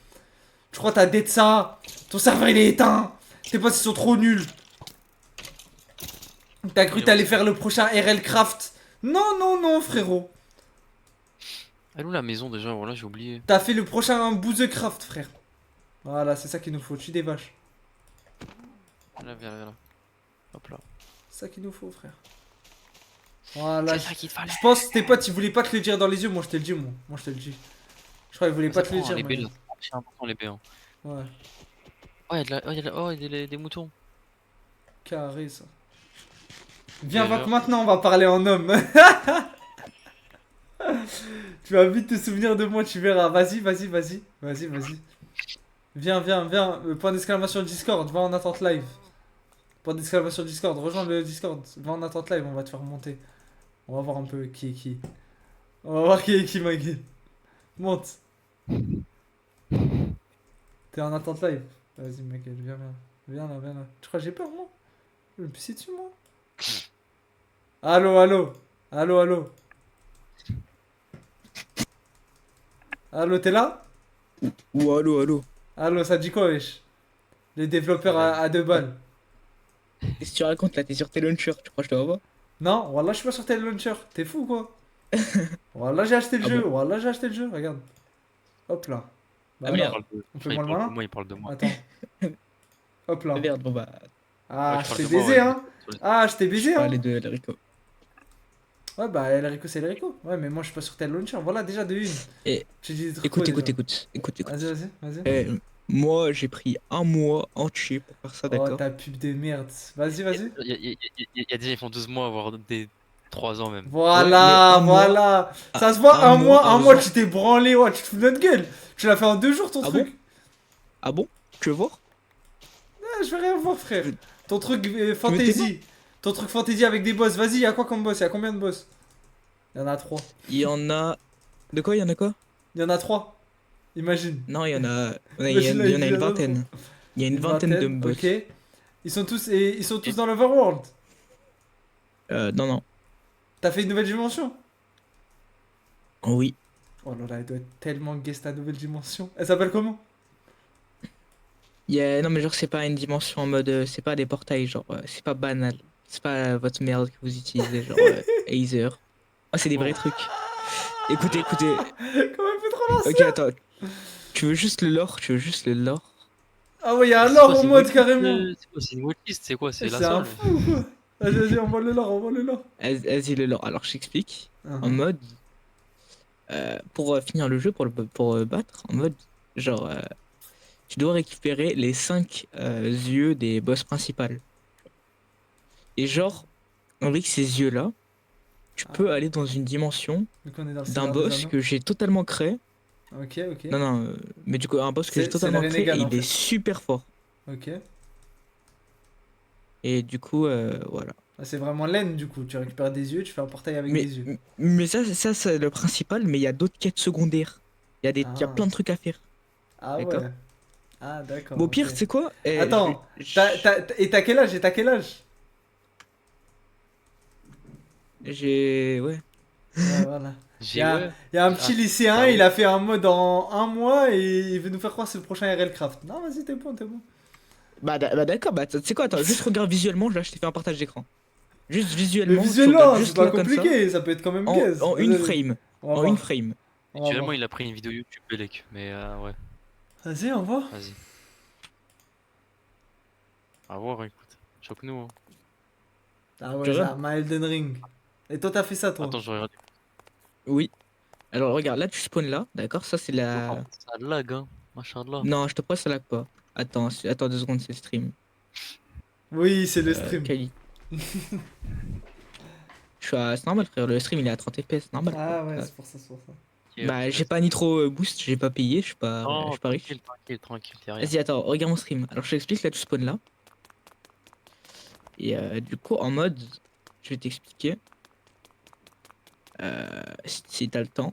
Je crois que t'as dead ça. Ton serveur il est éteint. Tes potes ils sont trop nuls. T'as cru que t'allais faire le prochain RL Craft Non, non, non, frérot.
Elle est où la maison déjà? Voilà, j'ai oublié.
T'as fait le prochain Boozecraft, frère. Voilà, c'est ça qu'il nous faut. Tue des vaches.
Là, viens là. Hop là.
C'est ça qu'il nous faut, frère. Voilà.
C'est ça qu'il te fallait.
Je pense que tes potes, ils voulaient pas te le dire dans les yeux. Moi, je te le dis, moi. Moi, je te le dis. Je crois qu'ils voulaient pas te le dire,
Les
mais...
baies là. C'est important les baies. Hein.
Ouais,
Oh, il y a des moutons.
carré, ça. Viens,
Déjà.
va que maintenant, on va parler en homme. Tu vas vite te souvenir de moi, tu verras. Vas-y, vas-y, vas-y. Vas-y, vas-y. Viens, viens, viens. Point d'exclamation Discord, va en attente live. Point d'exclamation Discord, rejoins le Discord. Va en attente live, on va te faire monter. On va voir un peu qui est qui. On va voir qui est qui, ma gueule. Monte. T'es en attente live. Vas-y, ma gueule, viens, viens. Viens là, viens là. Tu crois que j'ai peur, moi? Je vais me pisser dessus, moi. Allô, allô. Allô, allô. Allô, t'es là?
Ou allô, allô.
Allô, ça dit quoi, wesh? Les développeurs à 2 balles.
Qu'est-ce que tu racontes là? T'es sur tes launchers, tu crois que je te vois pas?
Non, voilà, je suis pas sur tel launcher. T'es fou, quoi? Voilà, j'ai acheté le
Ah
jeu.
bon
Voilà, j'ai acheté le jeu. Regarde. Hop là. Bah
Ah,
alors,
merde.
on fait moi le malin?
Moi, il parle de moi.
Attends. Hop là.
Ah, merde, bon bah,
Ah,
Ouais,
je
parle
t'ai
de moi,
baisé,
ouais.
hein? Ah, je t'ai
je
baisé, hein?
parlais de Rico.
Ouais, bah, Elrico, c'est Elrico. Ouais, mais moi, je suis pas sur tel launcher. Voilà, déjà de une.
Et
Tu dis des trucs
écoute,
quoi,
écoute,
déjà
écoute.
Vas-y, vas-y, vas-y.
Moi, j'ai pris un mois entier pour faire ça,
Oh,
d'accord?
ta pub de merde. Vas-y, vas-y.
Il y a des gens qui font 12 mois, voire des 3 ans même.
Voilà,
un mois.
voilà. Ça se voit, un
un
mois,
jour.
tu t'es branlé. Ouais, tu te fous de notre gueule. Tu l'as fait en 2 jours, ton
Ah
truc.
Ah bon? Tu veux voir?
Ah, je vais rien voir, frère.
Tu-
Ton truc
veux
fantasy. Ton truc fantasy avec des boss. Vas-y, y'a quoi comme boss? Y'a combien de boss? Y'en a 3.
Il y en a. De quoi? Il y en a quoi?
Y'en a 3. Imagine.
Non, il y en a.
Imagine, là,
Il y en a
il y
une
en a
vingtaine. Il y a une vingtaine de boss.
Ok. Ils sont tous dans l'Overworld.
Non, non.
T'as fait une nouvelle dimension?
Oui.
Oh là là, elle doit être tellement guest ta nouvelle dimension. Elle s'appelle comment?
Non, mais genre, c'est pas une dimension en mode. C'est pas des portails, genre. C'est pas banal. C'est pas votre merde que vous utilisez, genre. Aether. Ah, c'est des vrais trucs. Écoutez.
Comment elle peut trop lancer?
Ok, attends. Tu veux juste le lore?
Ah ouais, y'a un
C'est
lore
quoi,
en
c'est
mode
une
carrément.
C'est quoi? C'est une watchlist? C'est quoi? C'est la
C'est un
salle?
fou quoi. Vas-y, vas-y, envoie le lore, envoie le lore.
Vas-y, le lore. Alors, je t'explique. En
Uh-huh.
mode. Pour finir le jeu, pour battre, en mode. Genre. Tu dois récupérer les 5 yeux des boss principales. Et genre, avec ces yeux-là, tu peux aller dans une dimension
Donc on est dans le
d'un
Seigneur des
boss
Anneaux.
que j'ai totalement créé.
Ok, ok.
Non, non, mais du coup, un boss que
C'est
j'ai
le
totalement créé
Renégal,
et
en
il est
fait.
super fort.
Ok.
Et du coup, voilà.
Ah, c'est vraiment laine du coup. Tu récupères des yeux, tu fais un portail avec des yeux.
Mais ça c'est le principal, mais il y a d'autres quêtes secondaires. Il y a
Ah.
plein de trucs à faire.
Ah
D'accord.
ouais. Ah d'accord.
Bon, au pire,
ok.
tu sais quoi?
Attends, et t'as quel âge? Et t'as quel âge?
J'ai. Ouais.
Ouais, voilà.
J'ai
Y'a
ouais.
un petit
Ah,
lycéen,
ah ouais.
il a fait un mode en un mois et il veut nous faire croire que c'est le prochain RL Craft. Non, vas-y, t'es bon, t'es bon.
Bah d'accord, bah tu sais quoi? Attends, juste regarde visuellement, là, je t'ai fait un partage d'écran. Juste
Mais
visuellement, tu
visuellement,
regardes
c'est
juste
pas
là comme ça.
compliqué, ça peut être quand même
En,
gaze.
en
Vas-y,
une
vas-y.
frame.
On va
En
voir.
une frame.
On va
Actuellement,
voir.
il a pris une vidéo YouTube Belek, mais ouais,
Vas-y, on va.
vas-y. À voir, écoute. Choque-nous. Hein.
Ah
Tu
ouais, ça,
regardes?
ma Elden Ring. Et toi, t'as fait ça, toi?
Attends, je regarde.
Oui. Alors regarde, là tu spawns là, d'accord? Ça c'est
Oh,
la.
ça lag, hein. Machallah.
Non, je te prends ça lag pas. Attends 2 secondes, c'est le stream.
Oui, c'est le stream.
Quali. C'est normal frère, le stream il est à 30 FPS, normal.
Ah ouais, c'est pour ça, c'est pour ça.
Ok,
Bah
ok.
j'ai pas Nitro boost, j'ai pas payé, je suis pas
Non,
riche.
tranquille, t'es rien.
Vas-y attends, regarde mon stream. Alors je t'explique, là tu spawns là. Et du coup en mode, je vais t'expliquer. Si t'as le temps.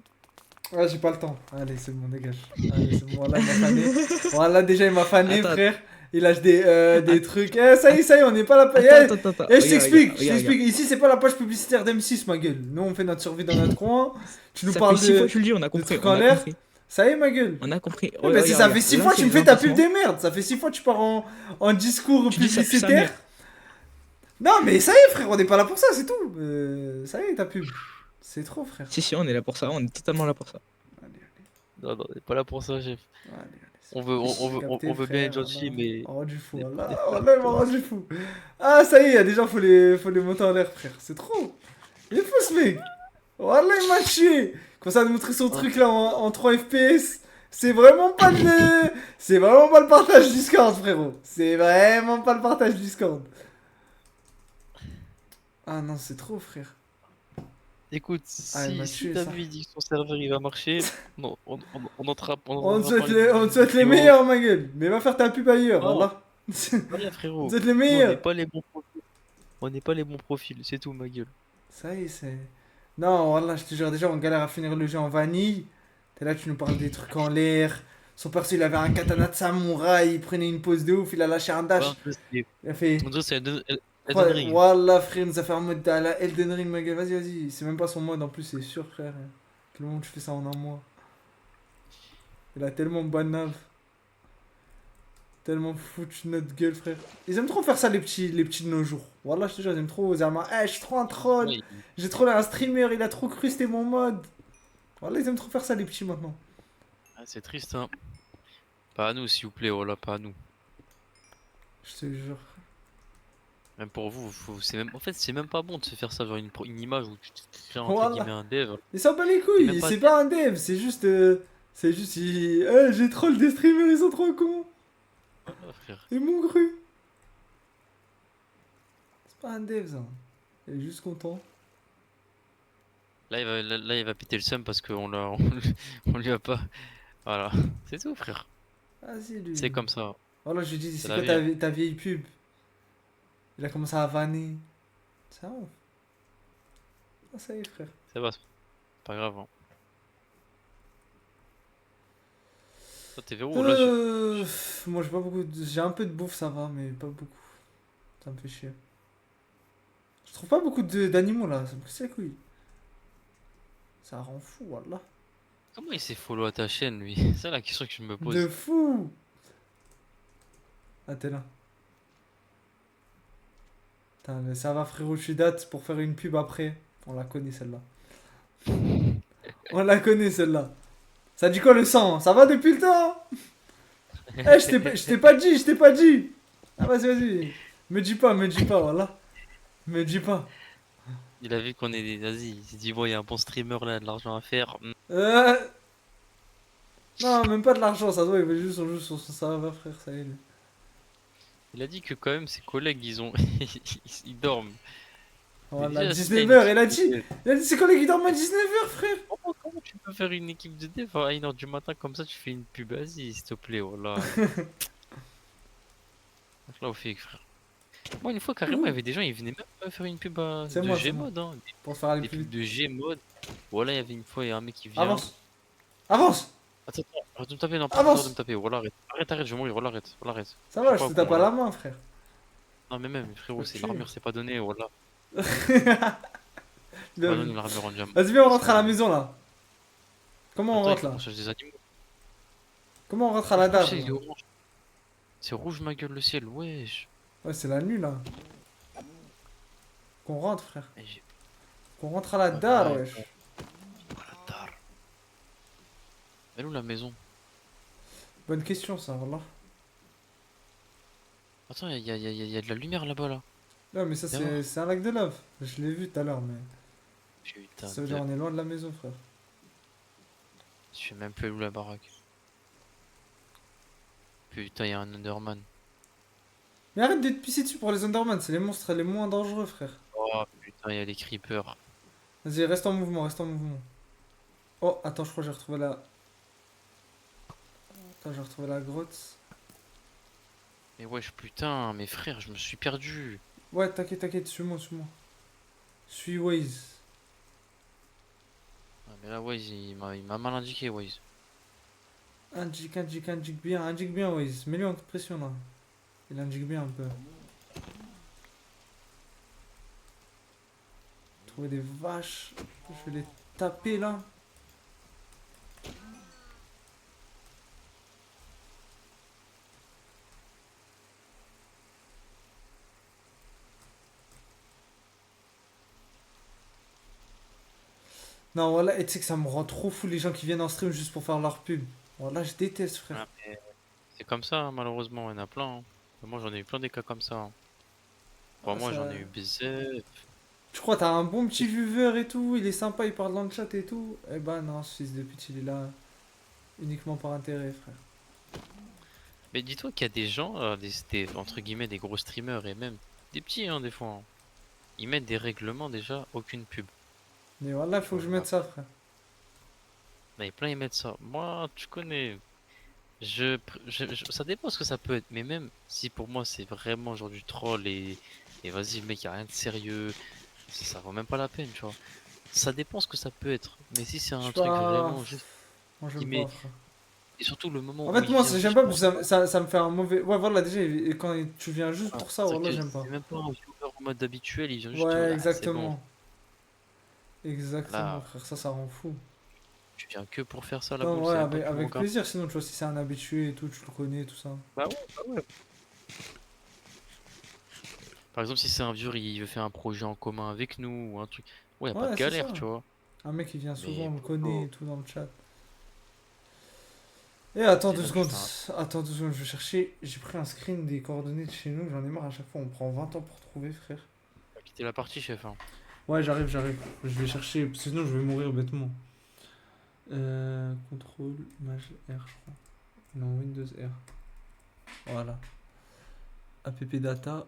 Ouais, j'ai pas le temps. Allez, c'est bon, dégage. Allez, c'est bon, voilà, il m'a fané. Voilà, déjà, il m'a fané,
Attends.
frère. Il lâche des trucs. Eh, ça y est, on n'est pas là.
Attends.
Eh, je
Regarde,
t'explique, je
regarde.
t'explique. Ici, c'est pas la page publicitaire d'M6, ma gueule. Nous, on fait notre survie dans notre coin. Tu nous
Ça
parles
fait 6 fois
de.
que tu le dis, on a compris.
trucs en l'air. Ça y est, ma gueule.
On a compris.
Ouais, mais si ça fait 6 fois, tu me fais ta pub des merdes. Ça fait 6 fois, tu pars en discours
Tu dis ça pue sa
publicitaire.
mère.
Non, mais ça y est, frère, on n'est pas là pour ça, c'est tout. Ça y est, ta pub. C'est trop, frère.
Si, on est là pour ça, on est totalement là pour ça.
Allez,
Non, non, on est pas là pour ça, chef.
allez, allez.
On veut, on
J'ai
veut,
capté,
on veut bien
frère,
être gentil,
voilà.
mais.
On rend du fou,
on est-
voilà.
on est pas
Voilà, il m'a
comme
rendu fou. Ah, ça y est, déjà, faut les monter en l'air, frère. C'est trop. Il est fou, ce mec. Voilà, il m'a tué. Comme ça, de montrer son
Ah.
truc là en 3 FPS. C'est vraiment pas le. C'est vraiment pas le partage Discord, frérot. C'est vraiment pas le partage Discord. Ah non, c'est trop, frère.
Écoute,
Ah, il m'a
si
tué,
t'as
ça.
vu, il dit que son serveur il va marcher, non, on entra,
On te
va
souhaite
parler
les, on te souhaite les
vidéo.
meilleurs, ma gueule. Mais va faire ta pub ailleurs,
Non,
voilà.
voilà,
On
frérot.
te souhaite les
Nous, on n'est
meilleurs.
pas les bons profils. On n'est pas les bons profils, c'est tout, ma gueule.
Ça y est, c'est. Non, voilà, je te jure, déjà, on galère à finir le jeu en vanille. T'es là, tu nous parles des trucs en l'air. Son perso, il avait un katana de samouraï, il prenait une pose de ouf, il a lâché un
Ouais,
dash. Il a fait.
on dirait que c'est Elden
Ouais,
Ring.
voilà, frère, il nous a fait un mode à la Elden Ring, ma gueule. Vas-y, vas-y. C'est même pas son mode en plus, c'est sûr, frère. Quel moment tu fais ça en un mois? Il a tellement banave. Tellement foutu notre gueule, frère. Ils aiment trop faire ça, les petits de nos jours. Voilà, je te jure, ils aiment trop. Ils aiment, eh, je suis trop un troll.
Ouais,
J'ai trollé un streamer, il a trop cru que c'était mon mode. Voilà, ils aiment trop faire ça, les petits maintenant.
c'est triste, hein. Pas à nous, s'il vous plaît, voilà, pas à nous.
Je te jure.
Même pour vous, c'est même... en fait, c'est même pas bon de se faire ça, genre une image où tu te crées entre
Voilà.
guillemets un dev.
Il s'en bat les
T'es
couilles,
même pas
c'est
dev.
pas un dev, c'est juste. C'est juste. Eh, j'ai troll des streamers, ils sont trop cons.
Voilà, frère.
Ils m'ont cru. C'est pas un dev, ça. Il est juste content.
Là, il va péter le seum parce qu'on l'a, on lui a pas. Voilà, c'est tout, frère.
Vas-y, lui.
C'est comme ça.
Voilà, je lui dis,
C'est
c'est
la
quoi
vie, hein.
ta vieille pub? Il a commencé à vanner. Ça va. Ah, ça y est, frère.
C'est pas grave, hein. Toi, t'es verrou, là,
Moi, j'ai pas beaucoup j'ai un peu de bouffe, ça va, mais pas beaucoup. Ça me fait chier. Je trouve pas beaucoup d'animaux là, ça me casse les couilles. Ça rend fou, voilà.
Comment il s'est follow à ta chaîne, lui? C'est la question que je me
De
pose.
fou! Ah, t'es là. Putain, mais ça va, frérot, je suis date pour faire une pub après. On la connaît celle-là. On la connaît celle-là. Ça dit quoi le sang? Ça va depuis le temps? Eh, je t'ai pas dit, je t'ai pas dit! Ah, vas-y, vas-y. Me dis pas, voilà. Me dis pas.
Il a vu qu'on est des nazis. Il s'est dit, bon, il y a un bon streamer là, de l'argent à faire.
Euh... Non, même pas de l'argent, ça doit, il veut juste on joue sur son serveur, frère, ça y est.
Il a dit que quand même ses collègues, ils ont. Ils dorment. Mais
Voilà,
déjà, si t'as une
19h,
équipe de dev,
il a dit ses collègues ils dorment à 19h, frère!
comment tu peux faire une équipe de dev à 1h du matin comme ça, tu fais une pub? Vas-y, s'il te plaît, voilà. Là, au fait, frère. Moi, une fois, carrément, il y avait des gens, ils venaient même pas faire une pub
C'est
de
moi, c'est moi.
Gmod, hein.
Pour se faire aller
Des
plus
pubs
vite.
de Gmod. Voilà, il y avait une fois, il y a un mec qui vient.
Avance! Avance!
Attends, arrête de me taper, non, pas
Avance.
arrête de me taper. Voilà, arrête. Arrête, je vais mourir, voilà, arrête. Voilà, arrête.
Ça
Je
va,
sais
je te
pas
tape
comment,
à
là.
la main, frère.
Non, mais même, frérot, c'est
Ok.
l'armure, c'est pas donné, voilà.
Bien
C'est pas
vu.
donné l'armure en diamant.
Vas-y, viens, on rentre à la maison là. Comment on
Attends,
rentre
il
là?
faut chercher des animaux.
Comment on rentre à la
Pourquoi
dame?
c'est
Là
orange? C'est rouge, ma gueule, le ciel, wesh.
Ouais, c'est la nuit là. Qu'on rentre, frère.
Eh, j'ai
Qu'on rentre à la
Ouais,
dalle,
ouais,
wesh.
pas la dalle. Elle est où la maison?
Bonne question, ça, voilà.
Attends, y a de la lumière là-bas, là.
Non, mais ça,
D'accord.
c'est un lac de lave. Je l'ai vu tout à l'heure, mais.
Putain,
Ça veut dire on est loin de la maison, frère.
je sais même plus où la baraque. Putain, y a un Enderman.
Mais arrête de te pisser dessus pour les Enderman, c'est les monstres les moins dangereux, frère.
Oh putain, y a les creepers.
Vas-y, reste en mouvement, reste en mouvement. Oh, attends, je crois que j'ai retrouvé la. Attends, j'ai retrouvé la grotte.
Mais wesh, putain, mes frères, je me suis perdu.
Ouais, t'inquiète, suis-moi, suis-moi. Suis Waze.
Ah, mais là, Waze, il m'a mal indiqué, Waze.
Indique bien, Waze. Mets-lui en pression là. Il indique bien un peu. Trouver des vaches. Je vais les taper là. Non, voilà, et tu sais que ça me rend trop fou les gens qui viennent en stream juste pour faire leur pub. Voilà, je déteste, frère.
Ah, mais c'est comme ça, hein, malheureusement, il y en a plein, hein. Moi, j'en ai eu plein des cas comme ça, hein. Bon,
Ah,
moi, j'en ai
ça...
eu BZ.
Tu crois, t'as un bon petit viewer et tout, il est sympa, il parle dans le chat et tout. Eh ben non, ce fils de pute, il est là uniquement par intérêt, frère.
Mais dis-toi qu'il y a des gens, entre guillemets, des gros streamers et même des petits, hein, des fois, hein. Ils mettent des règlements déjà, aucune pub.
Mais voilà,
Tu
faut que
vois,
je mette ça, frère.
il y a plein, ils mettent ça. Moi, tu connais, ça dépend ce que ça peut être. Mais même si pour moi, c'est vraiment genre du troll et vas-y, le mec, y a rien de sérieux, ça vaut même pas la peine, tu vois. Ça dépend ce que ça peut être. Mais si c'est
Je sais
un truc
pas.
vraiment juste,
Moi,
il
j'aime pas,
met,
frère.
et surtout le moment
En
où
fait,
il
moi,
vient
j'aime
juste
pas
pour
parce que ça me fait un mauvais. Ouais, voilà, déjà, et quand tu viens juste
voilà,
pour ça,
c'est
voilà,
que
j'aime pas.
c'est même pas un viewer en mode habituel, il vient juste,
Ouais,
ah, c'est bon.
exactement. Exactement,
Là,
frère, ça rend fou.
tu viens que pour faire ça, la boule,
Non, ouais,
c'est même pas plus
avec
manquable.
plaisir, sinon, tu vois, si c'est un habitué et tout, tu le connais, tout ça.
Bah ouais, bah ouais. Par exemple, si c'est un vieux, il veut faire un projet en commun avec nous ou un truc. Ouais, y a pas de
Ouais, c'est
galère,
ça.
tu vois.
Un mec qui vient souvent,
Mais
on le connaît
poto,
et tout dans le chat. Et attends
tu sais,
deux
là, tu
secondes.
fais un.
Attends 2 secondes, je vais chercher. J'ai pris un screen des coordonnées de chez nous, j'en ai marre à chaque fois, on prend 20 ans pour trouver, frère.
T'as quitté la partie, chef, hein.
Ouais, j'arrive. Je vais chercher, parce que sinon je vais mourir bêtement. Contrôle, Maj R, je crois. Non, Windows R. Voilà. App data.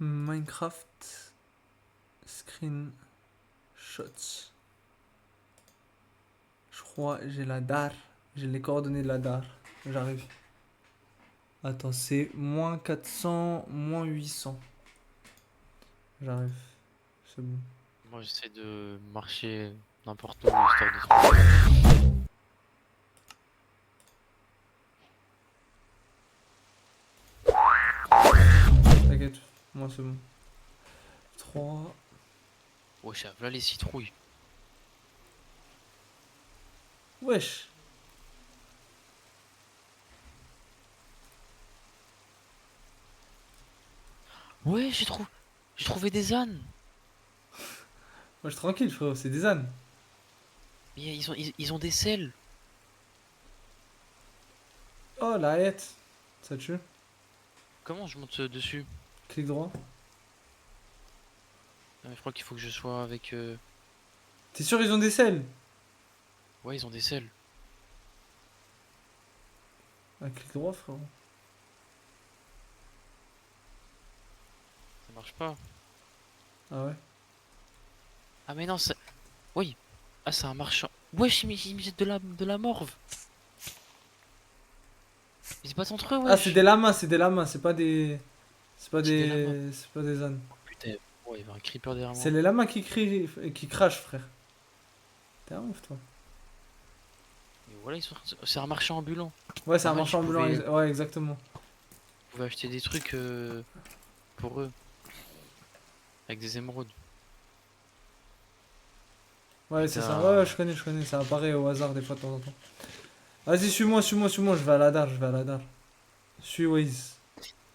Minecraft. Screen shots. Je crois, j'ai la DAR. J'ai les coordonnées de la DAR. J'arrive. Attends, c'est -400, -800. J'arrive. C'est bon.
Moi, j'essaie de marcher n'importe où, histoire de trouver.
T'inquiète, moi c'est bon. 3.
Ouais, chef, là, les citrouilles.
Wesh.
Ouais, j'ai trouvé des ânes.
Wesh, tranquille, frérot, c'est des ânes.
Mais ils ont des selles.
Oh, la haie. Ça tue.
Comment je monte dessus?
Clic droit.
Ah, mais je crois qu'il faut que je sois avec.
T'es sûr, ils ont des selles?
Ouais, ils ont des selles.
Ah, clic droit, frérot.
Ça marche pas.
Ah ouais.
Ah, mais non, c'est. Oui. Ah, c'est un marchand. Wesh, il me jette de la morve. Ils se battent entre eux,
Ah, c'est
wesh.
des lamas, c'est pas des.
C'est des lamas.
C'est pas des ânes.
Putain, oh, il y avait un creeper derrière
C'est
moi.
les lamas qui crient, qui crachent, frère. T'es un ouf, toi.
Mais voilà, c'est un marchand ambulant.
Ouais, c'est
En
un
vrai,
marchand ambulant, ouais, exactement.
je pouvais acheter des trucs pour eux. Avec des émeraudes.
Ouais, c'est ça.
Putain.
Ouais, je connais. Ça apparaît au hasard des fois de temps en temps. Vas-y, suis-moi. Je vais à la dalle, Suis Waze.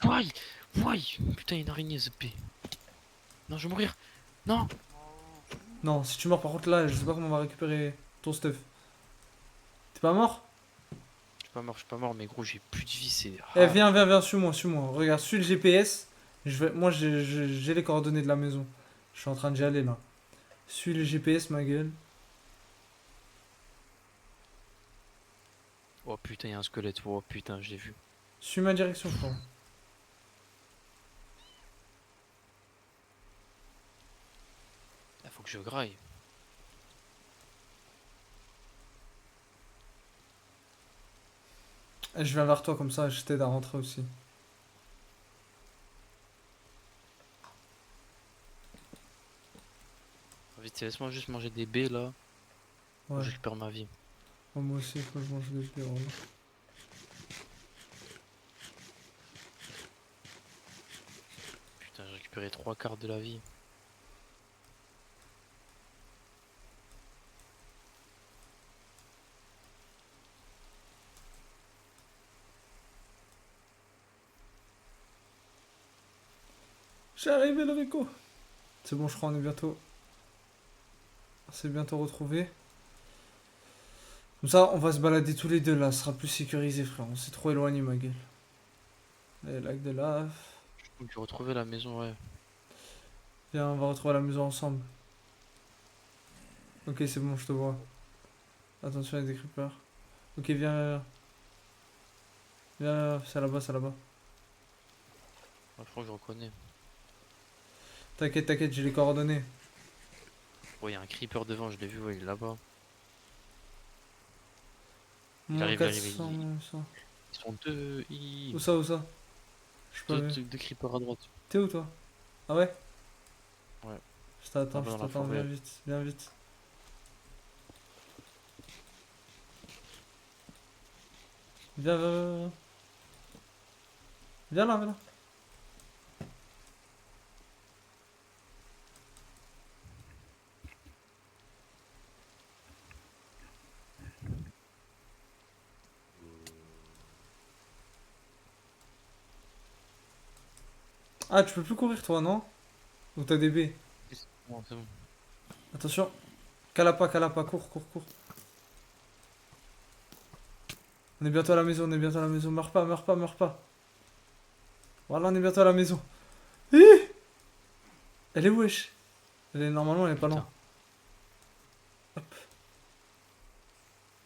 Why? Why? Putain, il y a une araignée, ZP. Non, je vais mourir. Non.
Non, si tu meurs par contre là, je sais pas comment on va récupérer ton stuff. T'es pas mort?
Je suis pas mort, mais gros, j'ai plus de vie, c'est.
Eh,
Ah.
viens, suis-moi. Regarde, suis le GPS. Moi, j'ai les coordonnées de la maison. Je suis en train d'y aller là. Suis le GPS, ma gueule.
Oh putain, il y a un squelette. Oh putain, je l'ai vu.
Suis ma direction, frère.
Il faut que je graille.
Eh, je viens vers toi comme ça, je t'aide à rentrer aussi.
Vite, laisse-moi juste manger des baies là.
Ouais.
Je récupère ma vie.
Oh, moi aussi, faut que je mange des pleurs.
Putain, j'ai récupéré 3 quarts de la vie.
J'ai arrivé le Rico. C'est bon, je crois on est bientôt. C'est bientôt retrouvé. Comme ça, on va se balader tous les deux là. Ce sera plus sécurisé, frère. On s'est trop éloigné, ma gueule. Les lacs de lave.
Donc j'ai retrouvé la maison, ouais.
Viens, on va retrouver la maison ensemble. Ok, c'est bon, je te vois. Attention, il y a des creepers. Ok, viens, viens, viens. Viens, c'est là-bas, c'est là-bas.
Ouais, je crois que je reconnais.
T'inquiète, t'inquiète, j'ai les coordonnées.
Oh, il y a un creeper devant, je l'ai vu, ouais, il est là-bas.
Moins
arrive, il arrive,
400, ça.
Ils sont deux.
Où ça, où ça? Je suis pas vu.
Deux creepers à droite.
T'es où, toi? Ah ouais?
Ouais.
Je t'attends,
Là-bas
je
dans la
t'attends, viens
forêt.
vite, viens vite. Viens, viens, viens, viens. Viens là, viens là. Ah, tu peux plus courir, toi, non? Ou t'as des baies?
Bon, c'est bon.
Attention. Calapa, cours, cours, cours. On est bientôt à la maison, on est bientôt à la maison. Meurs pas, meurs pas, meurs pas. Voilà, on est bientôt à la maison. Hi, elle est où, wesh? Normalement, elle est pas loin.
Putain.
Hop.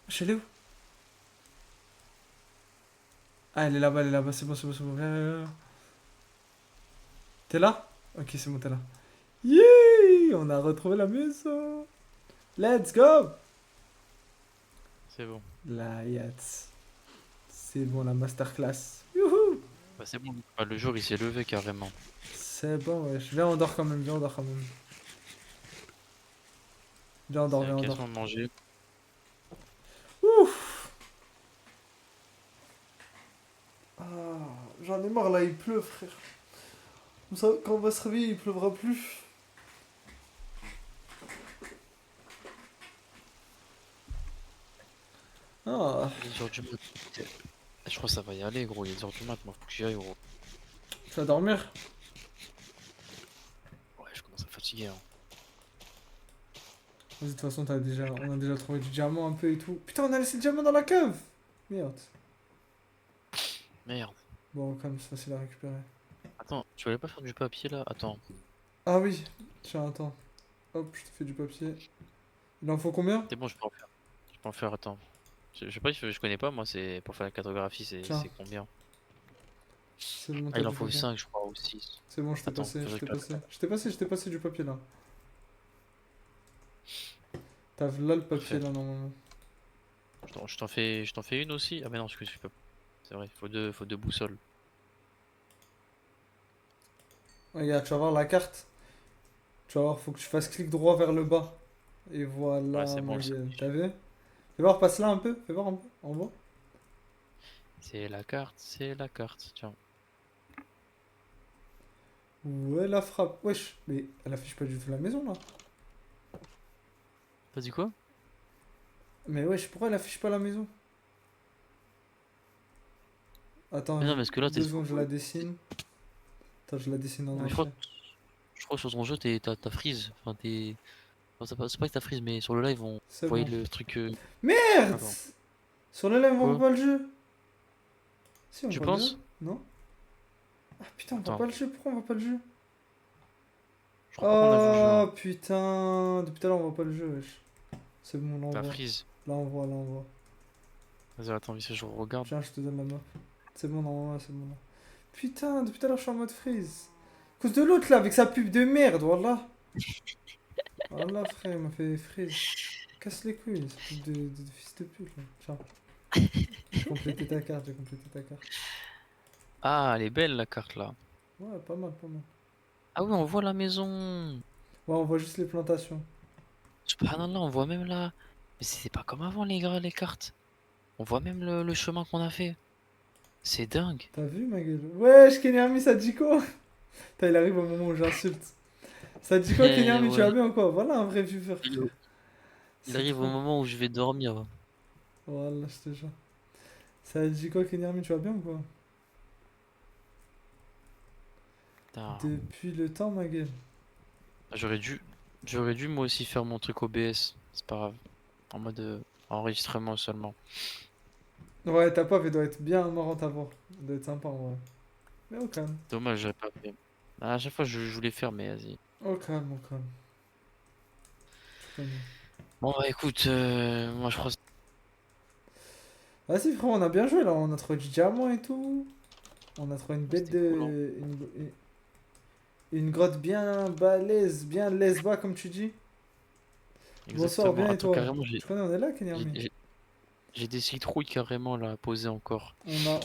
Wesh, elle est où? Ah, elle est là-bas, c'est bon, c'est bon, c'est bon. Viens, viens, viens. T'es là? Ok, c'est bon, t'es là. Yeah! On a retrouvé la maison. Let's go!
C'est bon.
La yacht. C'est bon, la masterclass. Youhou!
Bah, c'est bon. Bah, le jour il s'est levé carrément.
C'est bon, wesh. Viens, on dort quand même, viens, on dort quand même. Viens, on dort,
C'est
viens, on dort.
l'occasion de manger.
Ouf! Ah, j'en ai marre là, il pleut, frère. Comme ça, quand on va se réveiller, il pleuvra plus. Ah,
Il est 10h du mat. Je crois que ça va y aller, gros. Il est 10h du mat. Moi, faut que j'y aille, gros.
tu vas dormir?
Ouais, je commence à fatiguer. Hein.
Vas-y, de toute façon, on a déjà trouvé du diamant un peu et tout. Putain, on a laissé le diamant dans la cave! Merde.
Merde.
Bon, quand même, c'est facile à récupérer.
Attends, tu voulais pas faire du papier là? Attends.
Ah oui, tiens, attends. Hop, je te fais du papier. Il en faut combien?
C'est bon, je peux en faire. Je peux en faire, attends. Je sais pas, je connais pas, moi, c'est pour faire la cartographie,
Tiens,
c'est combien?
c'est bon,
Ah,
t'as
il en
du
faut
papier.
5, je crois, ou 6.
C'est bon, je t'ai
Attends,
passé,
faut que
je
je
t'ai
récupère.
passé. Je t'ai passé du papier là. T'as là le papier
Parfait.
là, normalement.
Je t'en fais une aussi? Ah, mais non, parce que je peux. C'est vrai, faut deux boussoles.
Regarde, tu vas voir la carte. Tu vas voir, faut que tu fasses clic droit vers le bas. Et
Ouais,
voilà,
c'est bon,
ma
je sais.
gueule. T'as vu? Fais voir, passe là un peu. Fais voir un peu. En bas.
C'est la carte, tiens.
Ouais, la frappe. Wesh, mais elle affiche pas du tout la maison là.
T'as dit quoi?
Mais wesh, pourquoi elle affiche pas la maison? Attends,
Mais non, parce que là, t'es
2
sur.
secondes, je la dessine. Attends, je la dessine en
Mais
entier.
je crois que sur ton jeu, t'as freeze. Enfin, t'es. Enfin, c'est pas que t'as freeze, mais sur le live, on
C'est
voyait
bon.
le truc.
Merde!
Attends.
Sur le live, on voit
Quoi?
pas le jeu. Si, on
Tu
voit le jeu.
penses?
Non? Ah putain, on voit
Attends,
pas le jeu. Pourquoi on voit pas le jeu?
je crois pas qu'on a vu le jeu. Hein.
Oh putain. Depuis tout à l'heure, on voit pas le jeu, wesh. C'est bon, là on
T'as
voit.
freeze.
Là on voit, là on voit.
Vas-y, attends, vite, je regarde.
Tiens, je te donne la map. C'est bon, normalement, c'est bon là. Putain, depuis tout à l'heure, je suis en mode freeze. À cause de l'autre là, avec sa pub de merde, voilà. Voilà, frère, il m'a fait freeze. Casse les couilles, ce truc de fils de pute là. Tiens, j'ai complété ta carte, j'ai complété ta carte.
Ah, elle est belle la carte là.
Ouais, pas mal, pas mal.
Ah oui, on voit la maison.
Ouais, on voit juste les plantations.
Subhanallah, on voit même là. Mais c'est pas comme avant les gars, les cartes. On voit même le chemin qu'on a fait. C'est dingue.
T'as vu ma gueule? Wesh, Kenyami, ça dit quoi? Putain, il arrive au moment où j'insulte. Ça dit quoi, Kenyami, tu vas
Ouais.
bien ou quoi? Voilà un vrai viewer,
Il,
frère.
il
C'est
arrive au
trop.
moment où je vais dormir.
Voilà, je te jure. Ça dit quoi, Kenyami, tu vas bien ou quoi?
Putain.
Depuis le temps, ma gueule.
J'aurais dû, j'aurais dû moi aussi faire mon truc OBS. C'est pas grave. En mode enregistrement seulement.
Ouais, ta paf, elle doit être bien marrante à voir. Elle doit être sympa, en vrai. Mais au calme.
Dommage, j'avais pas fait. À chaque fois, je voulais faire, mais vas-y.
Au calme, au calme. Tu connais.
Bon, bah écoute, moi je crois que
Vas-y, frère, on a bien joué, là. On a trouvé du diamant et tout. On a trouvé une bête
c'était cool, hein.
de... une grotte bien balèze, bien lesba, comme tu dis. Bonsoir,
Exactement.
bien et
Attends,
toi?
carrément,
Tu connais, on est là,
j'ai,
Kenyami.
j'ai- j'ai des citrouilles carrément là à poser encore.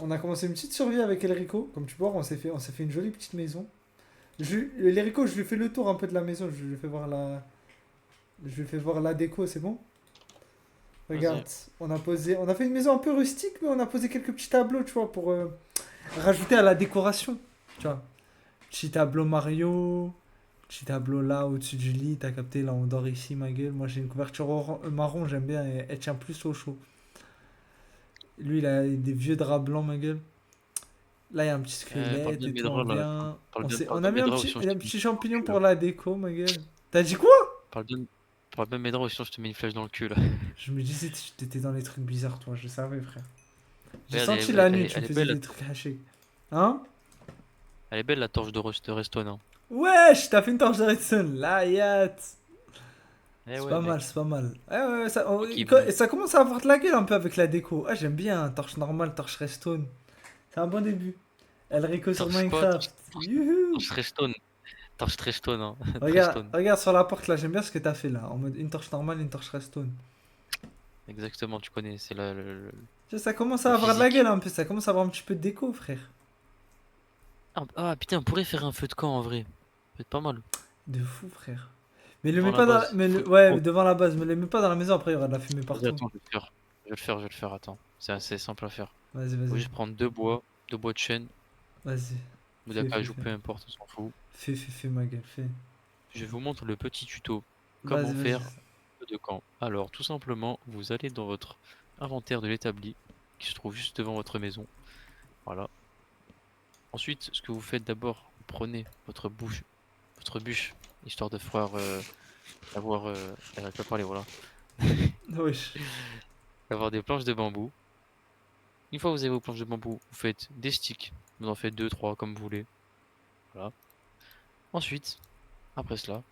On a commencé une petite survie avec Elrico. Comme tu peux voir, on s'est fait une jolie petite maison. L'Erico, je lui fais le tour un peu de la maison. Je lui fais voir la déco, c'est bon?
Vas-y.
Regarde, on a fait une maison un peu rustique, mais on a posé quelques petits tableaux, tu vois, pour rajouter à la décoration. Tu vois, petit tableau Mario, petit tableau là au-dessus du lit, t'as capté, là on dort ici, ma gueule. Moi j'ai une couverture marron, j'aime bien, elle tient plus au chaud. Lui il a des vieux draps blancs, ma gueule. Là il y a un petit
Parle
squelette
bien
et
de mes
tout en
draps là.
bien.
Parle
On
de
a mis
mes
un
draps, ou
petit,
sinon je
un
te mets une
petit
flèche dans le
champignon
cul
pour
là.
la déco, ma gueule. T'as dit quoi?
Parle bien, parle bien de mes draps, ou sinon je te mets une flèche dans le cul là.
Je me disais, t'étais dans les trucs bizarres, toi, je savais, frère. J'ai
Regarde,
senti la nuit, tu
elle
me
est
faisais
belle,
des trucs hachés. Hein?
elle est belle la torche de Reston, hein.
Wesh, t'as fait une torche de redstone. Là, yat.
Eh
C'est
ouais,
pas mal, c'est
mec.
pas mal. Ouais,
Ok, bon.
ça commence à avoir de la gueule un peu avec la déco. Ah, j'aime bien. Torche normale, torche redstone. C'est un bon début. Elrico sur
Torche quoi?
Minecraft. Youhou.
Torche Redstone. Torche Redstone, hein.
Regarde,
Redstone.
regarde sur la porte là, j'aime bien ce que t'as fait là. En mode une torche normale, une torche redstone.
Exactement, tu connais, c'est là
Tu sais, ça commence
le
à avoir de la
physique.
gueule un peu. Ça commence à avoir un petit peu de déco, frère.
Putain, on pourrait faire un feu de camp en vrai. Ça peut être pas mal.
De fou, frère. Mais le
Devant
mets
la
pas dans.
base.
Ouais, devant la base. Mais le mets pas dans la maison, après il y aura de la fumée
Vas-y,
partout.
attends, je vais le faire. Je vais le faire, attends. C'est assez simple à faire.
Vas-y,
Faut
vas-y.
juste prendre deux bois de chêne,
Vas-y.
ou
Fais, fais,
d'acajou,
fais.
peu importe, on s'en fout.
Fais, ma gueule, fais.
Je vous montre le petit tuto.
Vas-y,
Comment
vas-y.
faire un feu de camp. Alors, tout simplement, vous allez dans votre inventaire de l'établi, qui se trouve juste devant votre maison. Voilà. Ensuite, ce que vous faites d'abord, vous prenez votre bûche, histoire de pouvoir avoir, elle va pas parler, voilà,
Wesh.
d'avoir des planches de bambou. Une fois que vous avez vos planches de bambou, vous faites des sticks. Vous en faites 2, 3 comme vous voulez. Voilà. Ensuite, après cela,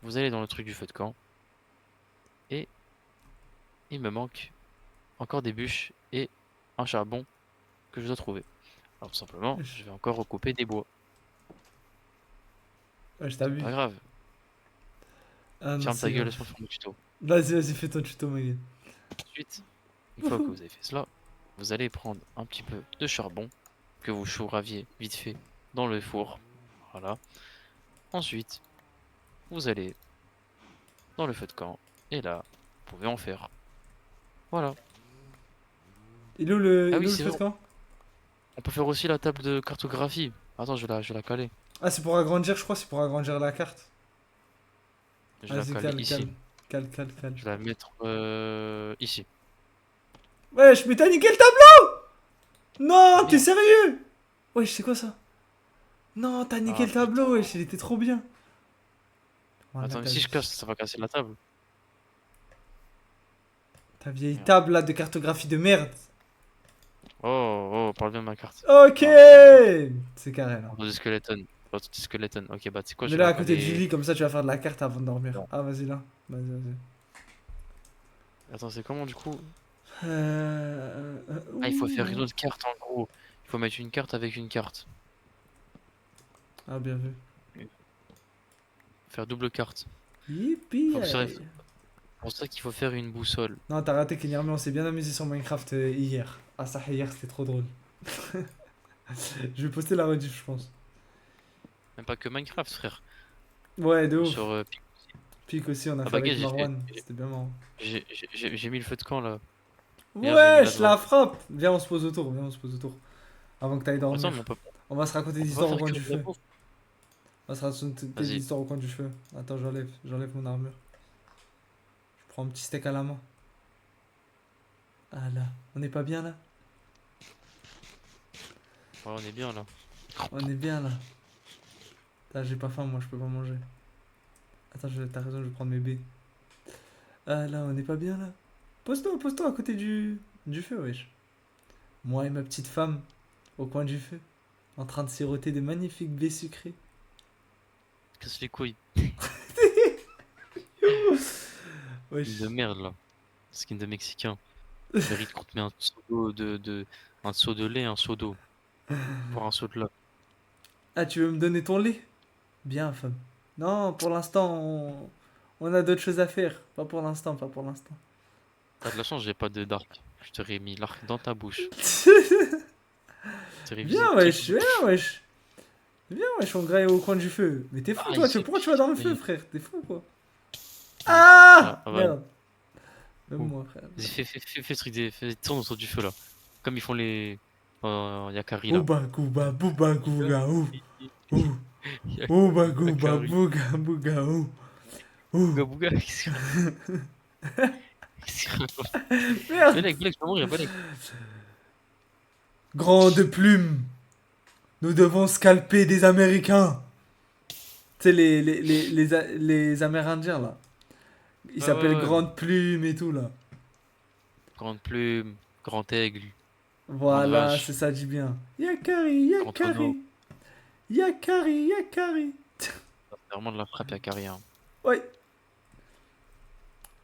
vous allez dans le truc du feu de camp. Et il me manque encore des bûches et un charbon que je dois trouver. Alors tout simplement, je
Wesh,
vais encore recouper des bois.
wesh,
C'est pas
t'abuses.
grave.
Ah non,
Ferme
c'est
ta gueule,
grave.
laisse-moi faire mon tuto.
Vas-y, fais ton tuto, ma gueule.
Ensuite, une fois que
Wouhou.
vous avez fait cela, vous allez prendre un petit peu de charbon que vous chouraviez vite fait dans le four. Voilà. Ensuite, vous allez dans le feu de camp et là, vous pouvez en faire. Voilà.
Il
Ah
est
oui,
où le
c'est
feu
vrai,
de camp?
on peut faire aussi la table de cartographie. Attends, je vais la caler.
Ah, c'est pour agrandir, je crois, c'est pour agrandir la carte.
Je vais la
Vas-y,
caler
cale,
ici.
cale. Cale, cale, cale.
Je vais la mettre ici.
Wesh, mais t'as niqué le tableau! Non, t'es
Merde.
sérieux? Wesh, c'est quoi ça? Non, t'as niqué
Ah
le
putain.
tableau, wesh, il était trop bien. Voilà,
Attends, mais si je casse, ça va casser la table.
ta vieille
Merde.
table là de cartographie de merde.
Oh, parle bien de ma carte.
Ok!
Ah,
C'est carré là.
Ordo du skeleton. Ordo du skeleton. Ok, bah tu sais quoi, je vais
Mets-le
la
à côté du
caler.
lit, comme ça tu vas faire de la carte avant de dormir.
Bon.
Ah, vas-y là. Vas-y.
Attends, c'est comment du coup? Ah, il faut faire une
Ouh.
autre carte en gros. Il faut mettre une carte avec une carte.
Ah, bien vu.
Faire double carte.
Yippee!
Faut que ça- Pour ça qu'il faut faire une boussole.
Non, t'as raté Kenyarmi, on s'est bien amusé sur Minecraft hier. Ah, ça, hier, c'était trop drôle. Je vais poster la rediff, je pense.
Même pas que Minecraft, frère.
Ouais, de ouf.
Sur
Pique aussi, on a
Ah
fait
bah
avec
gars,
Marwan. C'était bien marrant.
j'ai mis le feu de camp là. Regarde, j'ai mis
Wesh,
là-devant.
la frappe! Viens, on se pose autour, viens, on se pose autour. Avant que t'ailles
Attends,
dormir.
mais
On va se raconter des
on peut pas
histoires au
faire
coin
que
du
de la
feu.
bouffe.
On va se raconter des
Vas-y.
histoires au coin du feu. Attends, j'enlève mon armure. Je prends un petit steak à la main. Ah là, on n'est pas bien là?
Ouais, on est bien là.
On est bien là. Ah, j'ai pas faim, moi, je peux pas manger. Attends, t'as raison, je vais prendre mes baies. Ah, là, on n'est pas bien, là. Pose-toi à côté du feu, wesh. Moi et ma petite femme, au coin du feu, en train de siroter des magnifiques baies sucrées.
Casse les couilles.
Wesh.
De merde là. Skin de Mexicain. Mérite qu'on te met un seau un seau de lait, un seau d'eau. Pour un seau de là.
Ah, tu veux me donner ton lait? Bien, femme. Non, pour l'instant, on a d'autres choses à faire. Pas pour l'instant, pas pour l'instant.
T'as de la chance, j'ai pas de d'arc. Je t'aurais mis l'arc dans ta bouche. T'aurais visé
Viens,
très
wesh,
vite.
viens, wesh. Viens, wesh, on graille au coin du feu. Mais t'es fou,
Ah,
toi,
il s'est
pourquoi tu vas dans le feu,
fait.
frère? T'es fou, quoi.
Ah,
Ah!
ah,
Merde. Même
Ouh.
moi, frère.
Vas-y, fais ce truc tourne autour du feu là. Comme ils font les. Yakari là.
Ouba, gouba, bouba, gouga, ou. Ou.
Yak-
Ouba, gouba,
Yakari.
bouga, bouga, ou. Ou.
Bouga bouga, qu'est-ce qu'il raconte?
Merde!
Belek, Belek, je vais mourir, Belek.
Grande plume. Nous devons scalper des Américains. Tu sais, les Amérindiens, là. Ils
Ouais,
s'appellent
ouais, ouais.
Grande Plume et tout, là.
Grande plume, grand aigle, grande
Voilà, c'est
vache,
ça, dit bien. Yakari,
grand tonneau.
Yakari. Yakari, Yakari.
C'est vraiment de la frappe Yakari, hein.
Ouais.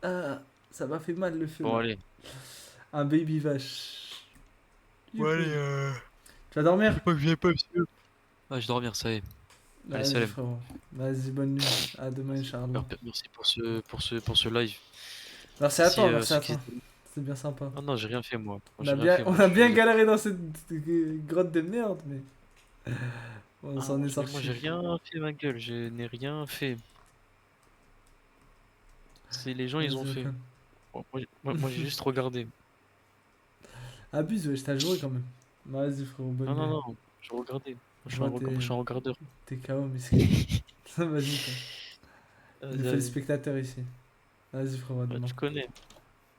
Ah, ça m'a fait mal le feu,
Bon,
là.
allez.
Un baby vache.
Bon, allez,
Tu vas dormir?
pas que je viens pas, monsieur. Ah, je vais dormir, ça y est. Allez,
Vas-y,
salam.
frérot. Vas-y, bonne nuit. À demain, Inch'Allah.
Merci pour ce live.
Merci à toi,
Si,
merci
ceux
à
qui
toi.
étaient-
C'est bien sympa.
Ah non, j'ai rien fait, moi. Moi,
On
j'ai
a
rien
bien,
fait,
on
moi.
a
Je
bien
suis-
galéré dans cette grotte de merde, mais on
Ah,
s'en est
moi, j'ai
sorti.
rien fait, ma gueule. Je n'ai rien fait. C'est les gens, ils ont
Vas-y,
fait.
frère.
Moi, j'ai juste regardé.
Abuse, ouais, je t'ai joué quand même. Vas-y, frérot, bonne
Non, non,
nuit.
non. Je regardais. Moi,
Je vois,
moi, je suis un regardeur.
t'es KO, miskin. Vas-y, toi. Il nous
Vas-y,
fait le
vas-y.
spectateur ici. Vas-y, frérot, à
Ouais,
demain.
tu connais.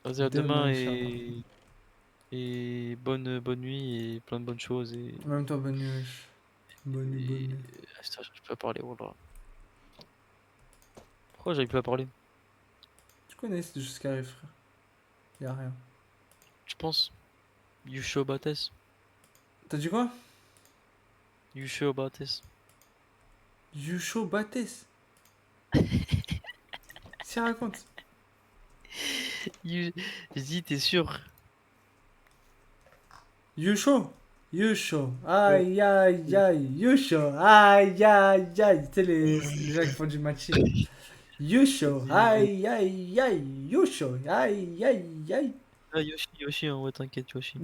Vas-y, à
Demain,
demain
Inch'Allah.
et bonne nuit et plein de bonnes choses et,
En même temps, bonne nuit, wesh. Bonne nuit, bonne
et...
nuit.
Ah, putain, j'arrive plus à parler, voilà. Pourquoi j'arrive plus à parler?
Tu connais, c'est juste ce qui arrive, frère. Y'a rien.
Tu penses? You sure about this?
T'as dit quoi?
You sure about this?
Yusho Bates. Si raconte.
You... J'ai dit, t'es sûr?
Yusho. Yusho. Aïe, aïe, aïe. Yusho. Aïe, aïe, aïe. Tu sais, les gens qui font du matching. Yusho. Aïe, aïe, aïe. Yusho. Aïe, aïe, aïe.
Ah, Yoshi, hein, ouais, t'inquiète, Yoshi.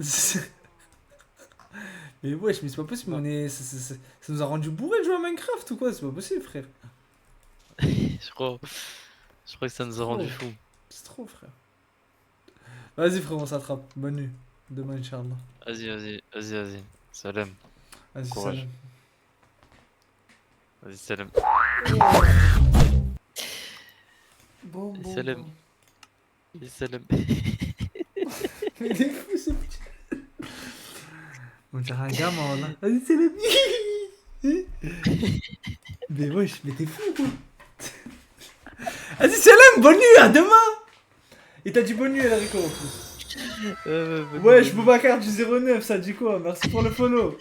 Mais wesh, mais c'est pas possible. On est... ça nous a rendu bourré de jouer à Minecraft ou quoi? C'est pas possible, frère.
Je crois que ça nous a rendu fous.
C'est trop, frère. Vas-y, frère, on s'attrape. Bonne nuit. Demain, Inch'Allah.
Vas-y. Salam.
Vas-y,
Courage.
salam.
Vas-y, salam.
Bon, bon,
Salam.
bon.
Vas-y, salam.
Mais il est fou, ce petit. On dirait un gamin, là. Vas-y, salam. Mais wesh, mais t'es fou, quoi. Vas-y, salam, bonne nuit, à demain. Et t'as dit bonne nuit, Enrico, en plus. Wesh, Boubacar du 09, ça dit quoi? Merci pour le follow.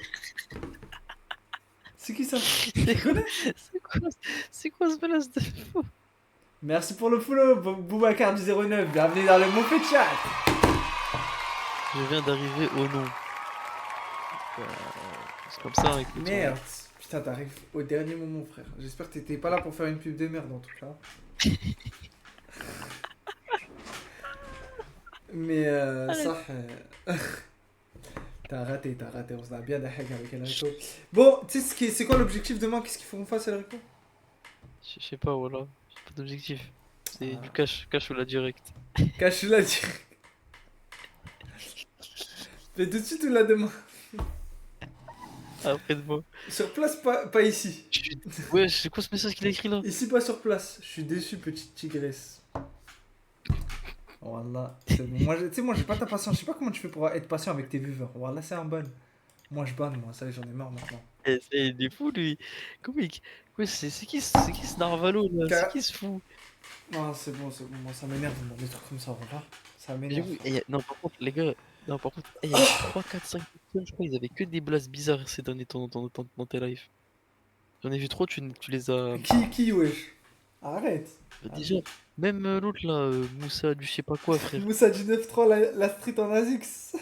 C'est qui ça? Tu connais?
C'est quoi ce menace de fou?
Merci pour le follow, Boubacar du 09. Bienvenue dans le Moufé Chat.
Je viens d'arriver au nom. C'est comme ça, écoute.
Merde. Putain, t'arrives au dernier moment, frère. J'espère que t'étais pas là pour faire une pub de merde, en tout cas. Mais ça... T'as raté, on se a bien d'ahag avec Enrico. Bon, tu sais, c'est quoi l'objectif demain? Qu'est-ce qu'il faut qu'on fasse, Enrico?
Je sais pas, voilà. J'ai pas d'objectif. C'est
Ah.
du cash ou la direct.
Cache la direct. Mais tout de suite ou là demain?
Après de moi.
Sur place, pas ici.
Ouais, c'est quoi ce message qu'il a écrit là?
Ici, pas sur place. Je suis déçu, petite tigresse. Voilà. C'est bon. Moi, tu sais, moi, j'ai pas ta patience. Je sais pas comment tu fais pour être patient avec tes viewers. Voilà, c'est un ban. Moi, je banne, moi. Ça, j'en ai marre maintenant.
Il est fou lui. Comment Ouais, c'est qui ce Narvalo là? C'est
Ca-
qui ce fou?
Non, c'est bon, moi ça m'énerve, moi, les trucs comme ça, voilà. Ça
Mais
m'énerve.
j'avoue, non, par contre, les gars, non, par contre, il y avait 3, 4, 5 personnes, je crois, ils avaient que des blasts bizarres ces derniers temps dans tes lives. J'en ai vu trop, tu les as.
Qui, wesh? Arrête.
Déjà, même l'autre là, Moussa du je sais pas quoi, frère.
Moussa du 9-3, la street en Azix.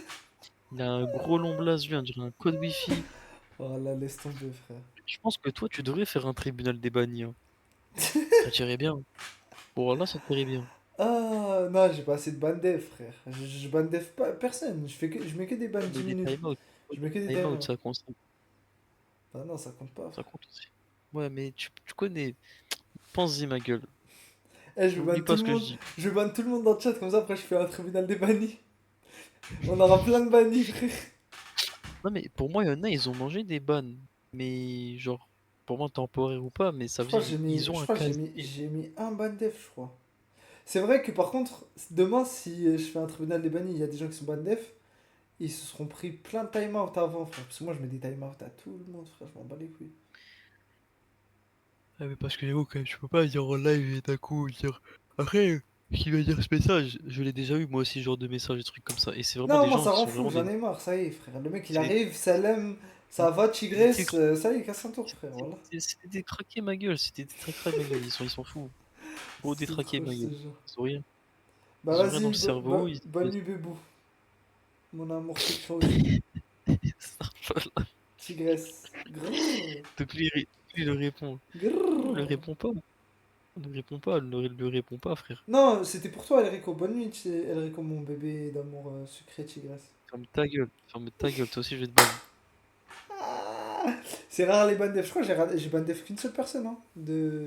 Il a un gros long blast, lui, on dirait un code wifi.
Oh là, laisse tomber, frère.
Je pense que toi, tu devrais faire un tribunal des bannis, hein. Ça tirait bien. Bon, là, ça tirait bien.
Ah, non, j'ai pas assez de ban dev, frère. Je ban dev pas personne. Je mets que des bans
Ouais,
10
mais les
minutes.
timeouts,
Je mets que des
timeouts,
timeouts.
ça compte,
Ah non, ça compte pas,
ça
frère.
compte aussi. Ouais, mais tu connais. Pense-y, ma gueule.
Eh, je
N'oublie
banne tout
pas
le
ce que je
monde.
dis.
Je banne tout le monde dans le chat, comme ça après je fais un tribunal des bannis. On aura plein de bannis, frère.
Non, mais pour moi, il y en a, ils ont mangé des bans. Mais, genre, pour moi, temporaire ou pas, mais ça
Je
veut
crois
dire,
que j'ai mis,
ils ont
je
un
crois que
casier.
j'ai mis un ban dev, je crois. C'est vrai que par contre, demain, si je fais un tribunal des bannis, il y a des gens qui sont ban dev, ils se seront pris plein de time-out avant, frère. Parce que moi, je mets des time-out à tout le monde, frère. Je m'en bats les couilles.
Ah, mais parce que j'avoue, quand même, tu peux pas dire en live et d'un coup dire. Après, qui va dire ce message? Je l'ai déjà eu, moi aussi, ce genre de message, des trucs comme ça. Et c'est vraiment
Non,
des
moi,
gens
ça
qui
rend
sont
fou,
vraiment
j'en
des.
ai marre, ça y est, frère. Le mec, il
C'est des.
arrive, salam, ça va,
C'est des,
Tigresse, ça y est, casse un tour, frère, voilà.
c'est des détraqués, ma gueule. C'est des détraqués, ma gueule. Ils sont fous. Gros
C'est
détraqués,
trop,
ma
je te
gueule.
jure.
Ils ont rien.
Bah,
Ils ont rien dans
vas-y,
le cerveau. Ils.
bonne nuit, bébou. Mon amour secret aussi. Tigresse. Grrr,
Donc lui, il le répond. Non, il le
grrr.
répond pas. Il ne répond pas. Il ne le répond pas, frère.
Non, c'était pour toi, Elrico. Bonne nuit, Elrico, mon bébé d'amour sucré, tigresse.
Ferme ta gueule. Ferme ta gueule. Toi aussi, je vais te ban.
Ah, c'est rare les ban def. Je crois que j'ai ban def qu'une seule personne hein,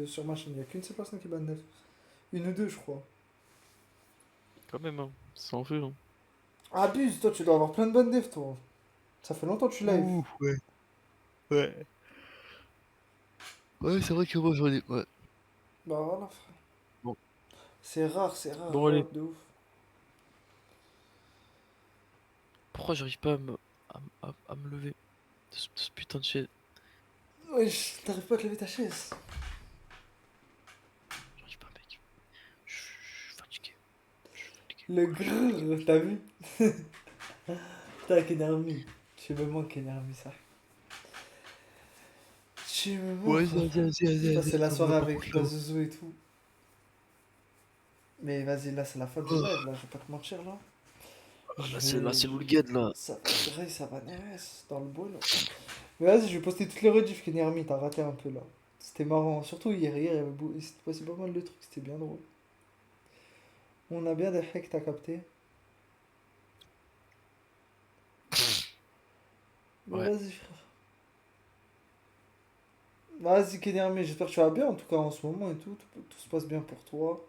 sur ma chaîne. Il n'y a qu'une seule personne qui ban def. Une ou deux, je crois.
Quand même, hein. Sans feu, hein.
Abuse, toi, tu dois avoir plein de ban def, toi. Ça fait longtemps que tu live.
Ouh, ouais. Ouais. Ouais, c'est vrai que moi, j'en ai. Ouais.
Bah voilà, frère.
Bon.
C'est
Bon,
rare
allez.
de ouf.
Pourquoi j'arrive pas à me lever de ce putain de chaise?
Wesh, t'arrives pas à te lever ta chaise.
J'arrive pas, mec. Je suis fatigué. Je suis fatigué.
Le grrr, t'as vu? Putain, Kenarmi. Tu me manques, Kenarmi, ça. Tu me
Ouais,
manques,
vas-y,
frère.
vas-y, vas-y,
J'ai
vas-y.
passé la
Non, mais
soirée
par
avec
contre,
la
là.
Zouzou et tout. Mais vas-y, là, c'est la fin du
Oh,
live, là, je vais pas te mentir, là. Je
là,
vais.
c'est Loulgad, là.
Ça, purée, ça va nervous dans le bowl. Mais vas-y, je vais poster toutes les rediffs Kenarmi, t'as raté un peu, là. C'était marrant, surtout hier, il s'est passé pas mal de trucs, c'était bien drôle. On a bien des hacks, t'as capté. Mais
Ouais.
vas-y, frère. Vas-y, Kenarmi, j'espère que tu vas bien, en tout cas, en ce moment et tout. Tout se passe bien pour toi.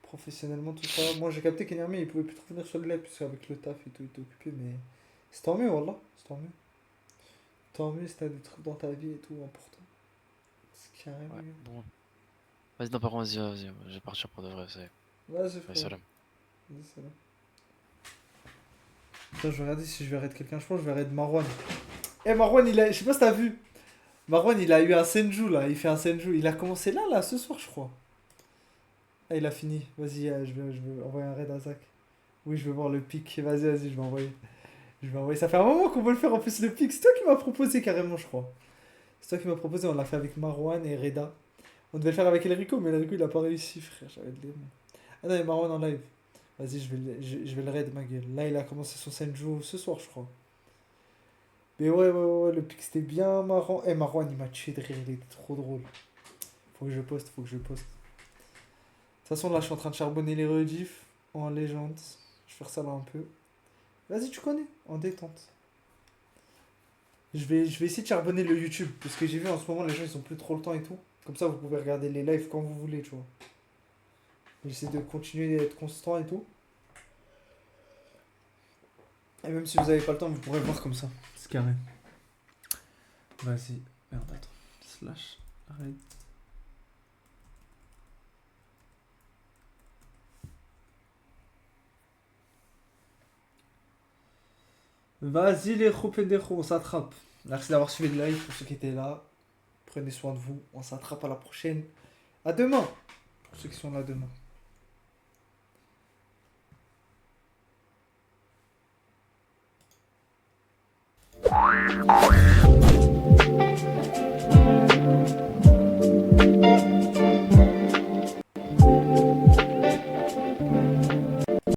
Professionnellement, tout ça. Moi, j'ai capté qu'Enermi, il pouvait plus trop venir sur le live, parce qu'avec le taf et tout, il était occupé, mais c'est tant mieux, Wallah. C'est tant mieux. Tant mieux si t'as des trucs dans ta vie et tout important. C'est carrément
Ouais,
mieux.
bon. Vas-y, non, par contre, vas-y. Je vais partir pour de vrai, c'est.
Vas-y,
Allez,
frère.
salam.
Vas-y, salam. Putain, je vais regarder si je vais raid quelqu'un. Je pense que je vais raid Marwan. Eh, Marwan, je sais pas si t'as vu. Marwan, il a eu un Senju, là. Il fait un Senju. Il a commencé là, ce soir, je crois. Ah, il a fini. Vas-y, je vais envoyer un raid à Zach. Oui, je veux voir le pic. Vas-y, je vais envoyer. Je vais envoyer. Ça fait un moment qu'on veut le faire en plus, le pic. C'est toi qui m'as proposé carrément, je crois. C'est toi qui m'as proposé. On l'a fait avec Marwan et Reda. On devait le faire avec Elrico, mais Elrico il a pas réussi, frère. J'avais de l'aimant. Ah non, il y a Marwan en live. Vas-y, je vais le raid, ma gueule. Là, il a commencé son Senju ce soir, je crois. Mais ouais, le pic c'était bien marrant. Eh, Marwan, il m'a tué de rire. Il était trop drôle. Faut que je poste. De toute façon, là, je suis en train de charbonner les rediffs en légende. Je vais faire ça là un peu. Vas-y, tu connais, en détente. Je vais essayer de charbonner le YouTube, parce que j'ai vu en ce moment les gens ils ont plus trop le temps et tout. Comme ça vous pouvez regarder les lives quand vous voulez, tu vois. J'essaie de continuer d'être constant et tout. Et même si vous avez pas le temps, vous pourrez le voir comme ça. C'est carré. Vas-y. Merde, attends. Slash. Arrête. Vas-y les pendejos, on s'attrape. Merci d'avoir suivi le live pour ceux qui étaient là. Prenez soin de vous. On s'attrape à la prochaine. À demain. Pour ceux qui sont là demain.